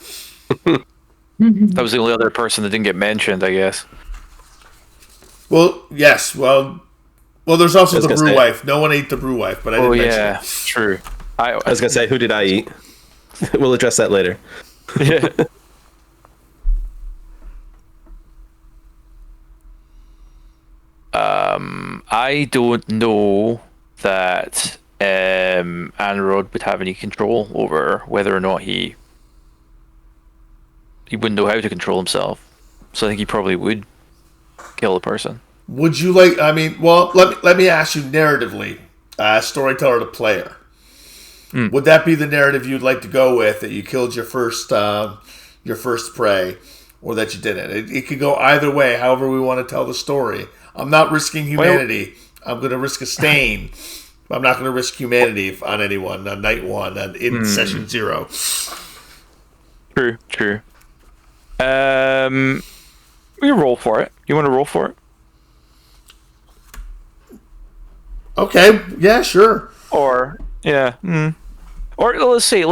That was the only other person that didn't get mentioned, I guess. Well, yes. Well, there's also the brew wife. No one ate the brew wife, but I didn't mention it. True. I was going to say, who did I eat? We'll address that later. Yeah. I don't know that Anurod would have any control over whether or not he wouldn't know how to control himself. So I think he probably would kill a person. Would you like? I mean, well, let me ask you narratively, storyteller to player. Would that be the narrative you'd like to go with? That you killed your first prey, or that you didn't? It could go either way. However, we want to tell the story. I'm not risking humanity. I'm going to risk a stain. I'm not going to risk humanity on anyone on night one and in session 0. True. We roll for it. You want to roll for it? Okay. Yeah. Sure. Or yeah. Or let's say,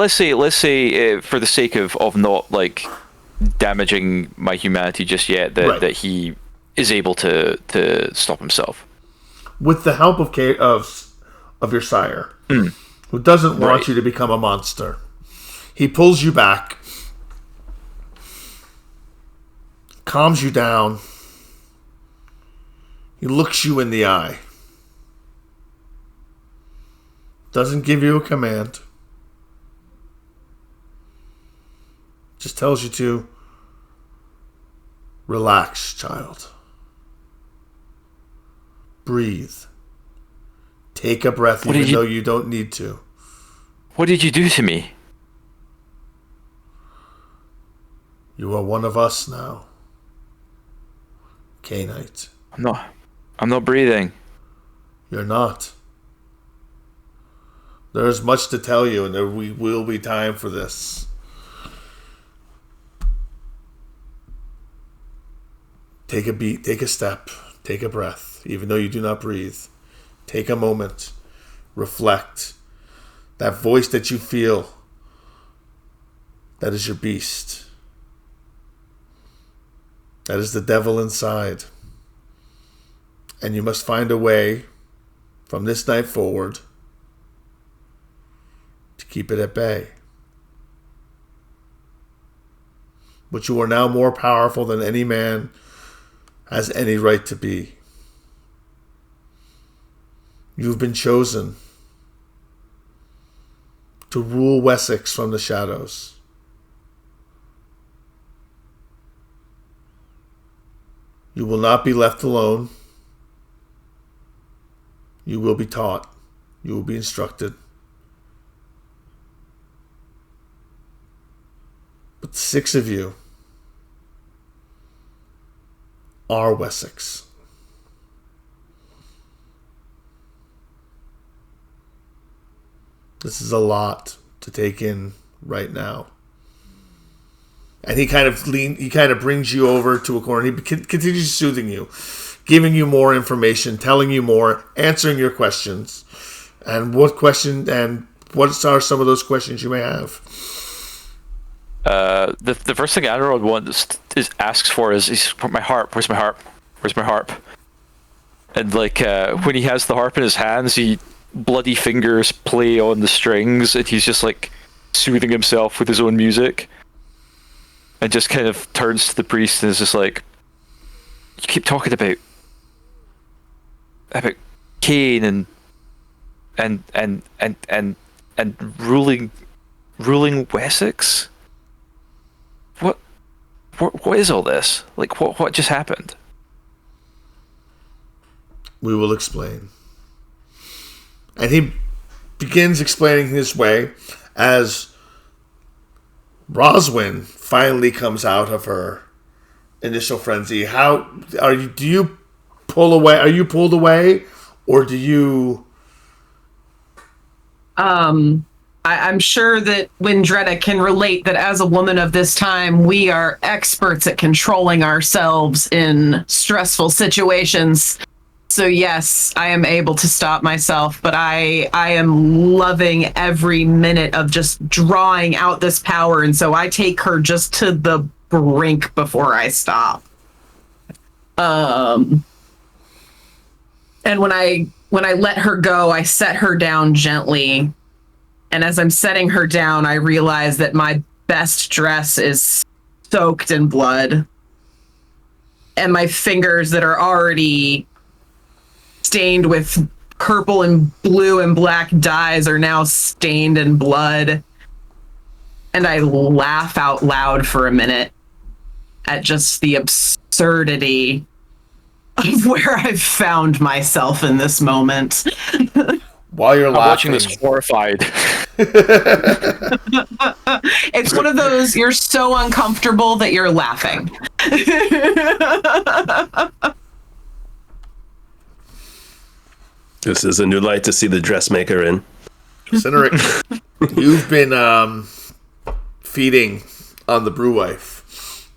for the sake of not like damaging my humanity just yet, that Right. that he is able to stop himself. With the help of your sire, who doesn't want Right. you to become a monster. He pulls you back, calms you down. He looks you in the eye. Doesn't give you a command. Just tells you to relax, child. Breathe. Take a breath even though you don't need to. What did you do to me? You are one of us now. K-Knight. I'm not breathing. You're not. There is much to tell you, and there will be time for this. Take a beat, take a step, take a breath, even though you do not breathe. Take a moment. Reflect. That voice that you feel, that is your beast. That is the devil inside. And you must find a way, from this night forward, to keep it at bay. But you are now more powerful than any man has any right to be. You've been chosen to rule Wessex from the shadows. You will not be left alone. You will be taught. You will be instructed. But 6 of you are Wessex. This is a lot to take in right now. And he kind of brings you over to a corner. He continues soothing you, giving you more information, telling you more, answering your questions. And what are some of those questions you may have? The first thing Adderall asks for is my harp. Where's my harp? Where's my harp? And like when he has the harp in his hands, he bloody fingers play on the strings, and he's just like soothing himself with his own music, and just kind of turns to the priest and is just like, "You keep talking about Cain and ruling Wessex. What is all this? Like, what just happened?" We will explain. And he begins explaining his way as Roswin finally comes out of her initial frenzy. How are you? Do you pull away? Are you pulled away, or do you? I'm sure that Windretta can relate that as a woman of this time, we are experts at controlling ourselves in stressful situations. So yes, I am able to stop myself, but I am loving every minute of just drawing out this power, and so I take her just to the brink before I stop. And when I let her go, I set her down gently. And as I'm setting her down, I realize that my best dress is soaked in blood. And my fingers that are already stained with purple and blue and black dyes are now stained in blood. And I laugh out loud for a minute at just the absurdity of where I've found myself in this moment. While you're I'm laughing, watching this horrified. It's one of those, you're so uncomfortable that you're laughing. This is a new light to see the dressmaker in. Cynric, you've been feeding on the brew wife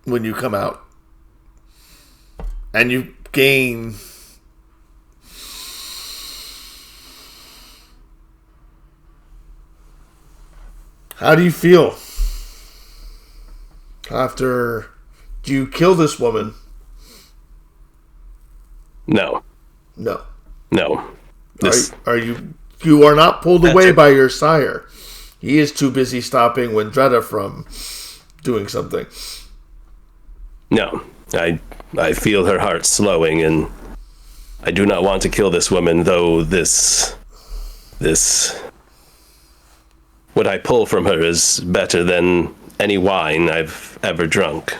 when you come out, and you gain How do you feel? After... Do you kill this woman? No. No. No. This. Are you... You are not pulled away by your sire. He is too busy stopping Wendretta from doing something. No. I feel her heart slowing, and I do not want to kill this woman, though this... What I pull from her is better than any wine I've ever drunk.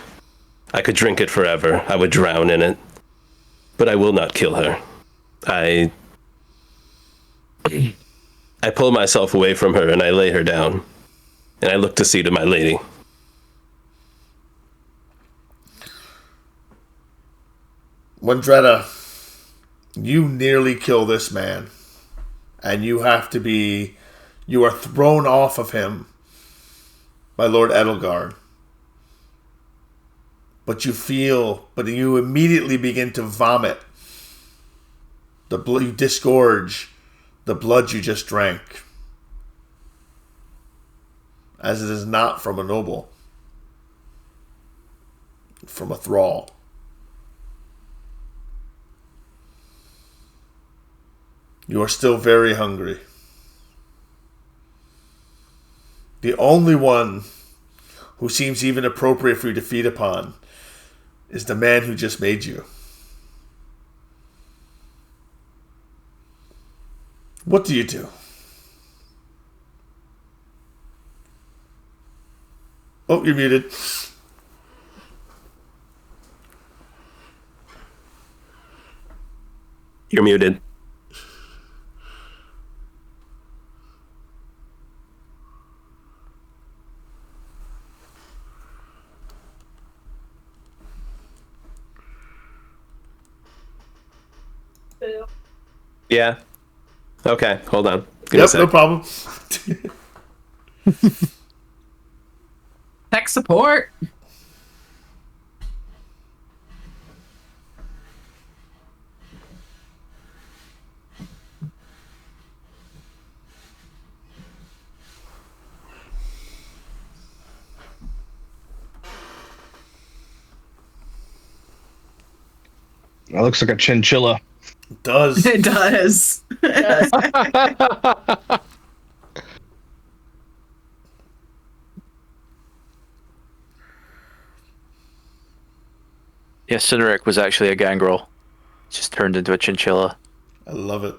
I could drink it forever. I would drown in it. But I will not kill her. I pull myself away from her and I lay her down. And I look to see to my lady. Wendretta, you nearly kill this man. And you have to be... You are thrown off of him by Lord Edelgard. But you immediately begin to vomit. You disgorge the blood you just drank. As it is not from a noble. From a thrall. You are still very hungry. The only one who seems even appropriate for you to feed upon is the man who just made you. What do you do? Oh, you're muted. You're muted. Yeah. Okay, hold on. Yep, no problem. Tech support. That looks like a chinchilla. It does. It does. Yeah, Cineric was actually a gangrel. Just turned into a chinchilla. I love it.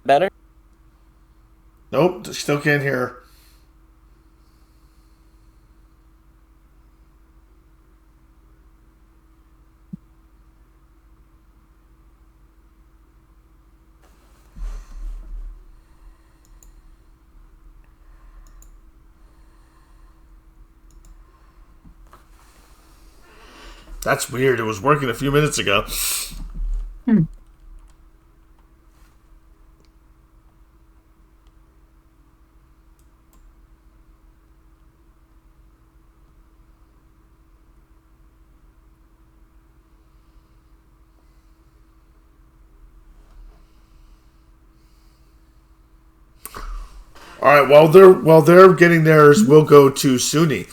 Better? Nope, still can't hear her. That's weird. It was working a few minutes ago. All right. While they're getting theirs, we'll go to Suni.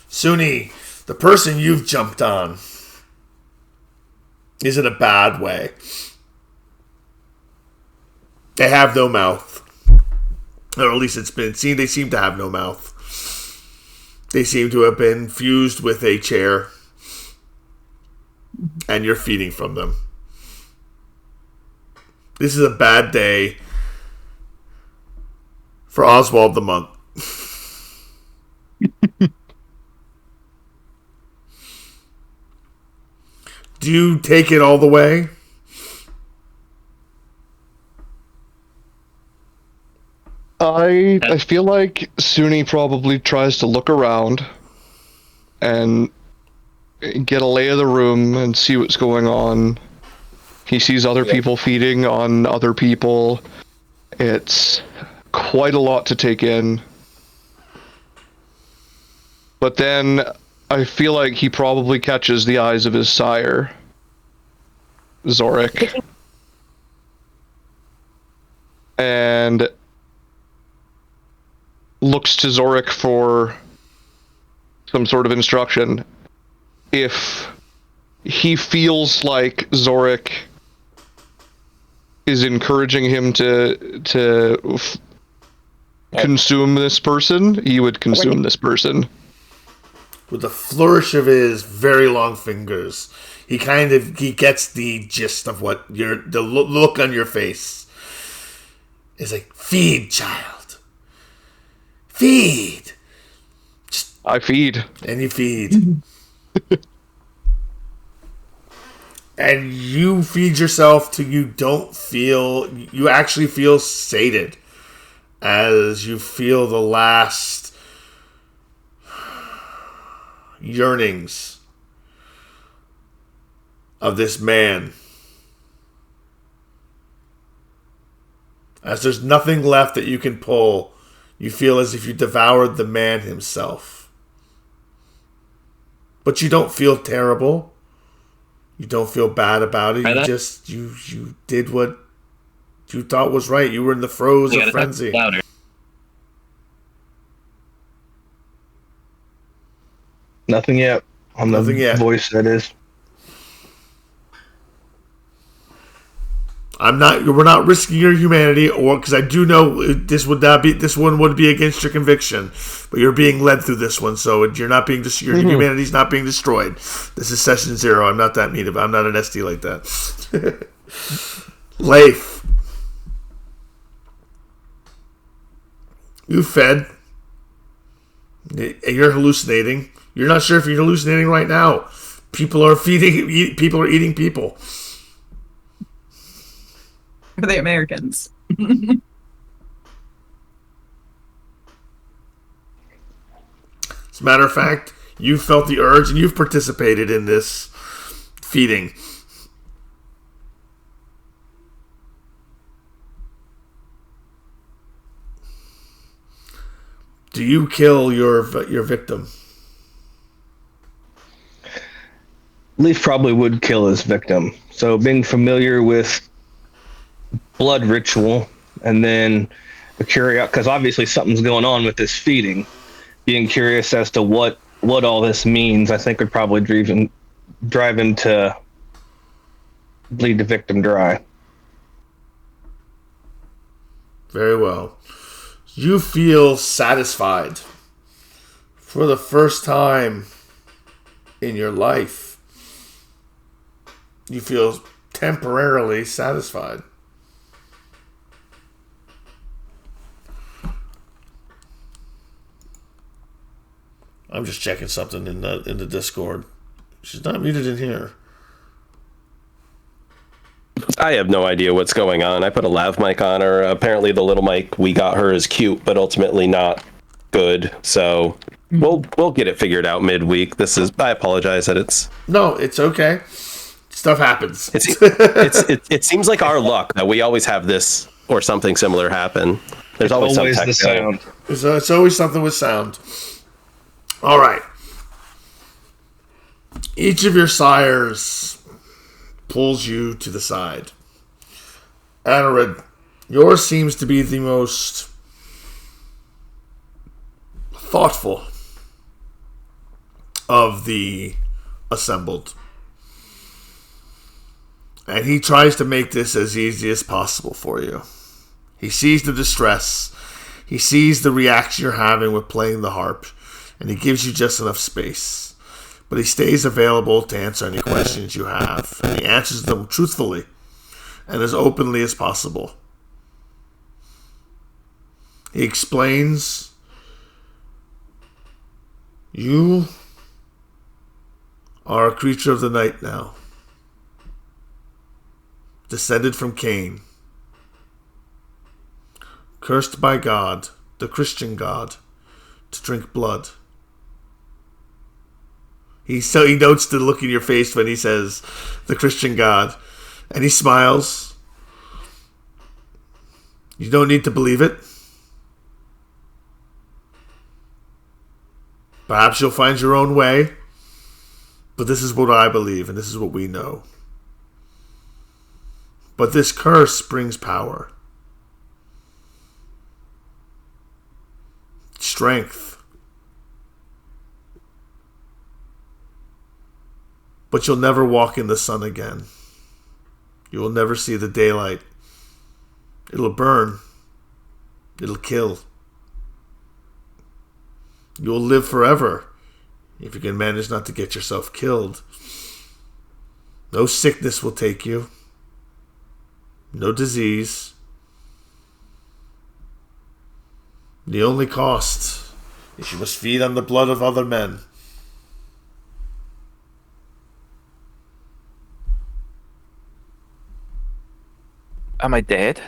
Suni, the person you've jumped on is in a bad way. They have no mouth. Or at least it's been seen. They seem to have no mouth. They seem to have been fused with a chair. And you're feeding from them. This is a bad day for Oswald the monk. Do you take it all the way? I feel like Suni probably tries to look around and get a lay of the room and see what's going on. He sees other people feeding on other people. It's quite a lot to take in. But then I feel like he probably catches the eyes of his sire, Zorik. and looks to Zorik for some sort of instruction. If he feels like Zorik is encouraging him to consume this person, he would consume this person. With a flourish of his very long fingers, he gets the gist of what the look on your face is like. Feed, child. Feed. I feed. And you feed. And you feed yourself till you actually feel sated. As you feel the last yearnings of this man. As there's nothing left that you can pull, you feel as if you devoured the man himself. But you don't feel terrible. You don't feel bad about it. You did what you thought was right. You were in the throes of frenzy. Nothing yet. Nothing yet. Voice, that is. We're not risking your humanity, or because I do know this one would be against your conviction, but you're being led through this one, so you're not being your humanity's not being destroyed. This is session 0. I'm not that neat. I'm not an SD like that. Leif, you fed. You're hallucinating. You're not sure if you're hallucinating right now. People are eating people. Are they Americans? As a matter of fact, you felt the urge and you've participated in this feeding. Do you kill your victim? Leaf probably would kill his victim. So being familiar with blood ritual, and then because obviously something's going on with this feeding, being curious as to what all this means, I think would probably drive him to bleed the victim dry. Very well. You feel satisfied for the first time in your life. You feel temporarily satisfied. I'm just checking something in the Discord. She's not muted in here. I have no idea what's going on. I put a lav mic on her. Apparently the little mic we got her is cute, but ultimately not good. So we'll get it figured out midweek. I apologize that it's... No, it's okay. Stuff happens. It seems like our luck that we always have this or something similar happen. There's always the sound. It's always something with sound. All right. Each of your sires pulls you to the side. Anarid, yours seems to be the most thoughtful of the assembled. And he tries to make this as easy as possible for you. He sees the distress. He sees the reaction you're having with playing the harp. And he gives you just enough space. But he stays available to answer any questions you have. And he answers them truthfully and as openly as possible. He explains, you are a creature of the night now. Descended from Cain. Cursed by God, the Christian God, to drink blood. He notes the look in your face when he says the Christian God. And he smiles. You don't need to believe it. Perhaps you'll find your own way. But this is what I believe, and this is what we know. But this curse brings power. strength. But you'll never walk in the sun again. You will never see the daylight. It'll burn. It'll kill. You'll live forever if you can manage not to get yourself killed. No sickness will take you. No disease. The only cost is you must feed on the blood of other men. Am I dead?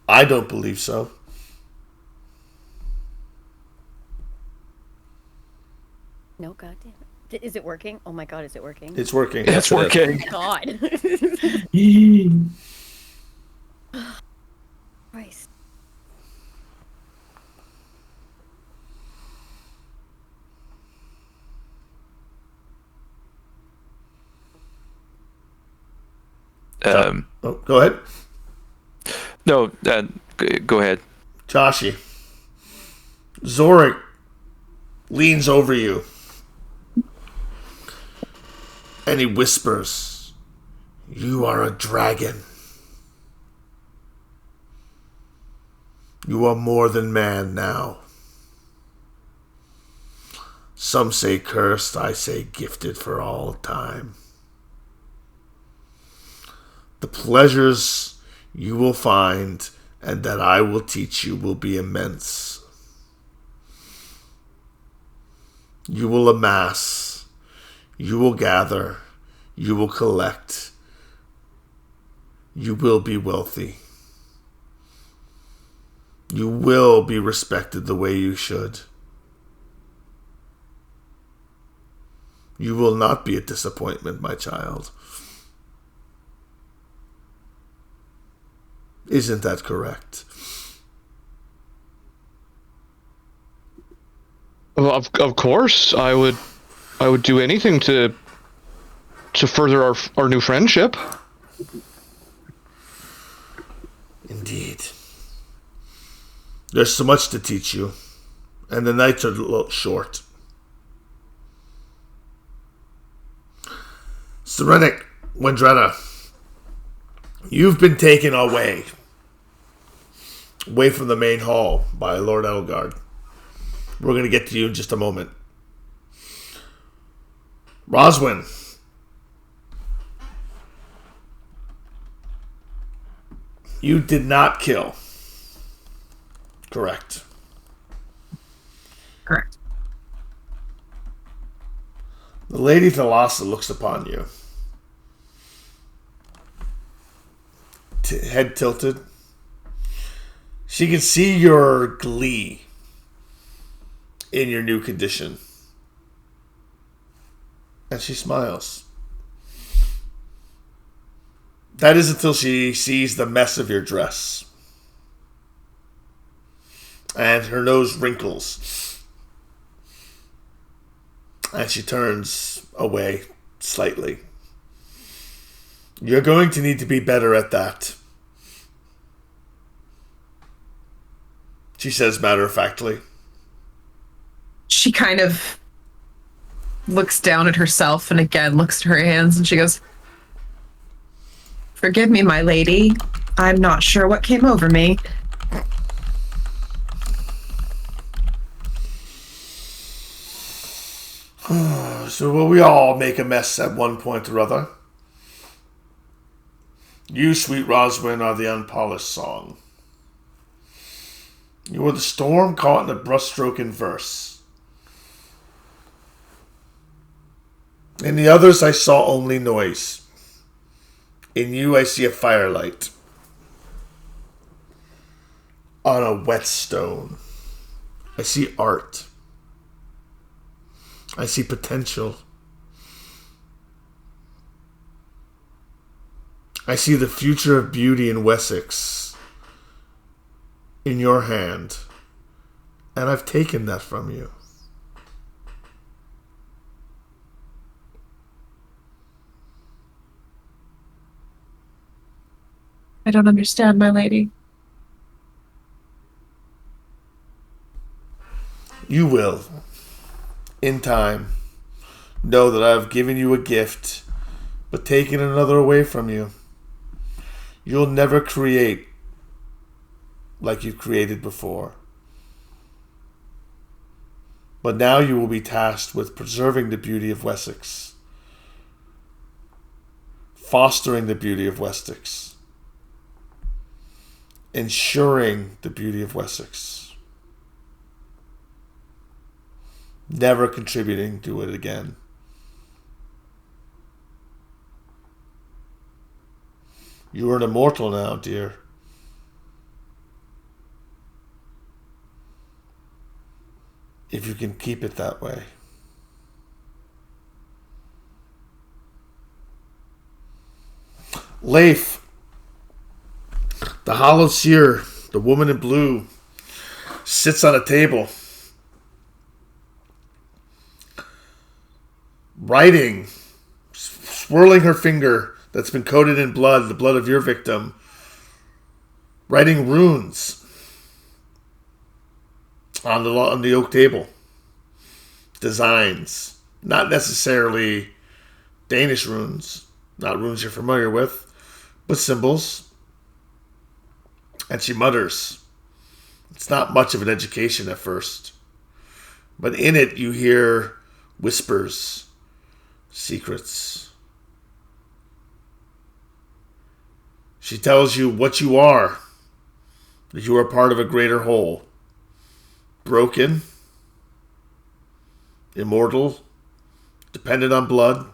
I don't believe so. No, goddamn it. Is it working? Oh my god, is it working? It's working. It's working. God. Christ. Go ahead. No, go ahead. Joshi. Zorik leans over you. And he whispers, "You are a dragon. You are more than man now. Some say cursed, I say gifted for all time. The pleasures you will find and that I will teach you will be immense. You will amass, you will gather, you will collect, you will be wealthy. You will be respected the way you should. You will not be a disappointment, my child. Isn't that correct?" Well, of course, I would do anything to further our new friendship. Indeed. There's so much to teach you, and the nights are a little short. Serenic, Wendretta, you've been taken away from the main hall by Lord Edelgard. We're going to get to you in just a moment. Roswin, you did not kill. Correct. Correct. The Lady Thalassa looks upon you. Head tilted. She can see your glee in your new condition. And she smiles. That is until she sees the mess of your dress. And her nose wrinkles. And she turns away slightly. You're going to need to be better at that, she says matter-of-factly. She kind of looks down at herself and again looks at her hands and she goes, "Forgive me, my lady. I'm not sure what came over me." So will we all make a mess at one point or other? You, sweet Roswin, are the unpolished song. You are the storm caught in a brushstroke in verse. In the others I saw only noise. In you I see a firelight on a whetstone. I see art. I see potential. I see the future of beauty in Wessex in your hand, and I've taken that from you. I don't understand, my lady. You will, in time, know that I have given you a gift, but taken another away from you. You'll never create like you've created before. But now you will be tasked with preserving the beauty of Wessex, fostering the beauty of Wessex, ensuring the beauty of Wessex, never contributing to it again. You are an immortal now, dear. If you can keep it that way. Leif, the hollow seer, the woman in blue, sits on a table, writing, swirling her finger that's been coated in blood, the blood of your victim, writing runes on the oak table. Designs, not necessarily Danish runes, not runes you're familiar with, but symbols. And she mutters. It's not much of an education at first, but in it you hear whispers, secrets. She tells you what you are, that you are part of a greater whole. Broken, immortal, dependent on blood.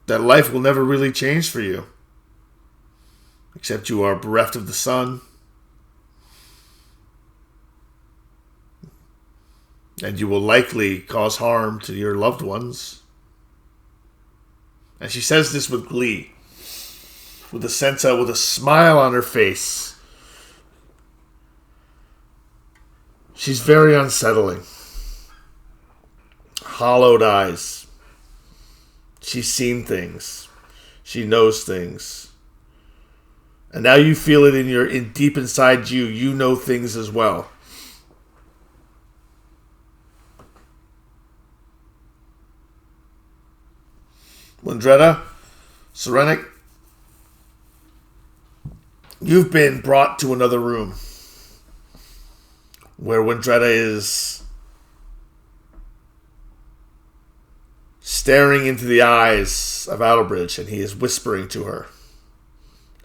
That life will never really change for you, except you are bereft of the sun, and you will likely cause harm to your loved ones. And she says this with glee, with a smile on her face. She's very unsettling. Hollowed eyes. She's seen things. She knows things. And now you feel it in deep inside you. You know things as well. Wendretta, Serenic, you've been brought to another room where Wendretta is staring into the eyes of Outerbridge, and he is whispering to her.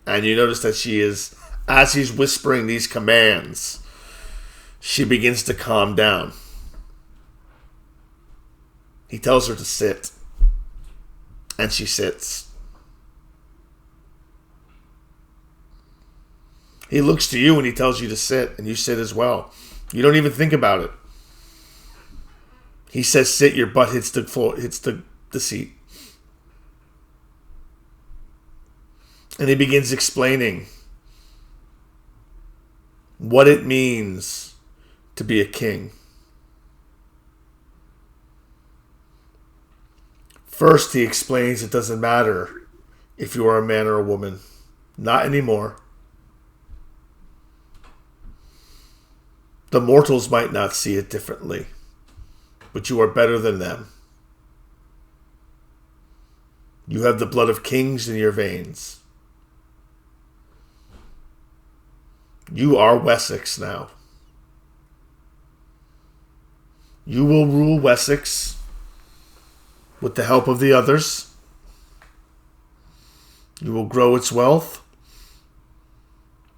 And you notice that she is, as he's whispering these commands, she begins to calm down. He tells her to sit, and she sits. He looks to you and he tells you to sit, and you sit as well. You don't even think about it. He says sit, your butt hits the floor, hits the seat. And he begins explaining what it means to be a king. First, he explains it doesn't matter if you are a man or a woman. Not anymore. The mortals might not see it differently, but you are better than them. You have the blood of kings in your veins. You are Wessex now. You will rule Wessex with the help of the others. You will grow its wealth,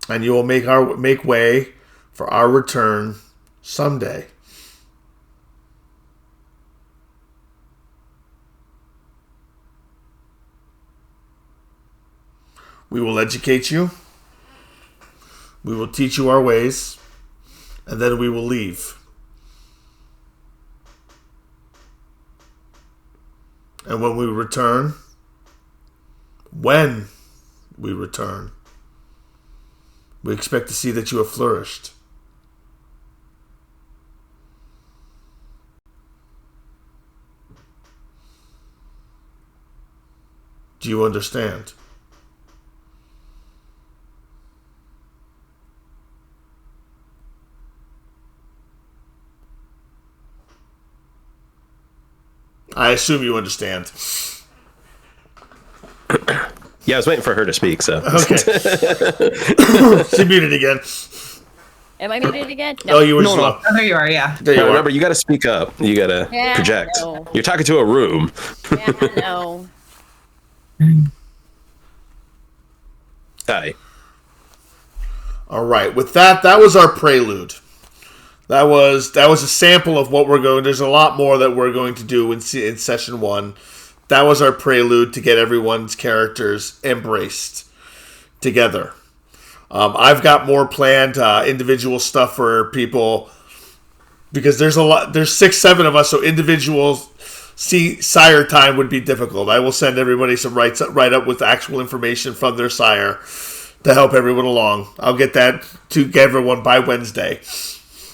and you will make way for our return someday. We will educate you. We will teach you our ways, and then we will leave. And when we return, we expect to see that you have flourished. Do you understand? I assume you understand. Yeah, I was waiting for her to speak, so. Okay. She muted again. Am I muted again? No, you were slow. Oh, there you are. Yeah. There you are. Remember, you got to speak up. You got to project. No. You're talking to a room. Yeah, no. Hi. All right. With that was our prelude. That was a sample of what we're going. There's a lot more that we're going to do in session 1. That was our prelude to get everyone's characters embraced together. I've got more planned individual stuff for people because there's a lot. There's 6, 7 of us, so individual sire time would be difficult. I will send everybody some write up with actual information from their sire to help everyone along. I'll get that to everyone by Wednesday.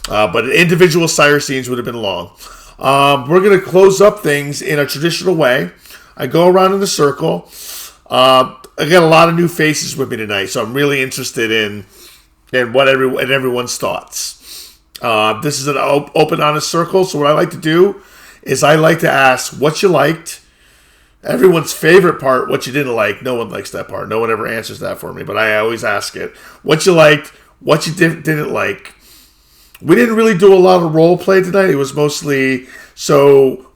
But individual sire scenes would have been long. We're going to close up things in a traditional way. I go around in a circle. I got a lot of new faces with me tonight, so I'm really interested in what everyone's thoughts. This is an open, honest circle, so what I like to do is I like to ask what you liked, everyone's favorite part, what you didn't like. No one likes that part. No one ever answers that for me, but I always ask it. What you liked, what you didn't like. We didn't really do a lot of role play tonight. It was mostly So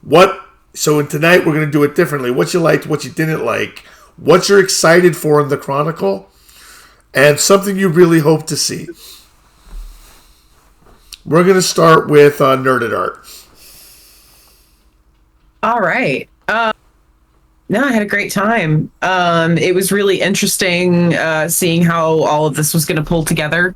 in tonight we're going to do it differently. What you liked, what you didn't like, what you're excited for in the Chronicle, and something you really hope to see. We're going to start with Nerded Art. All right. No, I had a great time. It was really interesting seeing how all of this was going to pull together.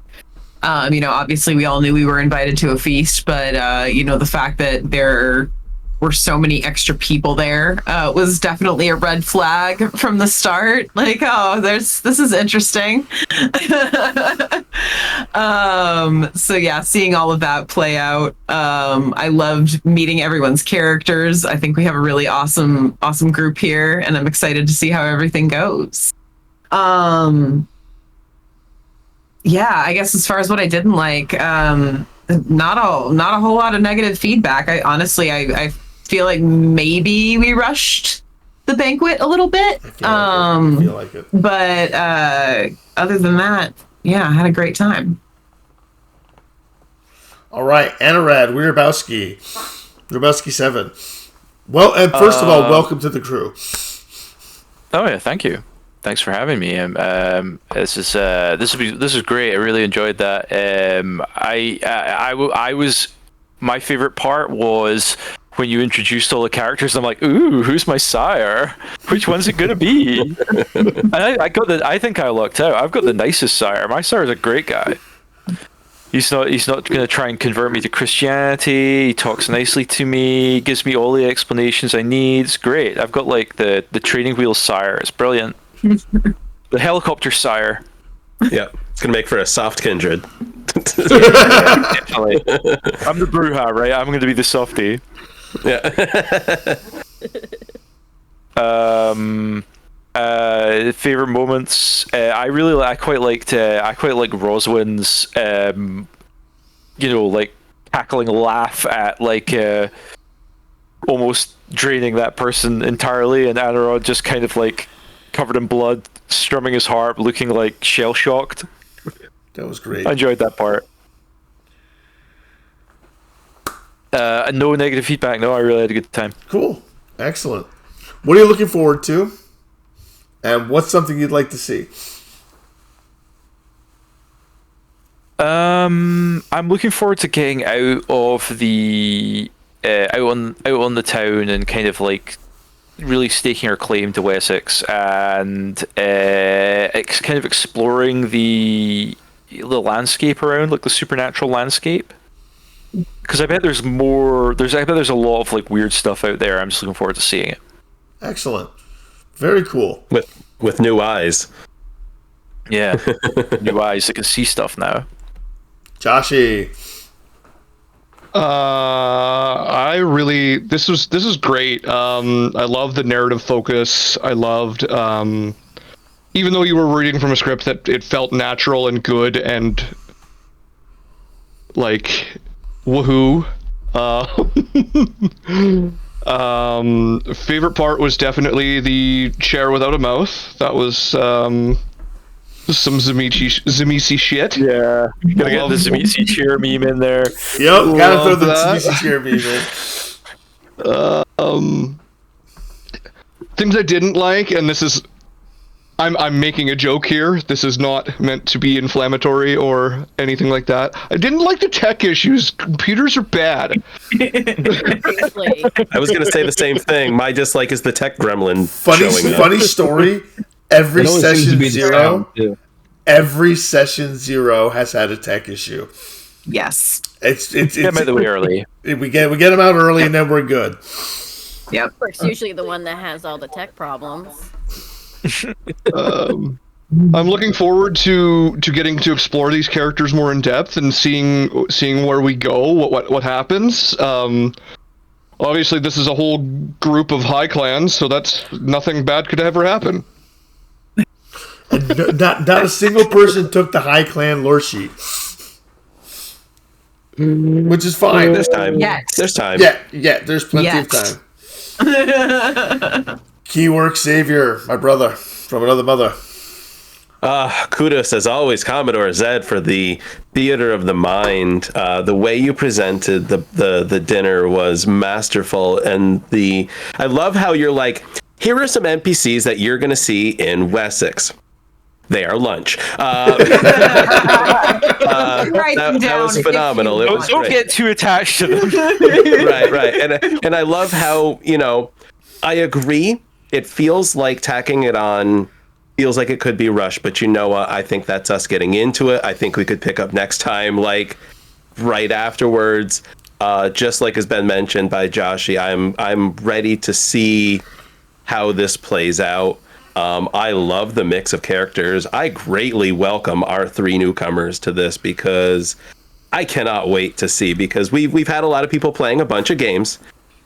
Obviously we all knew we were invited to a feast, but the fact that there were so many extra people there was definitely a red flag from the start. Like, this is interesting. So yeah, seeing all of that play out. I loved meeting everyone's characters. I think we have a really awesome group here, and I'm excited to see how everything goes. Yeah, I guess as far as what I didn't like, not a whole lot of negative feedback. I feel like maybe we rushed the banquet a little bit. I feel like it. But other than that, yeah, I had a great time. All right, Anarad, Weirabowski 7. Well, and first of all, welcome to the crew. Oh yeah, thank you. Thanks for having me. This is great. I really enjoyed that. My favorite part was when you introduced all the characters. I'm like, ooh, who's my sire? Which one's it gonna be? And I think I lucked out. I've got the nicest sire. My sire's a great guy. He's not gonna try and convert me to Christianity. He talks nicely to me, gives me all the explanations I need. It's great. I've got like the training wheel sire. It's brilliant. The helicopter sire. Yeah, it's gonna make for a soft kindred. Definitely. I'm the Bruja, right? I'm gonna be the softie. Yeah. Favorite moments. I quite liked Roswin's like cackling laugh at almost draining that person entirely, and Anarod just kind of like covered in blood, strumming his harp, looking like shell shocked. That was great. I enjoyed that part. No negative feedback. No, I really had a good time. Cool. Excellent. What are you looking forward to? And what's something you'd like to see? I'm looking forward to getting out of the out on the town and kind of like really staking our claim to Wessex and kind of exploring the landscape around, like the supernatural landscape. Because I bet there's more. I bet there's a lot of like weird stuff out there. I'm just looking forward to seeing it. Excellent. Very cool. With new eyes. Yeah, new eyes that can see stuff now. Joshy. This is great. I love the narrative focus. I loved, even though you were reading from a script, that it felt natural and good and like woohoo. Favorite part was definitely the chair without a mouth. That was some Zamisi shit. Yeah, gotta get the Zamisi cheer meme in there. Yep, gotta throw the that. TBC cheer meme in. Things I didn't like, and this is, I'm making a joke here. This is not meant to be inflammatory or anything like that. I didn't like the tech issues. Computers are bad. Seriously. I was going to say the same thing. My dislike is the tech gremlin showing up. Funny story. Every It always seems to session be the zero, sound, too. every session zero has had a tech issue. Yes. It's Get them out of the way early. we get them out early and then we're good. Yep. It's usually the one that has all the tech problems. I'm looking forward to getting to explore these characters more in depth and seeing where we go, what happens. Obviously, this is a whole group of high clans, so that's nothing bad could ever happen. And not a single person took the High Clan lore sheet, which is fine. There's time. Yes. There's time. Yeah, there's plenty of time. Keywork Savior, my brother from another mother. Kudos as always, Commodore Zed, for the theater of the mind. The way you presented the dinner was masterful, and I love how you're like, here are some NPCs that you're going to see in Wessex. They are lunch. Write them That down was if phenomenal. you It want. was Don't great. get too attached to them. right. And I love how, I agree. It feels like tacking it on feels like it could be rushed, but you know what? I think that's us getting into it. I think we could pick up next time, like right afterwards. Just like has been mentioned by Joshy, I'm ready to see how this plays out. I love the mix of characters. I greatly welcome our 3 newcomers to this because I cannot wait to see, because we've had a lot of people playing a bunch of games,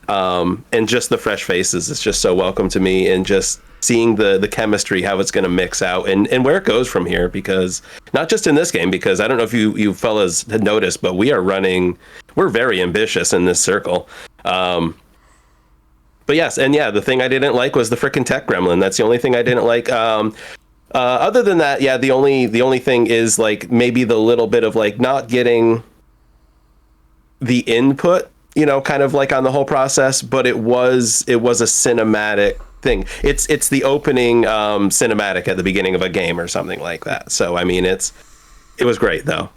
and just the fresh faces is just so welcome to me, and just seeing the chemistry, how it's going to mix out and where it goes from here, because not just in this game, because I don't know if you fellas had noticed, but we're very ambitious in this circle. But yes, and yeah, the thing I didn't like was the frickin' tech gremlin. That's the only thing I didn't like. Other than that, yeah, the only thing is like maybe the little bit of like not getting the input, kind of like on the whole process. But it was a cinematic thing. It's the opening cinematic at the beginning of a game or something like that. So I mean, it was great though.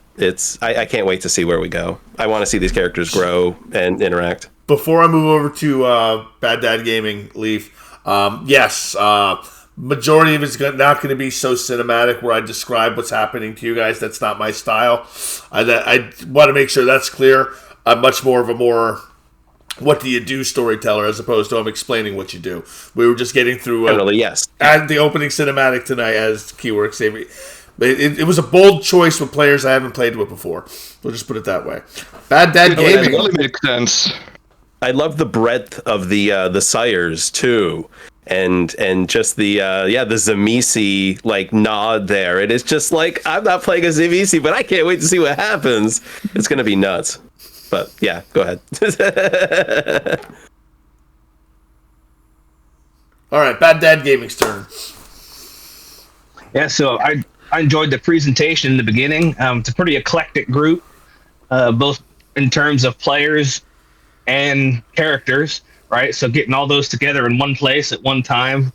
I can't wait to see where we go. I want to see these characters grow and interact. Before I move over to Bad Dad Gaming, Leaf, yes, majority of it's not going to be so cinematic where I describe what's happening to you guys. That's not my style. I want to make sure that's clear. I'm much more of a what do you do storyteller as opposed to I'm explaining what you do. We were just getting through Yes. at the opening cinematic tonight as Keyword Savior. It was a bold choice with players I haven't played with before. We'll just put it that way. Bad Dad Gaming. That makes sense. I love the breadth of the sires too, and just the Zamisi like nod there. It is just like, I'm not playing a Zamisi, but I can't wait to see what happens. It's gonna be nuts. But yeah, go ahead. All right, Bad Dad Gaming's turn. Yeah, so I enjoyed the presentation in the beginning. It's a pretty eclectic group, both in terms of players and characters, right? So getting all those together in one place at one time,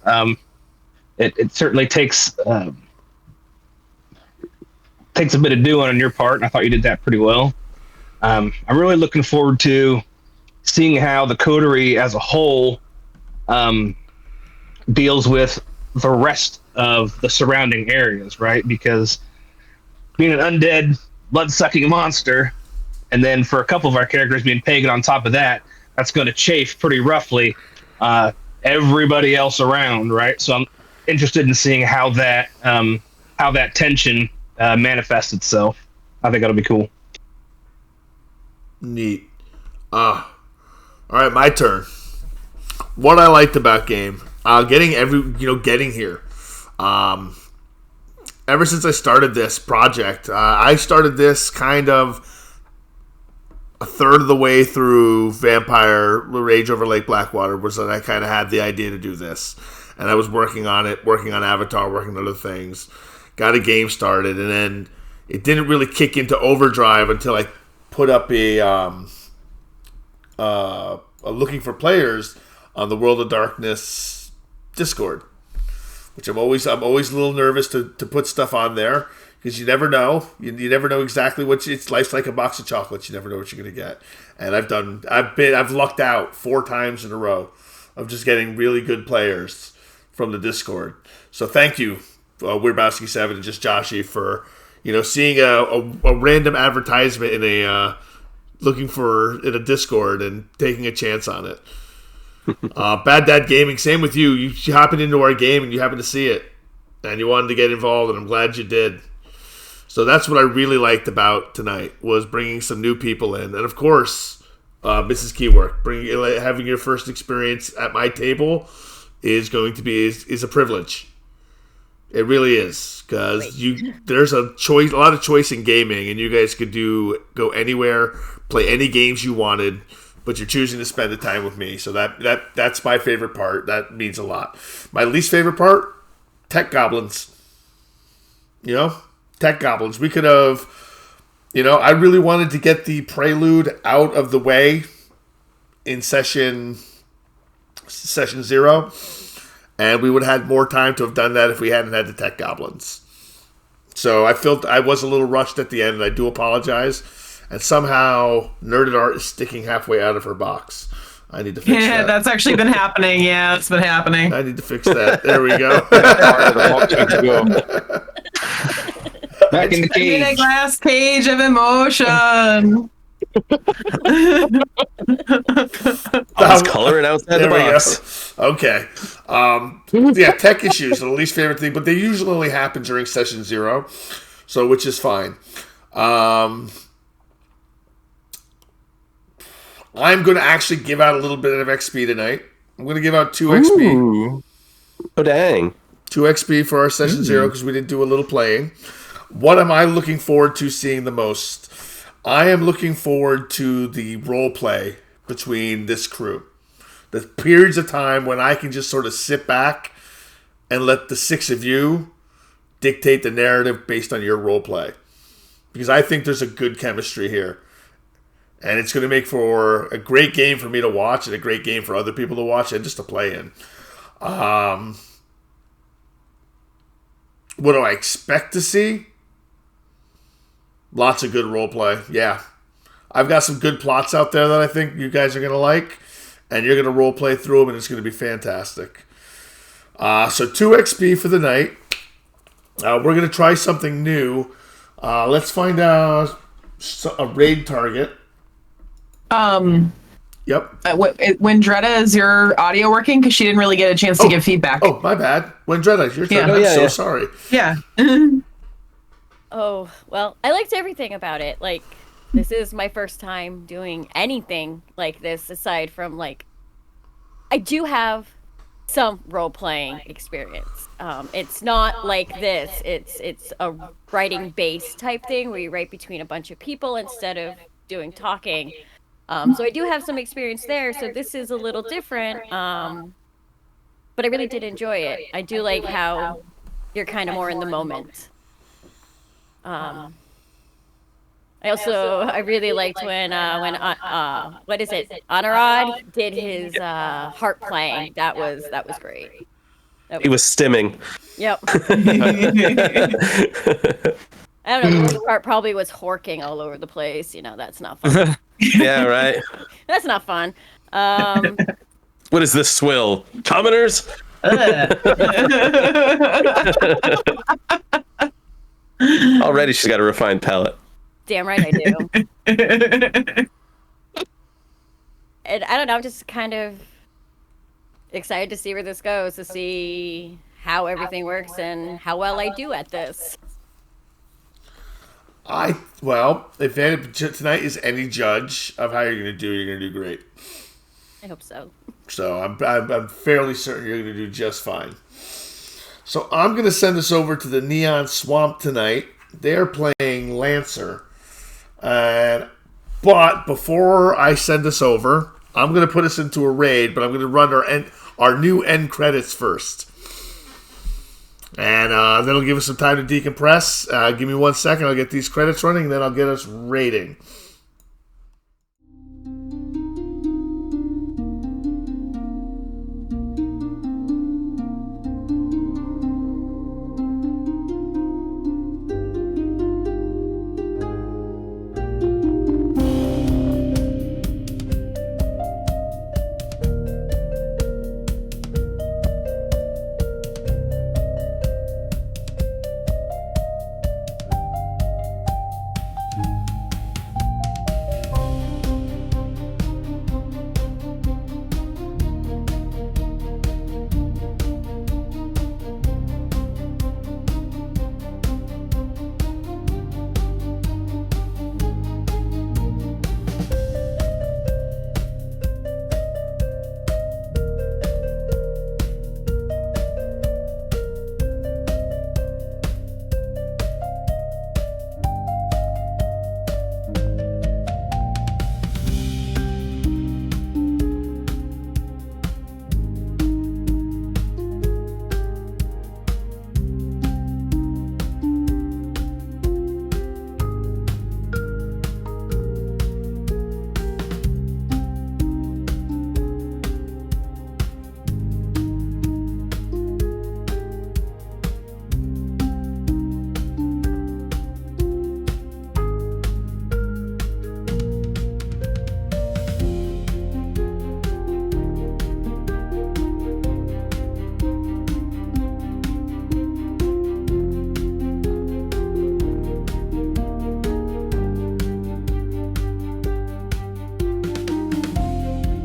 it certainly takes a bit of doing on your part, and I thought you did that pretty well. I'm really looking forward to seeing how the coterie as a whole deals with the rest of the surrounding areas, right? Because being an undead, blood-sucking monster, and then for a couple of our characters being pagan on top of that, that's going to chafe pretty roughly everybody else around, right? So I'm interested in seeing how that tension manifests itself. I think that'll be cool. Neat. All right, my turn. What I liked about game, getting here. Ever since I started this project, I started this kind of a third of the way through Vampire Rage over Lake Blackwater was that I kind of had the idea to do this. And I was working on it, working on Avatar, working on other things. Got a game started, and then it didn't really kick into overdrive until I put up a looking for players on the World of Darkness Discord, which I'm always a little nervous to put stuff on there because you never know. You never know exactly what it's. Life's like a box of chocolates. You never know what you're going to get. And I've lucked out 4 times in a row of just getting really good players from the Discord. So thank you, Weirdbowski7 and just Joshy for seeing a random advertisement in a in a Discord and taking a chance on it. Bad Dad Gaming, same with you. You happened into our game and you happened to see it and you wanted to get involved, and I'm glad you did. So that's what I really liked about tonight, was bringing some new people in. And of course, Mrs. Keywork, having your first experience at my table is going to be is a privilege. It really is, because there's a lot of choice in gaming, and you guys could go anywhere, play any games you wanted, but you're choosing to spend the time with me. So that's my favorite part. That means a lot. My least favorite part, tech goblins. Tech goblins. We could have, I really wanted to get the prelude out of the way in session 0, and we would have had more time to have done that if we hadn't had the tech goblins. So I felt I was a little rushed at the end, and I do apologize. And somehow Nerded Art is sticking halfway out of her box. I need to fix that. Yeah, that's actually been happening. Yeah, it's been happening. I need to fix that. There we go. Back in the cage. In a glass cage of emotion. I was coloring outside the box. Okay. Tech issues are the least favorite thing, but they usually only happen during session 0, so which is fine. I'm going to actually give out a little bit of XP tonight. I'm going to give out 2 XP. Ooh. Oh, dang. 2 XP for our session 0 because we did do a little playing. What am I looking forward to seeing the most? I am looking forward to the role play between this crew. The periods of time when I can just sort of sit back and let the 6 of you dictate the narrative based on your role play. Because I think there's a good chemistry here. And it's going to make for a great game for me to watch and a great game for other people to watch and just to play in. What do I expect to see? Lots of good role play. Yeah. I've got some good plots out there that I think you guys are going to like. And you're going to role play through them, and it's going to be fantastic. So 2 XP for the night. We're going to try something new. Let's find out a raid target. Yep. When Dretta, is your audio working? Because she didn't really get a chance to give feedback. Oh, my bad. When Dretta, your turn. Yeah. I'm so sorry. Yeah. Oh, well, I liked everything about it. Like, this is my first time doing anything like this, aside from, I do have some role-playing experience. It's not like this. It's a writing-based type thing where you write between a bunch of people instead of doing talking. So I do have some experience there, so this is a little different, but I really did enjoy it. I do like how you're kind of more in the moment. I really liked when what is it? Honorad did his harp playing. That was great. He was stimming. Yep. I don't know. The part probably was horking all over the place. That's not fun. Yeah, right. That's not fun. What is this swill? Commoners? Already she's got a refined palate. Damn right I do. And I don't know, I'm just kind of excited to see where this goes, to see how everything works and how well I do at this. If tonight is any judge of how you're going to do, you're going to do great. I hope so. So I'm fairly certain you're going to do just fine. So I'm going to send this over to the Neon Swamp tonight. They're playing Lancer. And But before I send us over, I'm going to put us into a raid, but I'm going to run our new end credits first. And that'll give us some time to decompress. Give me 1 second. I'll get these credits running, and then I'll get us raiding.